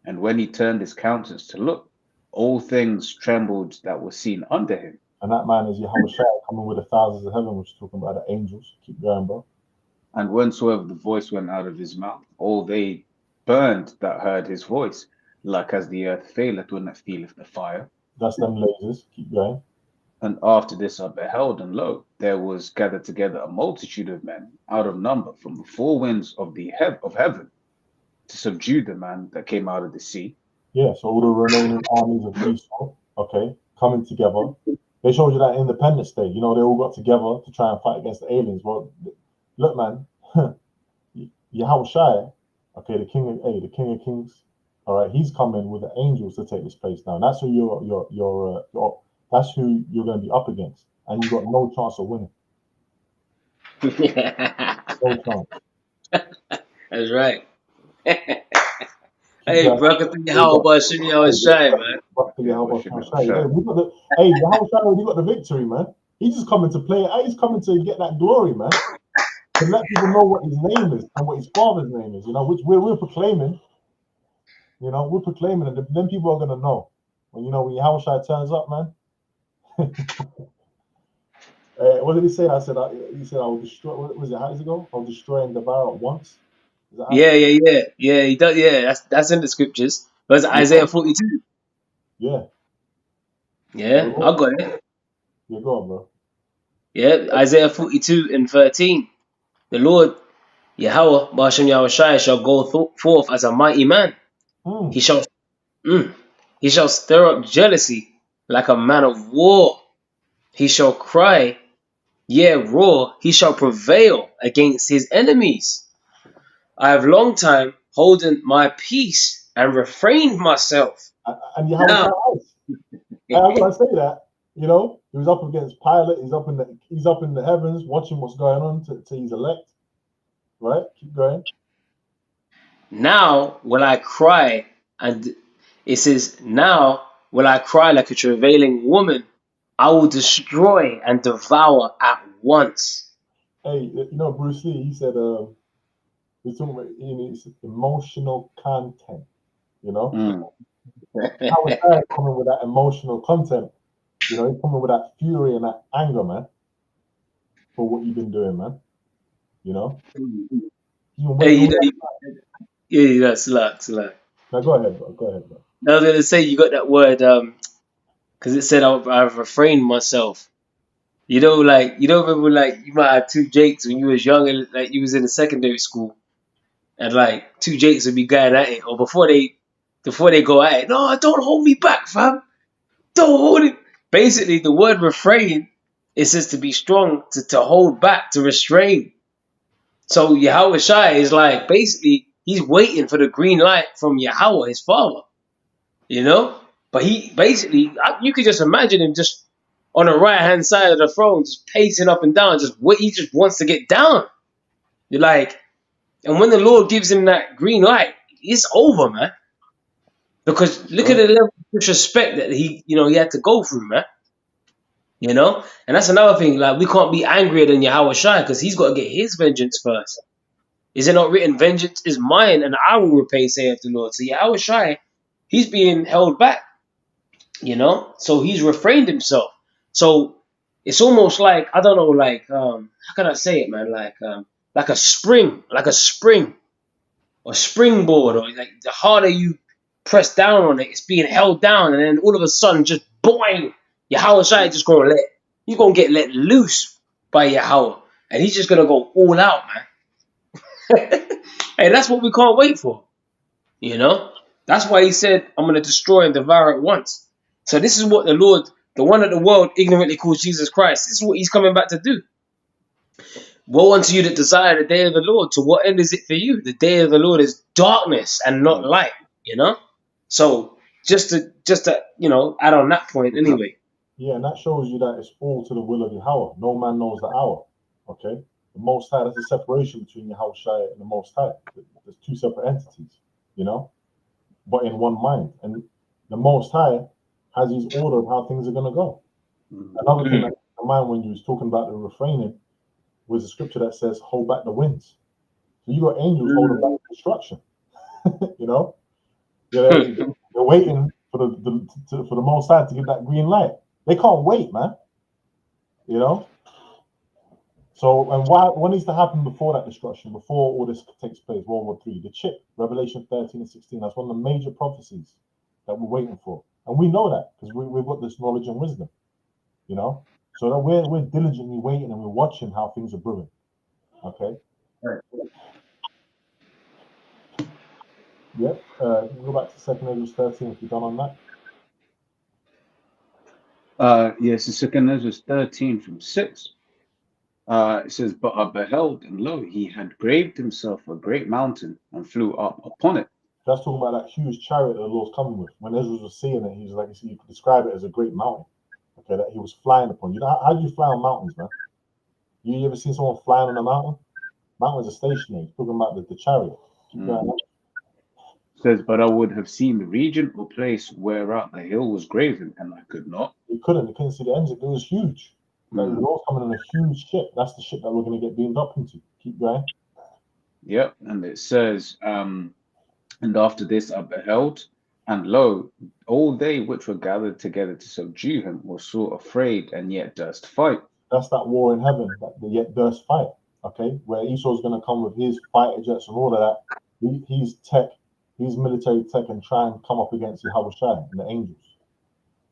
And when he turned his countenance to look, all things trembled that were seen under him. And that man is Yahushua coming with the thousands of heaven, which is talking about the angels. Keep going, bro. And whensoever the voice went out of his mouth, all they burned that heard his voice, like as the earth faileth when it feeleth the fire. That's them lasers. Keep going. And after this I beheld, and lo, there was gathered together a multitude of men out of number from the four winds of the of heaven to subdue the man that came out of the sea. Yeah, so all the remaining armies of Esau, okay, coming together. They showed you that Independence Day. You know, they all got together to try and fight against the aliens. Well, look, man, Yahushua, okay, the King of Kings. All right, he's coming with the angels to take this place now. That's who that's who you're going to be up against, and you got no chance of winning. No chance. That's right. Keep Hey, that. bro, I think how about Shimmy always shy, man. Yeah, Hey, Yahushua. we got the, hey, Yahushua already got the victory, man. He's just coming to play. He's coming to get that glory, man. To let people know what his name is and what his father's name is, you know, which we're proclaiming. You know, we're proclaiming it. Then people are gonna know. When Yahushua turns up, man. What did he say? He said I will destroy. What was it? How does it go? I'll destroy and devour at once. Is that how Yeah. He does. Yeah, that's in the scriptures. That's Isaiah 42. Yeah. Yeah, I got it. Yeah, go on, bro. Yeah, Isaiah 42 and 13. The Lord Yahweh, Bashem Yahushai, shall go forth as a mighty man. Mm. He shall, he shall stir up jealousy like a man of war. He shall cry, yea, roar. He shall prevail against his enemies. I have long time holden my peace and refrained myself. And Now, Yahushua is. I'm gonna say that. You know, he was up against Pilate. He's up in the heavens, watching what's going on to his elect. Right? Keep going. now will I cry, and it says, now will I cry like a travailing woman. I will destroy and devour at once. Hey, you know Bruce Lee? He said, he's talking about it's emotional content. You know, Yahushua is coming with that emotional content. You know, he's coming with that fury and that anger, man, for what you've been doing, man. You know, Hey, yeah, that's a lot. Now go ahead, bro. Go ahead, bro. I was gonna say you got that word, because it said I've refrained myself. You don't remember like you might have two Jakes when you was young and like you was in the secondary school, and like two Jakes would be going at it, or before they go at it. No, don't hold me back, fam. Don't hold it. Basically, the word refrain it says to be strong, to hold back, to restrain. So Yahweh Shai is like basically he's waiting for the green light from Yahweh, his father. You know? But he basically, you could just imagine him just on the right hand side of the throne, just pacing up and down, just what he just wants to get down. You're like, and when the Lord gives him that green light, it's over, man. Because look at the level of disrespect that he had to go through, man. You know? And that's another thing, like, we can't be angrier than Yahweh Shai because he's got to get his vengeance first. Is it not written, vengeance is mine and I will repay, saith the Lord? So Yahweh Shai, he's being held back. So he's refrained himself. So it's almost like I don't know, like how can I say it, man? Like a spring or springboard, or like the harder you press down on it, it's being held down, and then all of a sudden, just boing, Yahweh Shai just he's gonna get let loose by Yahweh, and he's just gonna go all out, man. And that's what we can't wait for. That's why he said, I'm going to destroy and devour at once. So this is what the Lord, the one that the world ignorantly calls Jesus Christ, this is what he's coming back to do. Woe unto you that desire the day of the Lord. To what end is it for you? The day of the Lord is darkness and not light, So just to add on that point anyway. Yeah, and that shows you that it's all to the will of Yahweh. No man knows the hour. Okay? The Most High, there's a separation between Yahushua and the Most High. There's two separate entities, but in one mind. And the Most High has his order of how things are going to go. Another thing that came to mind when you was talking about the refraining was a scripture that says, hold back the winds. So you got angels holding back destruction. They're waiting for the Most High to give that green light. They can't wait, man. So, and what needs to happen before that destruction, before all this takes place, World War III? The chip, Revelation 13 and 16, that's one of the major prophecies that we're waiting for. And we know that because we've got this knowledge and wisdom. you know. So that we're diligently waiting and we're watching how things are brewing. Okay. Right. Yep. Go back to 2 Ezra 13 if you're done on that. Yes, the 2 Ezra 13 from 6. It says, "But I beheld, and lo, he had graved himself a great mountain and flew up upon it." That's talking about that huge chariot that the Lord's coming with. When Ezra was seeing it, he was like, you could describe it as a great mountain. Okay, that he was flying upon. You know, how do you fly on mountains, man? You ever seen someone flying on a mountain? Mountains are stationary. Talking about the chariot. It says, "But I would have seen the region or place whereat the hill was graven, and I could not." You couldn't see the ends. It was huge. Like, the Lord's coming in a huge ship. That's the ship that we're going to get beamed up into. Keep going. Yep, and it says, "And after this I beheld, and lo, all they which were gathered together to subdue him were sore afraid, and yet durst fight." That's that war in heaven, that the yet durst fight. Okay, where Esau's going to come with his fighter jets and all of that. He's tech, he's military tech, and try and come up against Yahweh Shai and the angels.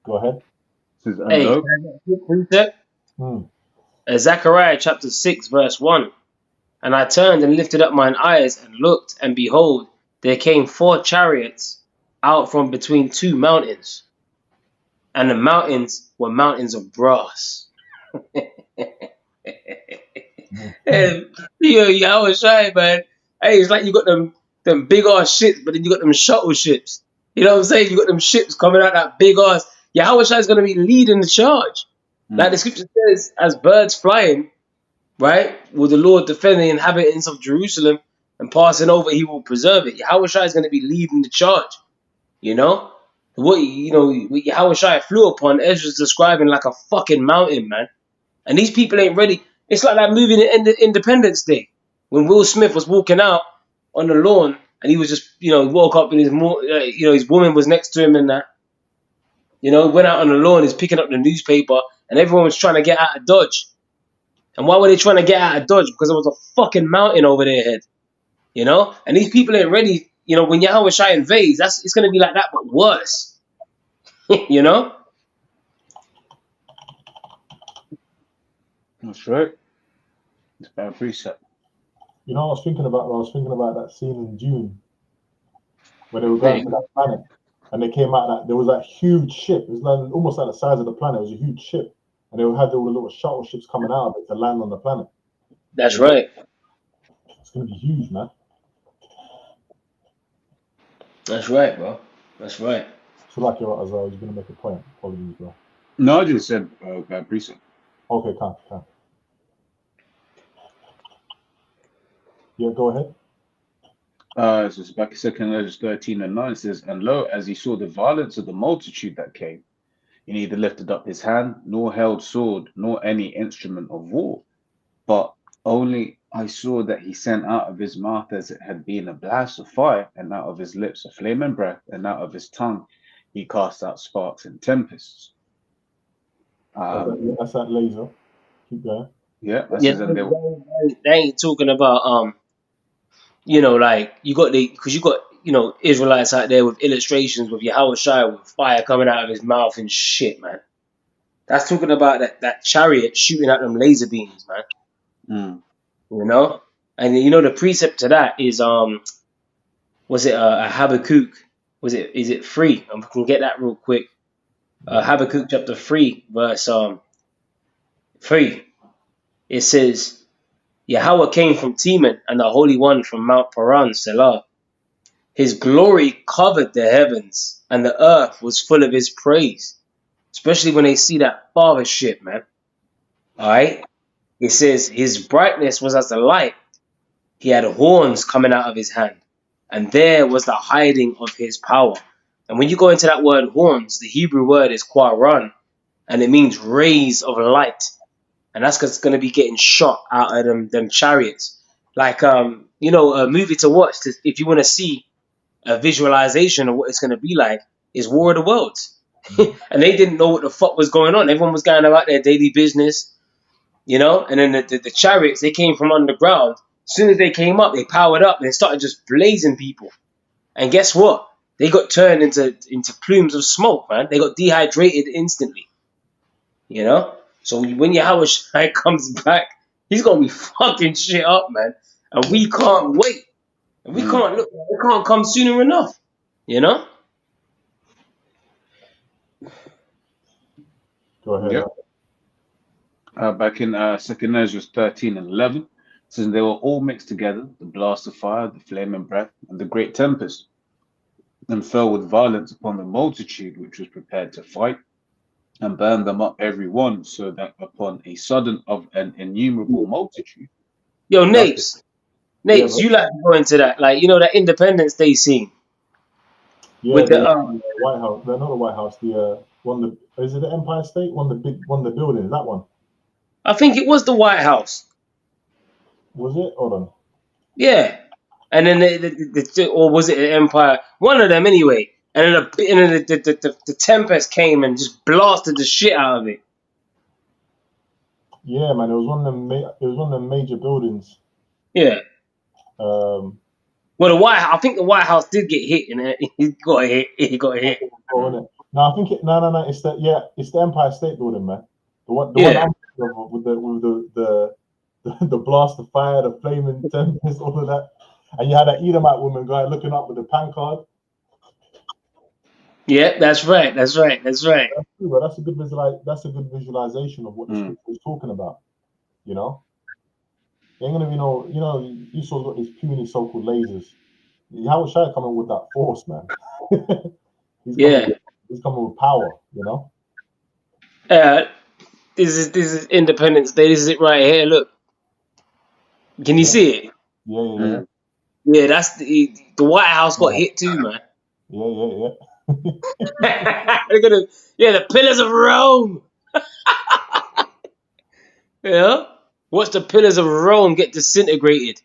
Go ahead. It says, "And Hey, lo," quick precept. Zechariah chapter 6 verse 1. "And I turned and lifted up mine eyes and looked, and behold, there came 4 chariots out from between 2 mountains, and the mountains were mountains of brass." And Yahweh Shai, man. Hey, it's like you got them big ass ships, but then you got them shuttle ships. You know what I'm saying? You got them ships coming out that big ass. Yahweh Shai is going to be leading the charge. Like the scripture says, as birds flying, right? Will the Lord defend the inhabitants of Jerusalem, and passing over, he will preserve it. Yahweh Shai is going to be leading the charge. You know? What Yahweh Shai flew upon, Ezra's describing like a fucking mountain, man. And these people ain't ready. It's like that movie Independence Day, when Will Smith was walking out on the lawn, and he was just, woke up and his woman was next to him and that. Went out on the lawn, he's picking up the newspaper, and everyone was trying to get out of Dodge. And why were they trying to get out of Dodge? Because there was a fucking mountain over their head. And these people ain't ready. When Yahweh Shai invades, it's going to be like that, but worse. That's right. It's bad precept. I was thinking about that scene in Dune when they were going to that planet, and they came out there was that huge ship. It was like, almost like the size of the planet. It was a huge ship, and they had all the little shuttle ships coming out of it to land on the planet. That's right. It's gonna be huge, man. That's right, bro. That's right. So like you're as well, you're gonna make a point. Apologies, bro. No, I just said bad precept. Okay, can't. Yeah, go ahead. So it's back in 2 Ezra 13 and 9. It says, "And lo, as he saw the violence of the multitude that came, he neither lifted up his hand, nor held sword, nor any instrument of war, but only I saw that he sent out of his mouth as it had been a blast of fire, and out of his lips a flaming breath, and out of his tongue he cast out sparks and tempests." That's that laser. Keep going. Yeah, they ain't talking about like you got Israelites out there with illustrations with Yahweh Shai with fire coming out of his mouth and shit, man. That's talking about that chariot shooting out them laser beams, man. And the precept to that is was it a Habakkuk? Is it 3? I can get that real quick. Habakkuk chapter 3 verse 3. It says, "Yahweh came from Teman, and the Holy One from Mount Paran, Selah. His glory covered the heavens, and the earth was full of his praise." Especially when they see that father ship, man. Alright? It says, "His brightness was as the light. He had horns coming out of his hand, and there was the hiding of his power." And when you go into that word horns, the Hebrew word is qaran, and it means rays of light. And that's because it's going to be getting shot out of them chariots. Like, a movie to watch if you want to see a visualization of what it's going to be like is War of the Worlds. And they didn't know what the fuck was going on. Everyone was going about their daily business, and then the chariots, they came from underground. As soon as they came up, they powered up and they started just blazing people. And guess what? They got turned into plumes of smoke, man. They got dehydrated instantly. You know? So when Yahweh Shai comes back, he's gonna be fucking shit up, man. And we can't wait. And we can't look, we can't come sooner enough. You know? Go ahead. Yep. Back in 2nd Ezra 13 and 11, it says they were all mixed together, the blast of fire, the flaming breath, and the great tempest, and fell with violence upon the multitude which was prepared to fight, and burned them up every one, so that upon a sudden of an innumerable multitude, Yo, nothing. Yeah, Napes, you like to go into that, like that Independence Day scene Yeah, with the the White House. No, not the White House. The one. Is it the Empire State? One of the buildings. That one. I think it was the White House. Was it? Hold on. Yeah. And then or was it the Empire? One of them anyway. And then the Tempest came and just blasted the shit out of it. Yeah, man. It was one of them. It was one of the major buildings. Yeah. Um, Well, I think the White House did get hit, and he got hit. He got hit. No, I think no. It's the Empire State Building, man. The one Yeah. I'm thinking of with the blast of fire, the flaming tempest, all of that, and you had that Edomite woman guy looking up with the pan card. Yeah, that's right. That's right. That's right. That's true, but that's a good visualization of what the scripture is talking about. You know, there ain't gonna be no, Esau's got these puny so-called lasers. How Shai coming with that force, man? He's coming with power. You know. This is Independence Day. This is it right here. Look, can you see it? Yeah. Yeah, that's the White House got hit too, man. Yeah. Look at the pillars of Rome. Yeah, watch the pillars of Rome get disintegrated.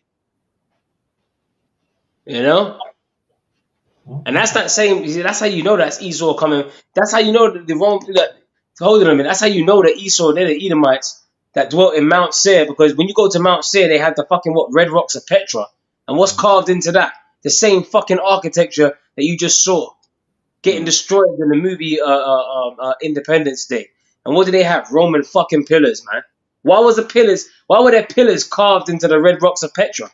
You know, and that's that same. That's how you know that's Esau coming. That's how you know the Rome. Hold on a minute. That's how you know that Esau, they're the Edomites that dwelt in Mount Seir, because when you go to Mount Seir, they have the fucking red rocks of Petra, and what's carved into that? The same fucking architecture that you just saw getting destroyed in the movie Independence Day. And what do they have? Roman fucking pillars, man. Why were there pillars carved into the red rocks of Petra?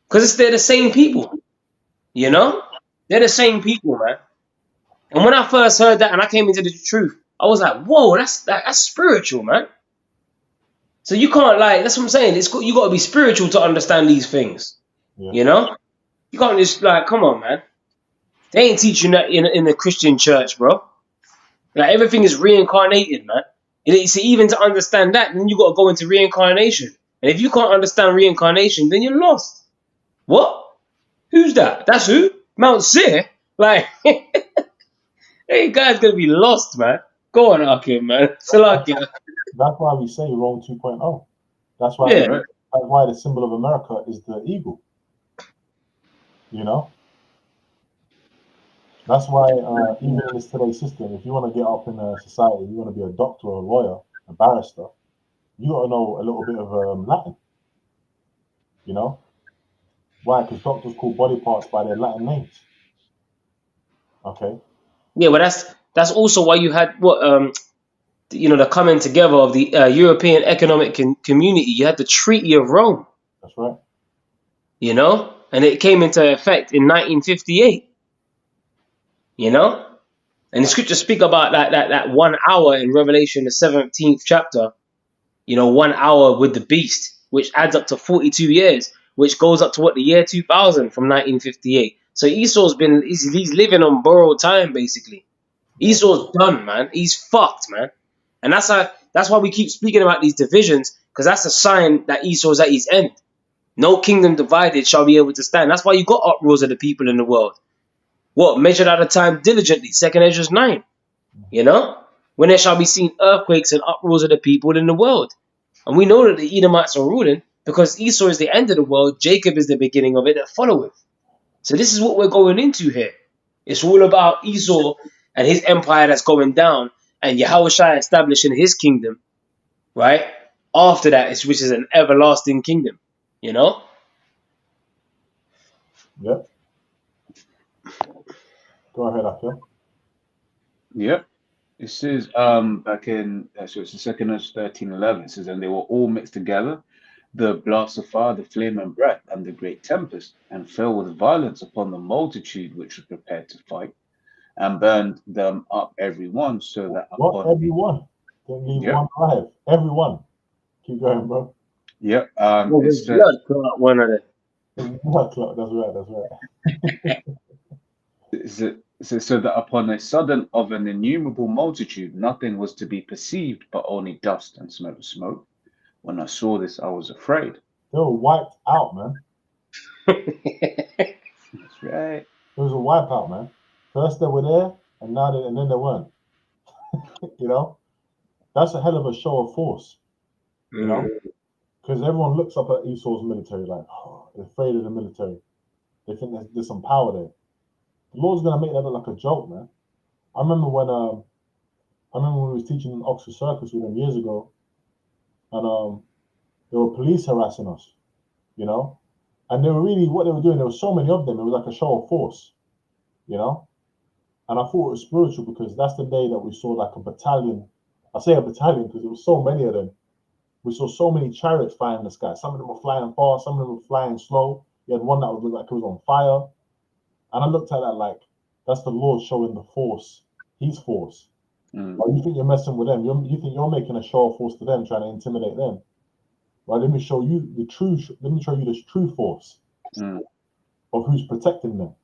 Because they're the same people. You know? They're the same people, man. And when I first heard that and I came into the truth, I was like, whoa, that's spiritual, man. So you can't that's what I'm saying. You got to be spiritual to understand these things. Yeah. You know? You can't just come on, man. They ain't teaching that in the Christian church, bro. Like everything is reincarnated, man. So even to understand that, then you got to go into reincarnation. And if you can't understand reincarnation, then you're lost. What? Who's that? That's who? Mount Seir? Like, hey, guy's gonna be lost, man. Go on, Akim, man. Salakia. That's why we say Rome 2.0. That's why. Yeah. That's why the symbol of America is the eagle. You know. That's why even in this today's system, if you want to get up in a society, you want to be a doctor, or a lawyer, a barrister, you got to know a little bit of Latin. You know. Why? Because doctors call body parts by their Latin names. Okay. Yeah, but that's also why you had the coming together of the European Economic Community. You had the Treaty of Rome. That's right. You know, and it came into effect in 1958. You know, and the scriptures speak about that 1 hour in Revelation, the 17th chapter. 1 hour with the beast, which adds up to 42 years, which goes up to the year 2000 from 1958. So Esau's he's living on borrowed time, basically. Esau's done, man. He's fucked, man. And that's why we keep speaking about these divisions, because that's a sign that Esau's at his end. No kingdom divided shall be able to stand. That's why you got uproars of the people in the world. What? Measured out of time diligently. 2nd Ezra 9. You know? When there shall be seen earthquakes and uproars of the people in the world. And we know that the Edomites are ruling, because Esau is the end of the world, Jacob is the beginning of it that followeth. So this is what we're going into here. It's all about Esau and his empire that's going down, and Yahushua establishing his kingdom, right? After that, which is an everlasting kingdom, you know? Yep. Go ahead, Akim. Yep. It says back in so it's the second of 13:11. It says, and they were all mixed together, the blast of fire, the flame and breath, and the great tempest, and fell with violence upon the multitude which was prepared to fight, and burned them up every one, so that What? upon Everyone? Don't leave yep, one alive. Everyone. Keep going, bro. yep, Well, it there's said blood clot one of them. That's right. That's right. so that upon a sudden of an innumerable multitude, nothing was to be perceived but only dust and smoke of smoke. When I saw this, I was afraid. They were wiped out, man. That's right. It was a wipeout, man. First they were there, and and then they weren't. You know, that's a hell of a show of force. You know, because everyone looks up at Esau's military like, oh, they're afraid of the military. They think there's some power there. The Lord's gonna make that look like a joke, man. I remember when we was teaching in Oxford Circus with them years ago, and there were police harassing us, you know, and they were really what they were doing. There were so many of them. It was like a show of force, you know. And I thought it was spiritual because that's the day that we saw like a battalion. I say a battalion because there was so many of them. We saw so many chariots flying in the sky. Some of them were flying fast, some of them were flying slow. You had one that would look like it was on fire. And I looked at that like, that's the Lord showing the force, his force. Or you think you're messing with them? You think you're making a show of force to them, trying to intimidate them? Right? Let me show you the true. Let me show you the true force of who's protecting them.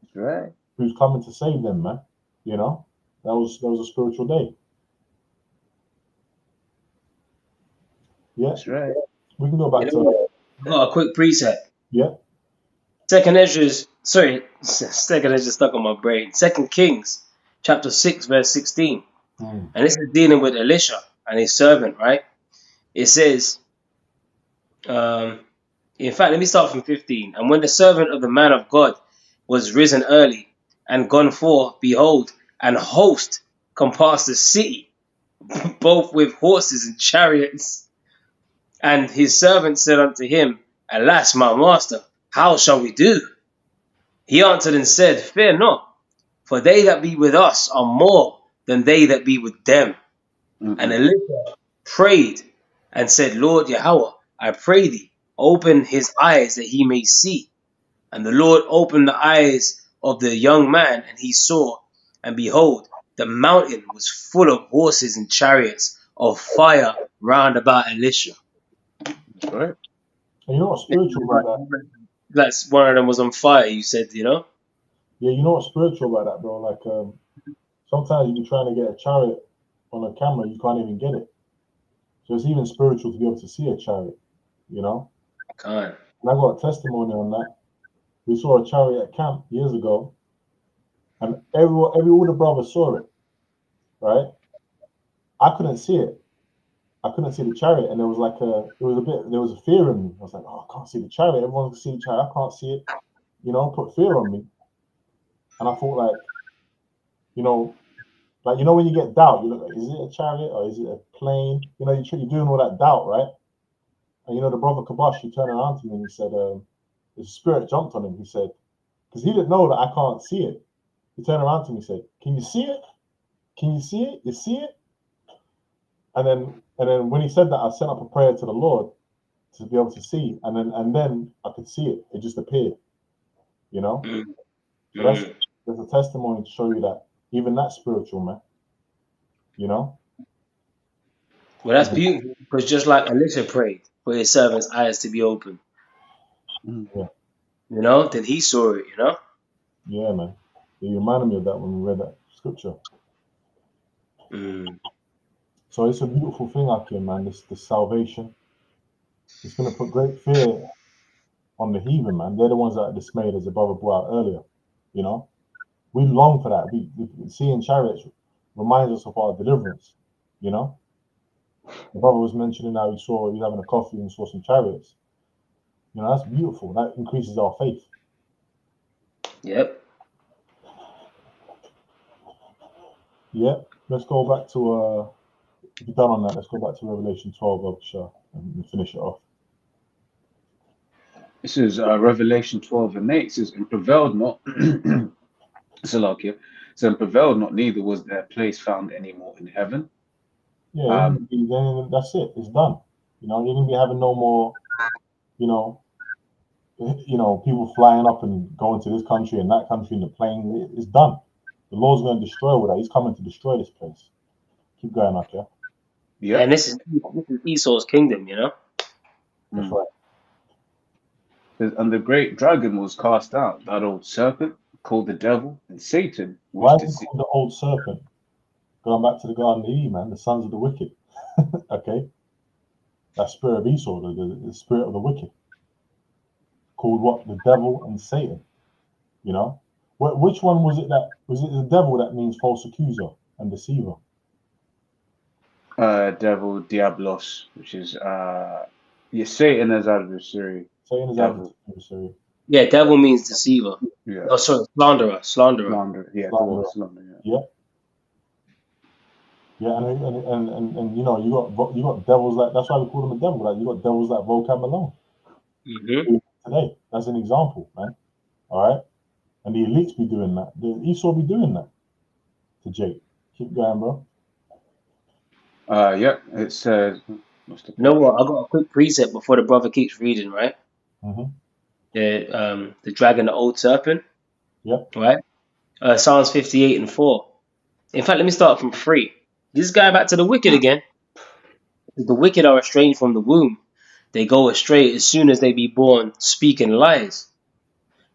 That's right. Who's coming to save them, man? You know, that was a spiritual day. Yeah, That's right. we can go back to. Got a quick precept. Yeah. Second Ezra's stuck on my brain. 2 Kings, chapter 6, verse 16. And this is dealing with Elisha and his servant, right? It says, in fact, let me start from 15. And when the servant of the man of God was risen early and gone forth, behold, an host compassed the city, both with horses and chariots. And his servant said unto him, Alas, my master, how shall we do? He answered and said, Fear not, for they that be with us are more than they that be with them. And Elisha prayed and said, Lord Yahweh, I pray thee, open his eyes that he may see. And the Lord opened the eyes of the young man, and he saw, and behold, the mountain was full of horses and chariots of fire round about Elisha. That's right. And you know what's spiritual about that? That's one of them was on fire, you said, you know? Yeah, you know what's spiritual about that, bro? Like, sometimes you be trying to get a chariot on a camera, you can't even get it. So it's even spiritual to be able to see a chariot, you know? God. And I got a testimony on that. We saw a chariot at camp years ago, and every older brother saw it, right? I couldn't see it. I couldn't see the chariot, and there was a fear in me. I was like, oh, I can't see the chariot. Everyone can see the chariot. I can't see it. You know, put fear on me. And I thought, like, you know, when you get doubt, you look like, is it a chariot or is it a plane? You know, you're doing all that doubt, right? And you know, the brother Kabash, he turned around to me and he said, the spirit jumped on him. He said, because he didn't know that I can't see it. He turned around to me and said, can you see it? Can you see it? You see it? And then when he said that, I sent up a prayer to the Lord to be able to see. And then I could see it. It just appeared, you know? So that's a testimony to show you that even that's spiritual, man. You know? Well, that's beautiful, because just like Elisha prayed for his servant's eyes to be open, Yeah. you know, then he saw it, you know? Yeah, man. You reminded me of that when we read that scripture. So it's a beautiful thing, Akim, man. This salvation. It's going to put great fear on the heathen, man. They're the ones that are dismayed, as the brother brought out earlier. You know? We long for that. We seeing chariots reminds us of our deliverance, you know? The brother was mentioning how he was having a coffee and saw some chariots. You know, that's beautiful. That increases our faith. Yep. Yeah. Let's go back to if you're done on that, let's go back to Revelation 12, and finish it off. This is Revelation 12 and 8. It says, and prevailed not Salakia, So and prevailed not, neither was their place found anymore in heaven. Yeah, then that's it. It's done. You know, you're gonna be having no more, you know, people flying up and going to this country and that country in the plane. It's done. The Lord's going to destroy all that. He's coming to destroy this place. Keep going up, yeah. Yeah. And this is Esau's kingdom, you know. That's right. And the great dragon was cast out, that old serpent called the devil and Satan, Why which is it called the old serpent? Going back to the Garden of Eden, man, the sons of the wicked. Okay, that spirit of Esau, the spirit of the wicked, called what? The devil and Satan. You know, which one was it? That was it? The devil that means false accuser and deceiver. devil, Diablos, which is Satan as adversary. Satan is Devil. adversary. Yeah, devil means deceiver. Yeah. Oh, sorry, slanderer. Slander. Yeah, the Slanderer. word slander. Yeah. Yeah, and you know, you got devils like, that's why we call them a devil. Like, you got devils like Vocab Malone today. That's an example, man. All right, and the elites be doing that. The Esau be doing that to Jake. Keep going, bro. Yeah, it says. You know what? I got a quick precept before the brother keeps reading, right? Mm-hmm. The dragon, the old serpent. Yep. Right. Psalms 58:4. In fact, let me start from 3. This guy back to the wicked again. The wicked are estranged from the womb. They go astray as soon as they be born, speaking lies.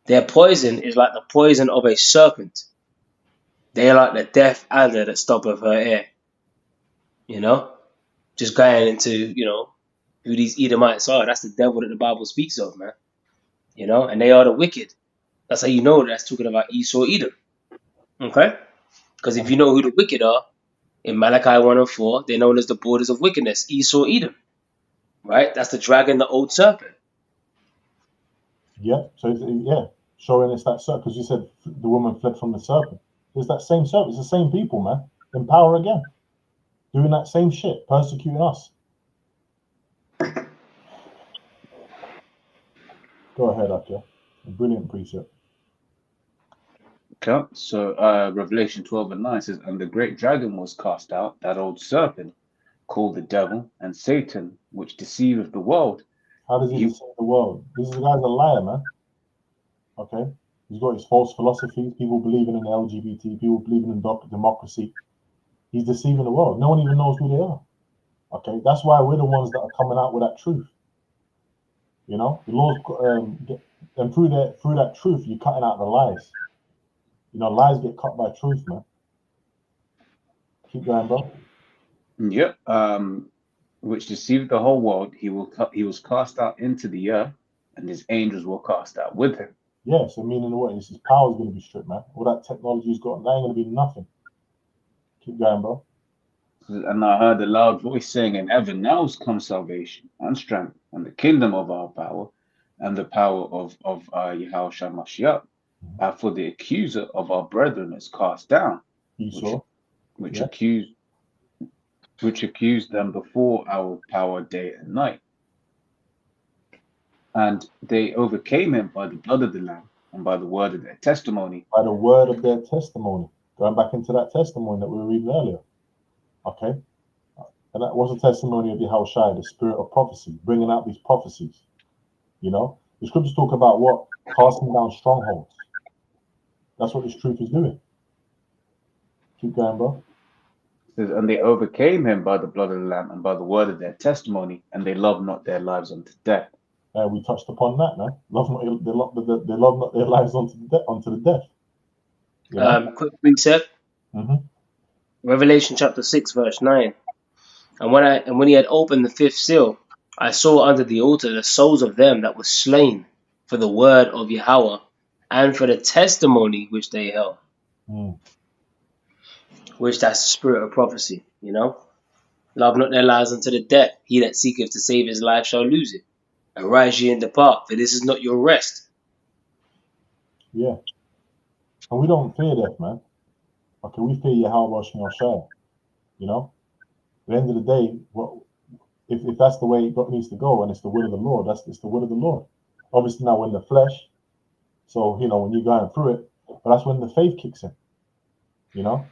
Their poison is like the poison of a serpent. They are like the deaf adder that stoppeth her ear. You know? Just going into, you know, who these Edomites are. That's the devil that the Bible speaks of, man. You know? And they are the wicked. That's how you know that's talking about Esau, Edom. Okay? Because if you know who the wicked are, in Malachi 1:4, they're known as the borders of wickedness, Esau, Edom. Right? That's the dragon, the old serpent. Yeah. So showing it's that serpent, because you said the woman fled from the serpent. It's that same serpent. It's the same people, man. In power again, doing that same shit, persecuting us. Go ahead, Akia. A brilliant precept. Okay, so Revelation 12:9 says, and the great dragon was cast out, that old serpent, called the devil and Satan, which deceiveth the world. How does he deceive the world? This guy's a liar, man. Okay? He's got his false philosophies, people believing in the LGBT, people believing in democracy. He's deceiving the world. No one even knows who they are. Okay? That's why we're the ones that are coming out with that truth. You know? The Lord's and through that truth, you're cutting out the lies. You know, lies get cut by truth, man. Keep going, bro. Yep. Which deceived the whole world. He was cast out into the earth, and his angels were cast out with him. Yeah, so meaning what? His power is going to be stripped, man. All that technology he's got, that ain't going to be nothing. Keep going, bro. And I heard a loud voice saying in heaven, now comes salvation and strength and the kingdom of our power and the power of Yahushua Mashiach. For the accuser of our brethren is cast down, Esau, which accused them before our power day and night. And they overcame him by the blood of the Lamb and by the word of their testimony. By the word of their testimony. Going back into that testimony that we were reading earlier. Okay? And that was a testimony of Yahushua, the spirit of prophecy, bringing out these prophecies. You know? The scriptures talk about what? Casting down strongholds. That's what this truth is doing. Keep going, bro. And they overcame him by the blood of the Lamb and by the word of their testimony, and they loved not their lives unto death. We touched upon that, man. They love not their lives unto the death. You know? Quick precept. Revelation chapter 6, verse 9. And when he had opened the 5th seal, I saw under the altar the souls of them that were slain for the word of Yahweh and for the testimony which they held. Which that's the spirit of prophecy, you know. Love not their lives unto the death. He that seeketh to save his life shall lose it. Arise ye and depart, for this is not your rest. Yeah. And we don't fear death, man. Okay, we fear Yahweh Shemel. You know? At the end of the day, if that's the way God needs to go and it's the will of the Lord, it's the will of the Lord. Obviously now we're in the flesh. So, you know, when you're going through it, but that's when the faith kicks in. You know,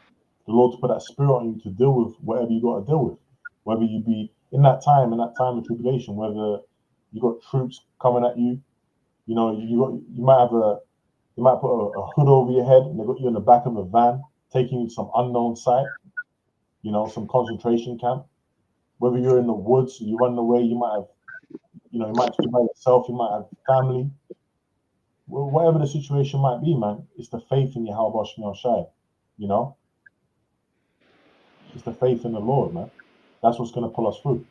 the Lord's put that spirit on you to deal with whatever you got to deal with, whether you be in that time of tribulation, whether you got troops coming at you. You know, you might have you might put a hood over your head, and they got you in the back of a van, taking you to some unknown site. You know, some concentration camp. Whether you're in the woods, you're running away, you might have, you might be by yourself, you might have family. Whatever the situation might be, man, it's the faith in Yahweh Shemel Shai. You know, it's the faith in the Lord, man. That's what's going to pull us through.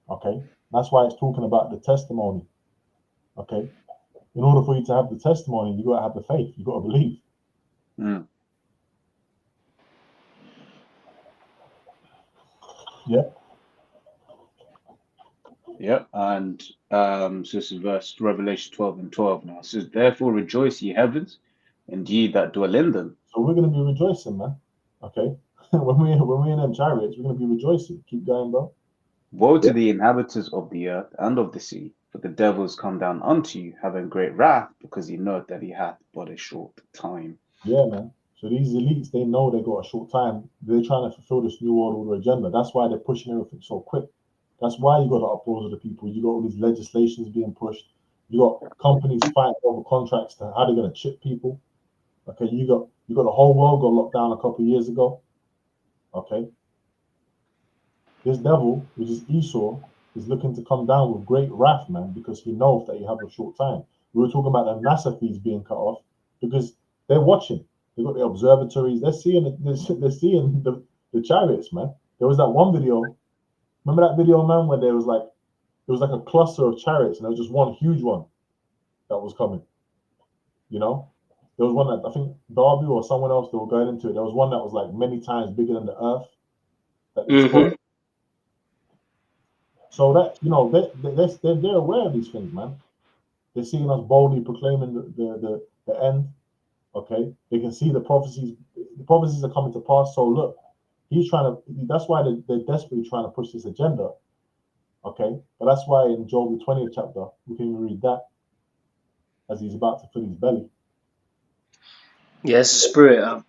Okay, that's why it's talking about the testimony. Okay, in order for you to have the testimony, you got to have the faith. You got to believe. Mm. Yeah. Yep. And so this is verse Revelation 12:12 now. It says, "Therefore rejoice, ye heavens, and ye that dwell in them." So we're going to be rejoicing, man. Okay, when we're in them chariots, we're going to be rejoicing. Keep going, bro. Woe to Yeah. the inhabitants of the earth and of the sea, for the devil is come down unto you, having great wrath, because he knoweth that he hath but a short time. Yeah, man. So these elites, they know they got a short time. They're trying to fulfill this new world order agenda. That's why they're pushing everything so quick. That's why you got the uproars of the people. You got all these legislations being pushed. You got companies fighting over contracts to how they're going to chip people. Okay, you got the whole world got locked down a couple of years ago. Okay, this devil, which is Esau, is looking to come down with great wrath, man, because he knows that you have a short time. We were talking about the NASA feeds being cut off because they're watching. They've got the observatories. They're seeing the chariots, man. There was that one video. Remember that video, man, where there was like a cluster of chariots, and there was just one huge one that was coming. You know, there was one that I think Darby or someone else they were going into it. There was one that was like many times bigger than the Earth that they spoke. So that they're aware of these things, man. They're seeing us boldly proclaiming the end. Okay, they can see the prophecies. The prophecies are coming to pass. So look, he's trying to. That's why they're desperately trying to push this agenda. Okay, but that's why in Job the 20th chapter we can even read that as he's about to fill his belly. Yes, the spirit of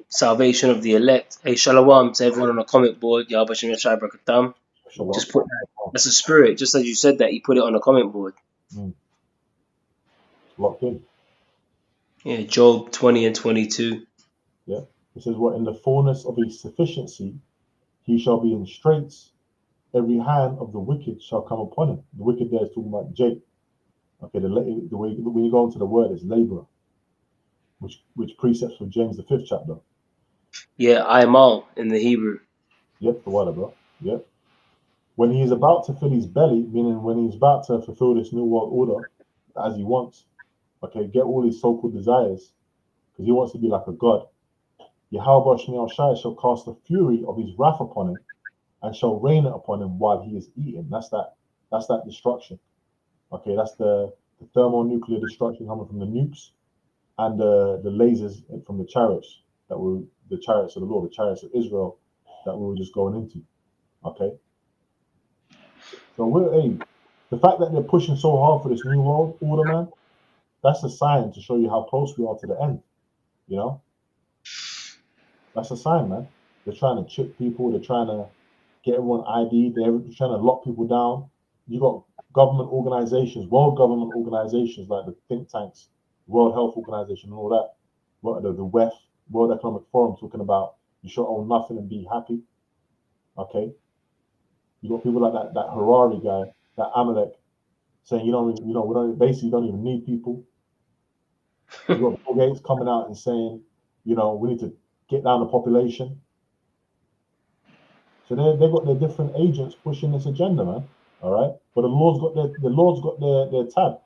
salvation of the elect. Hey, shalom to everyone on the comment board. Yahweh Shem Yashai Barakatam. Just put that. That's a spirit. Just as you said that, you put it on the comment board. Locked in. Yeah, Job 20 and 22. Yeah, it says, "What in the fullness of his sufficiency he shall be in straits. Every hand of the wicked shall come upon him." The wicked there is talking about Jake. Okay, the way when you go into the word, it's laborer, which precepts for James the 5th chapter. Yeah, Aimal in the Hebrew. Yep, the water, bro. Yep. When he is about to fill his belly, meaning when he's about to fulfill this new world order as he wants, okay, get all his so-called desires, because he wants to be like a god. Yahweh Shemel Shai shall cast the fury of his wrath upon him, and shall rain it upon him while he is eating. That's that destruction. Okay, that's the thermonuclear destruction coming from the nukes and the lasers from the chariots the chariots of the Lord, the chariots of Israel that we were just going into. Okay. So the fact that they're pushing so hard for this new world order, man, that's a sign to show you how close we are to the end. You know? That's a sign, man. They're trying to chip people, they're trying to get everyone ID, they're trying to lock people down. You got government organizations, world government organizations like the think tanks, World Health Organization, and all that. The WEF, World Economic Forum, talking about you should own nothing and be happy. Okay. You got people like that Harari guy, that Amalek, saying we don't even need people. You got Bill Gates coming out and saying, we need to get down the population. So they've got their different agents pushing this agenda, man. All right, but the Lord's got their tab.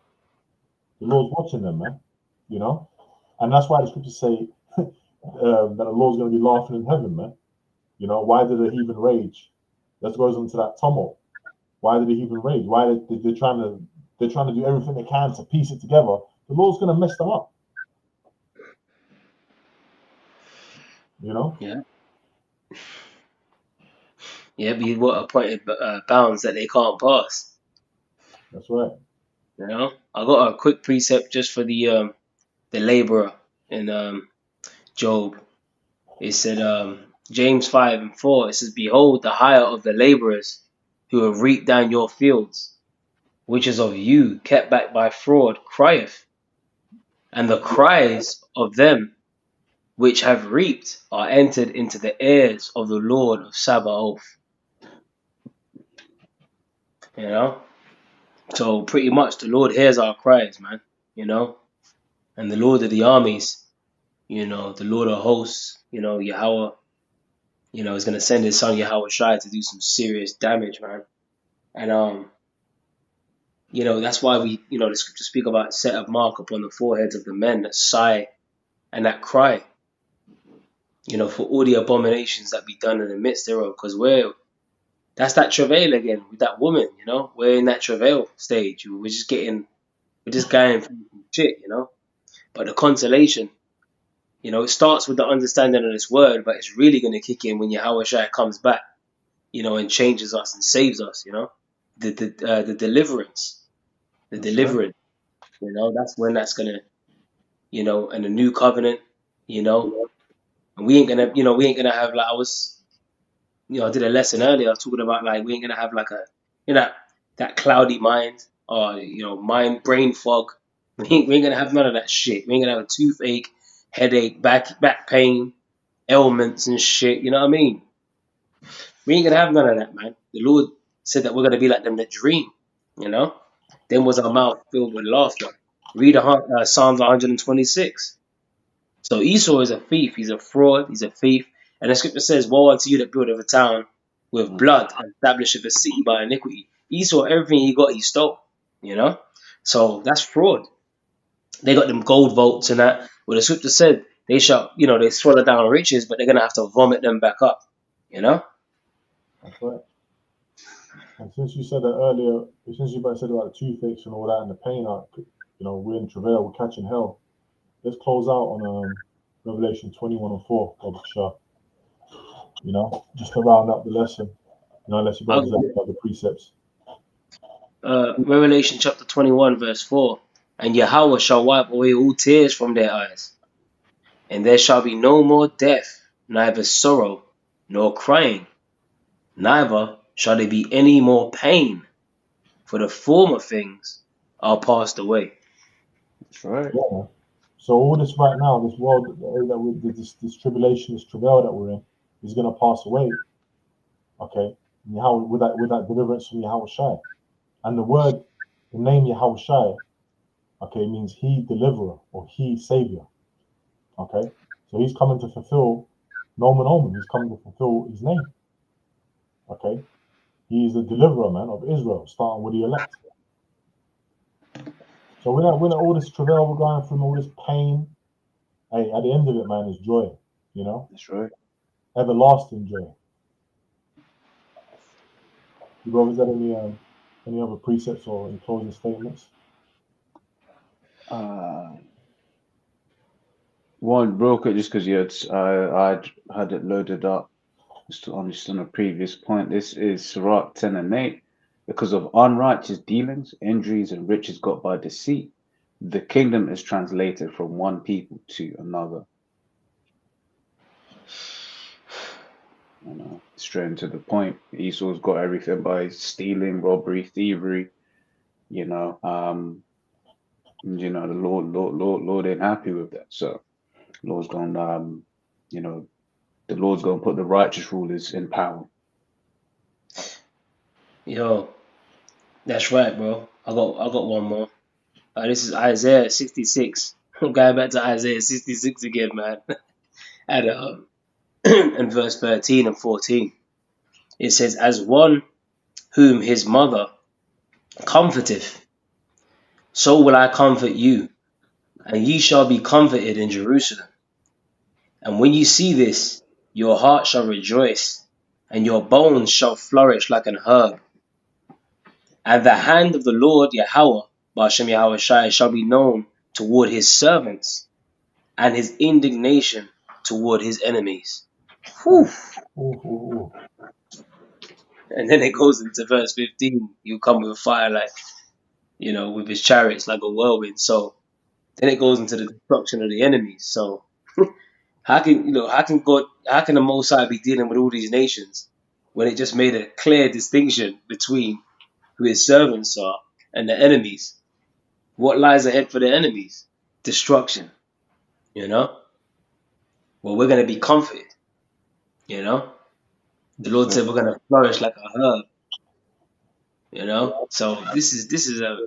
The Lord's watching them, man. And that's why the scriptures say that the Lord's going to be laughing in heaven, man. Why did the heathen rage? That goes into that tumult. Why did the heathen rage? Why they're trying to do everything they can to piece it together? The Lord's going to mess them up. Yeah. Yeah, but you've got appointed bounds that they can't pass. That's right. I got a quick precept just for the laborer in Job. It said, James 5:4, it says, "Behold, the hire of the laborers who have reaped down your fields, which is of you, kept back by fraud, crieth, and the cries of them which have reaped are entered into the ears of the Lord of Sabaoth." You know? So pretty much the Lord hears our cries, man. You know? And the Lord of the armies, the Lord of hosts, Yahweh, is gonna send his son Yahweh Shai to do some serious damage, man. And that's why the scriptures speak about set a mark upon the foreheads of the men that sigh and that cry, for all the abominations that be done in the midst thereof, because that's that travail again with that woman, we're in that travail stage. We're just going through some shit, But the consolation, it starts with the understanding of this word, but it's really going to kick in when Yahweh Shai comes back, and changes us and saves us, the deliverance, the That's right. deliverance, that's when that's gonna, and the new covenant, and we ain't gonna have like I did a lesson earlier talking about like we ain't gonna have like that cloudy mind or brain fog. We ain't gonna have none of that shit. We ain't gonna have a toothache, headache, back pain, ailments and shit. You know what I mean? We ain't gonna have none of that, man. The Lord said that we're gonna be like them that dream. Then was our mouth filled with laughter. Read Psalms 126. So Esau is a thief. He's a fraud. He's a thief. And the scripture says, "Woe unto you that buildeth a town with blood and establisheth a city by iniquity." Esau, everything he got, he stole. So that's fraud. They got them gold vaults and that. Well, the scripture said they shall, they swallow down riches, but they're gonna have to vomit them back up. That's right. And since you said that earlier, since you said about the toothaches and all that and the pain, we're in travail, we're catching hell. Let's close out on Revelation 21:4, just to round up the lesson. Unless you brothers have other precepts. Revelation chapter 21, verse 4. "And Yahweh shall wipe away all tears from their eyes, and there shall be no more death, neither sorrow, nor crying, neither shall there be any more pain, for the former things are passed away." That's right. Yeah. So all this right now, this world that this tribulation, this travail that we're in, is going to pass away. Okay, with that deliverance from Yahweh Shai, and the name Yahweh Shai, okay, means He deliverer or He savior. Okay, so He's coming to fulfill Nomen Omen. He's coming to fulfill His name. Okay, He is the deliverer, man, of Israel, starting with the elect. So we're not all this travail we're going through, all this pain. Hey, at the end of it, man, is joy. That's right. Everlasting joy. You brothers got any other precepts or any closing statements? One real quick, just because I had it loaded up just on a previous point. This is Sirach 10:8. "Because of unrighteous dealings, injuries, and riches got by deceit, the kingdom is translated from one people to another." Straight to the point. Esau's got everything by stealing, robbery, thievery. The Lord ain't happy with that. So Lord's going, the Lord's going to put the righteous rulers in power. Yo, that's right, bro. I got one more. This is Isaiah 66. I'm going back to Isaiah 66 again, man. In verse 13 and 14, it says, "As one whom his mother comforteth, so will I comfort you, and ye shall be comforted in Jerusalem. And when you see this, your heart shall rejoice, and your bones shall flourish like an herb. And the hand of the Lord Yahweh, Ba'ashem Yahweh Shai, shall be known toward his servants, and his indignation toward his enemies." Whew. Ooh. And then it goes into verse 15. "He'll come with fire with his chariots like a whirlwind." So then it goes into the destruction of the enemies. So How can how can God, how can the Most High be dealing with all these nations when it just made a clear distinction between who His servants are and the enemies? What lies ahead for the enemies? Destruction. You know. Well, we're gonna be comforted. You know. The Lord said we're gonna flourish like a herb. You know. So this is a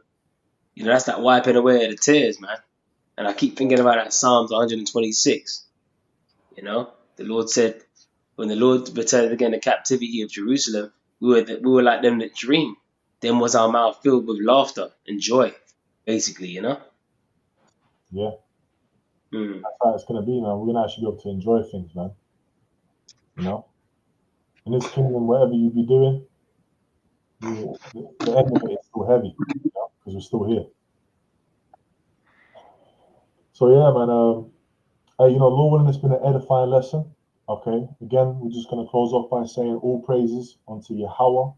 that's that wiping away of the tears, man. And I keep thinking about that Psalms 126. You know, the Lord said, when the Lord returned again the captivity of Jerusalem, we were like them that dream. Then was our mouth filled with laughter and joy, basically, Yeah, Mm. that's how it's gonna be, man. We're gonna actually be able to enjoy things, man. You know, in this kingdom, whatever you be doing, the end of it is still heavy, because we're still here. So yeah, man. Hey, Lord willing, it's been an edifying lesson. Okay. Again, we're just gonna close off by saying all praises unto Yahweh.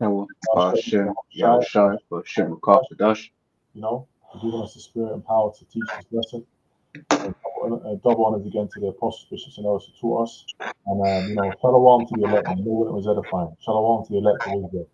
Hashem, Yahushai, Hashem, Kafadash. For giving us the spirit and power to teach this lesson. And double honors again to the apostles, bishops, and elders who taught us. And shalom to the elect. And Lord willing, it was edifying. Shalom to the elect of Israel.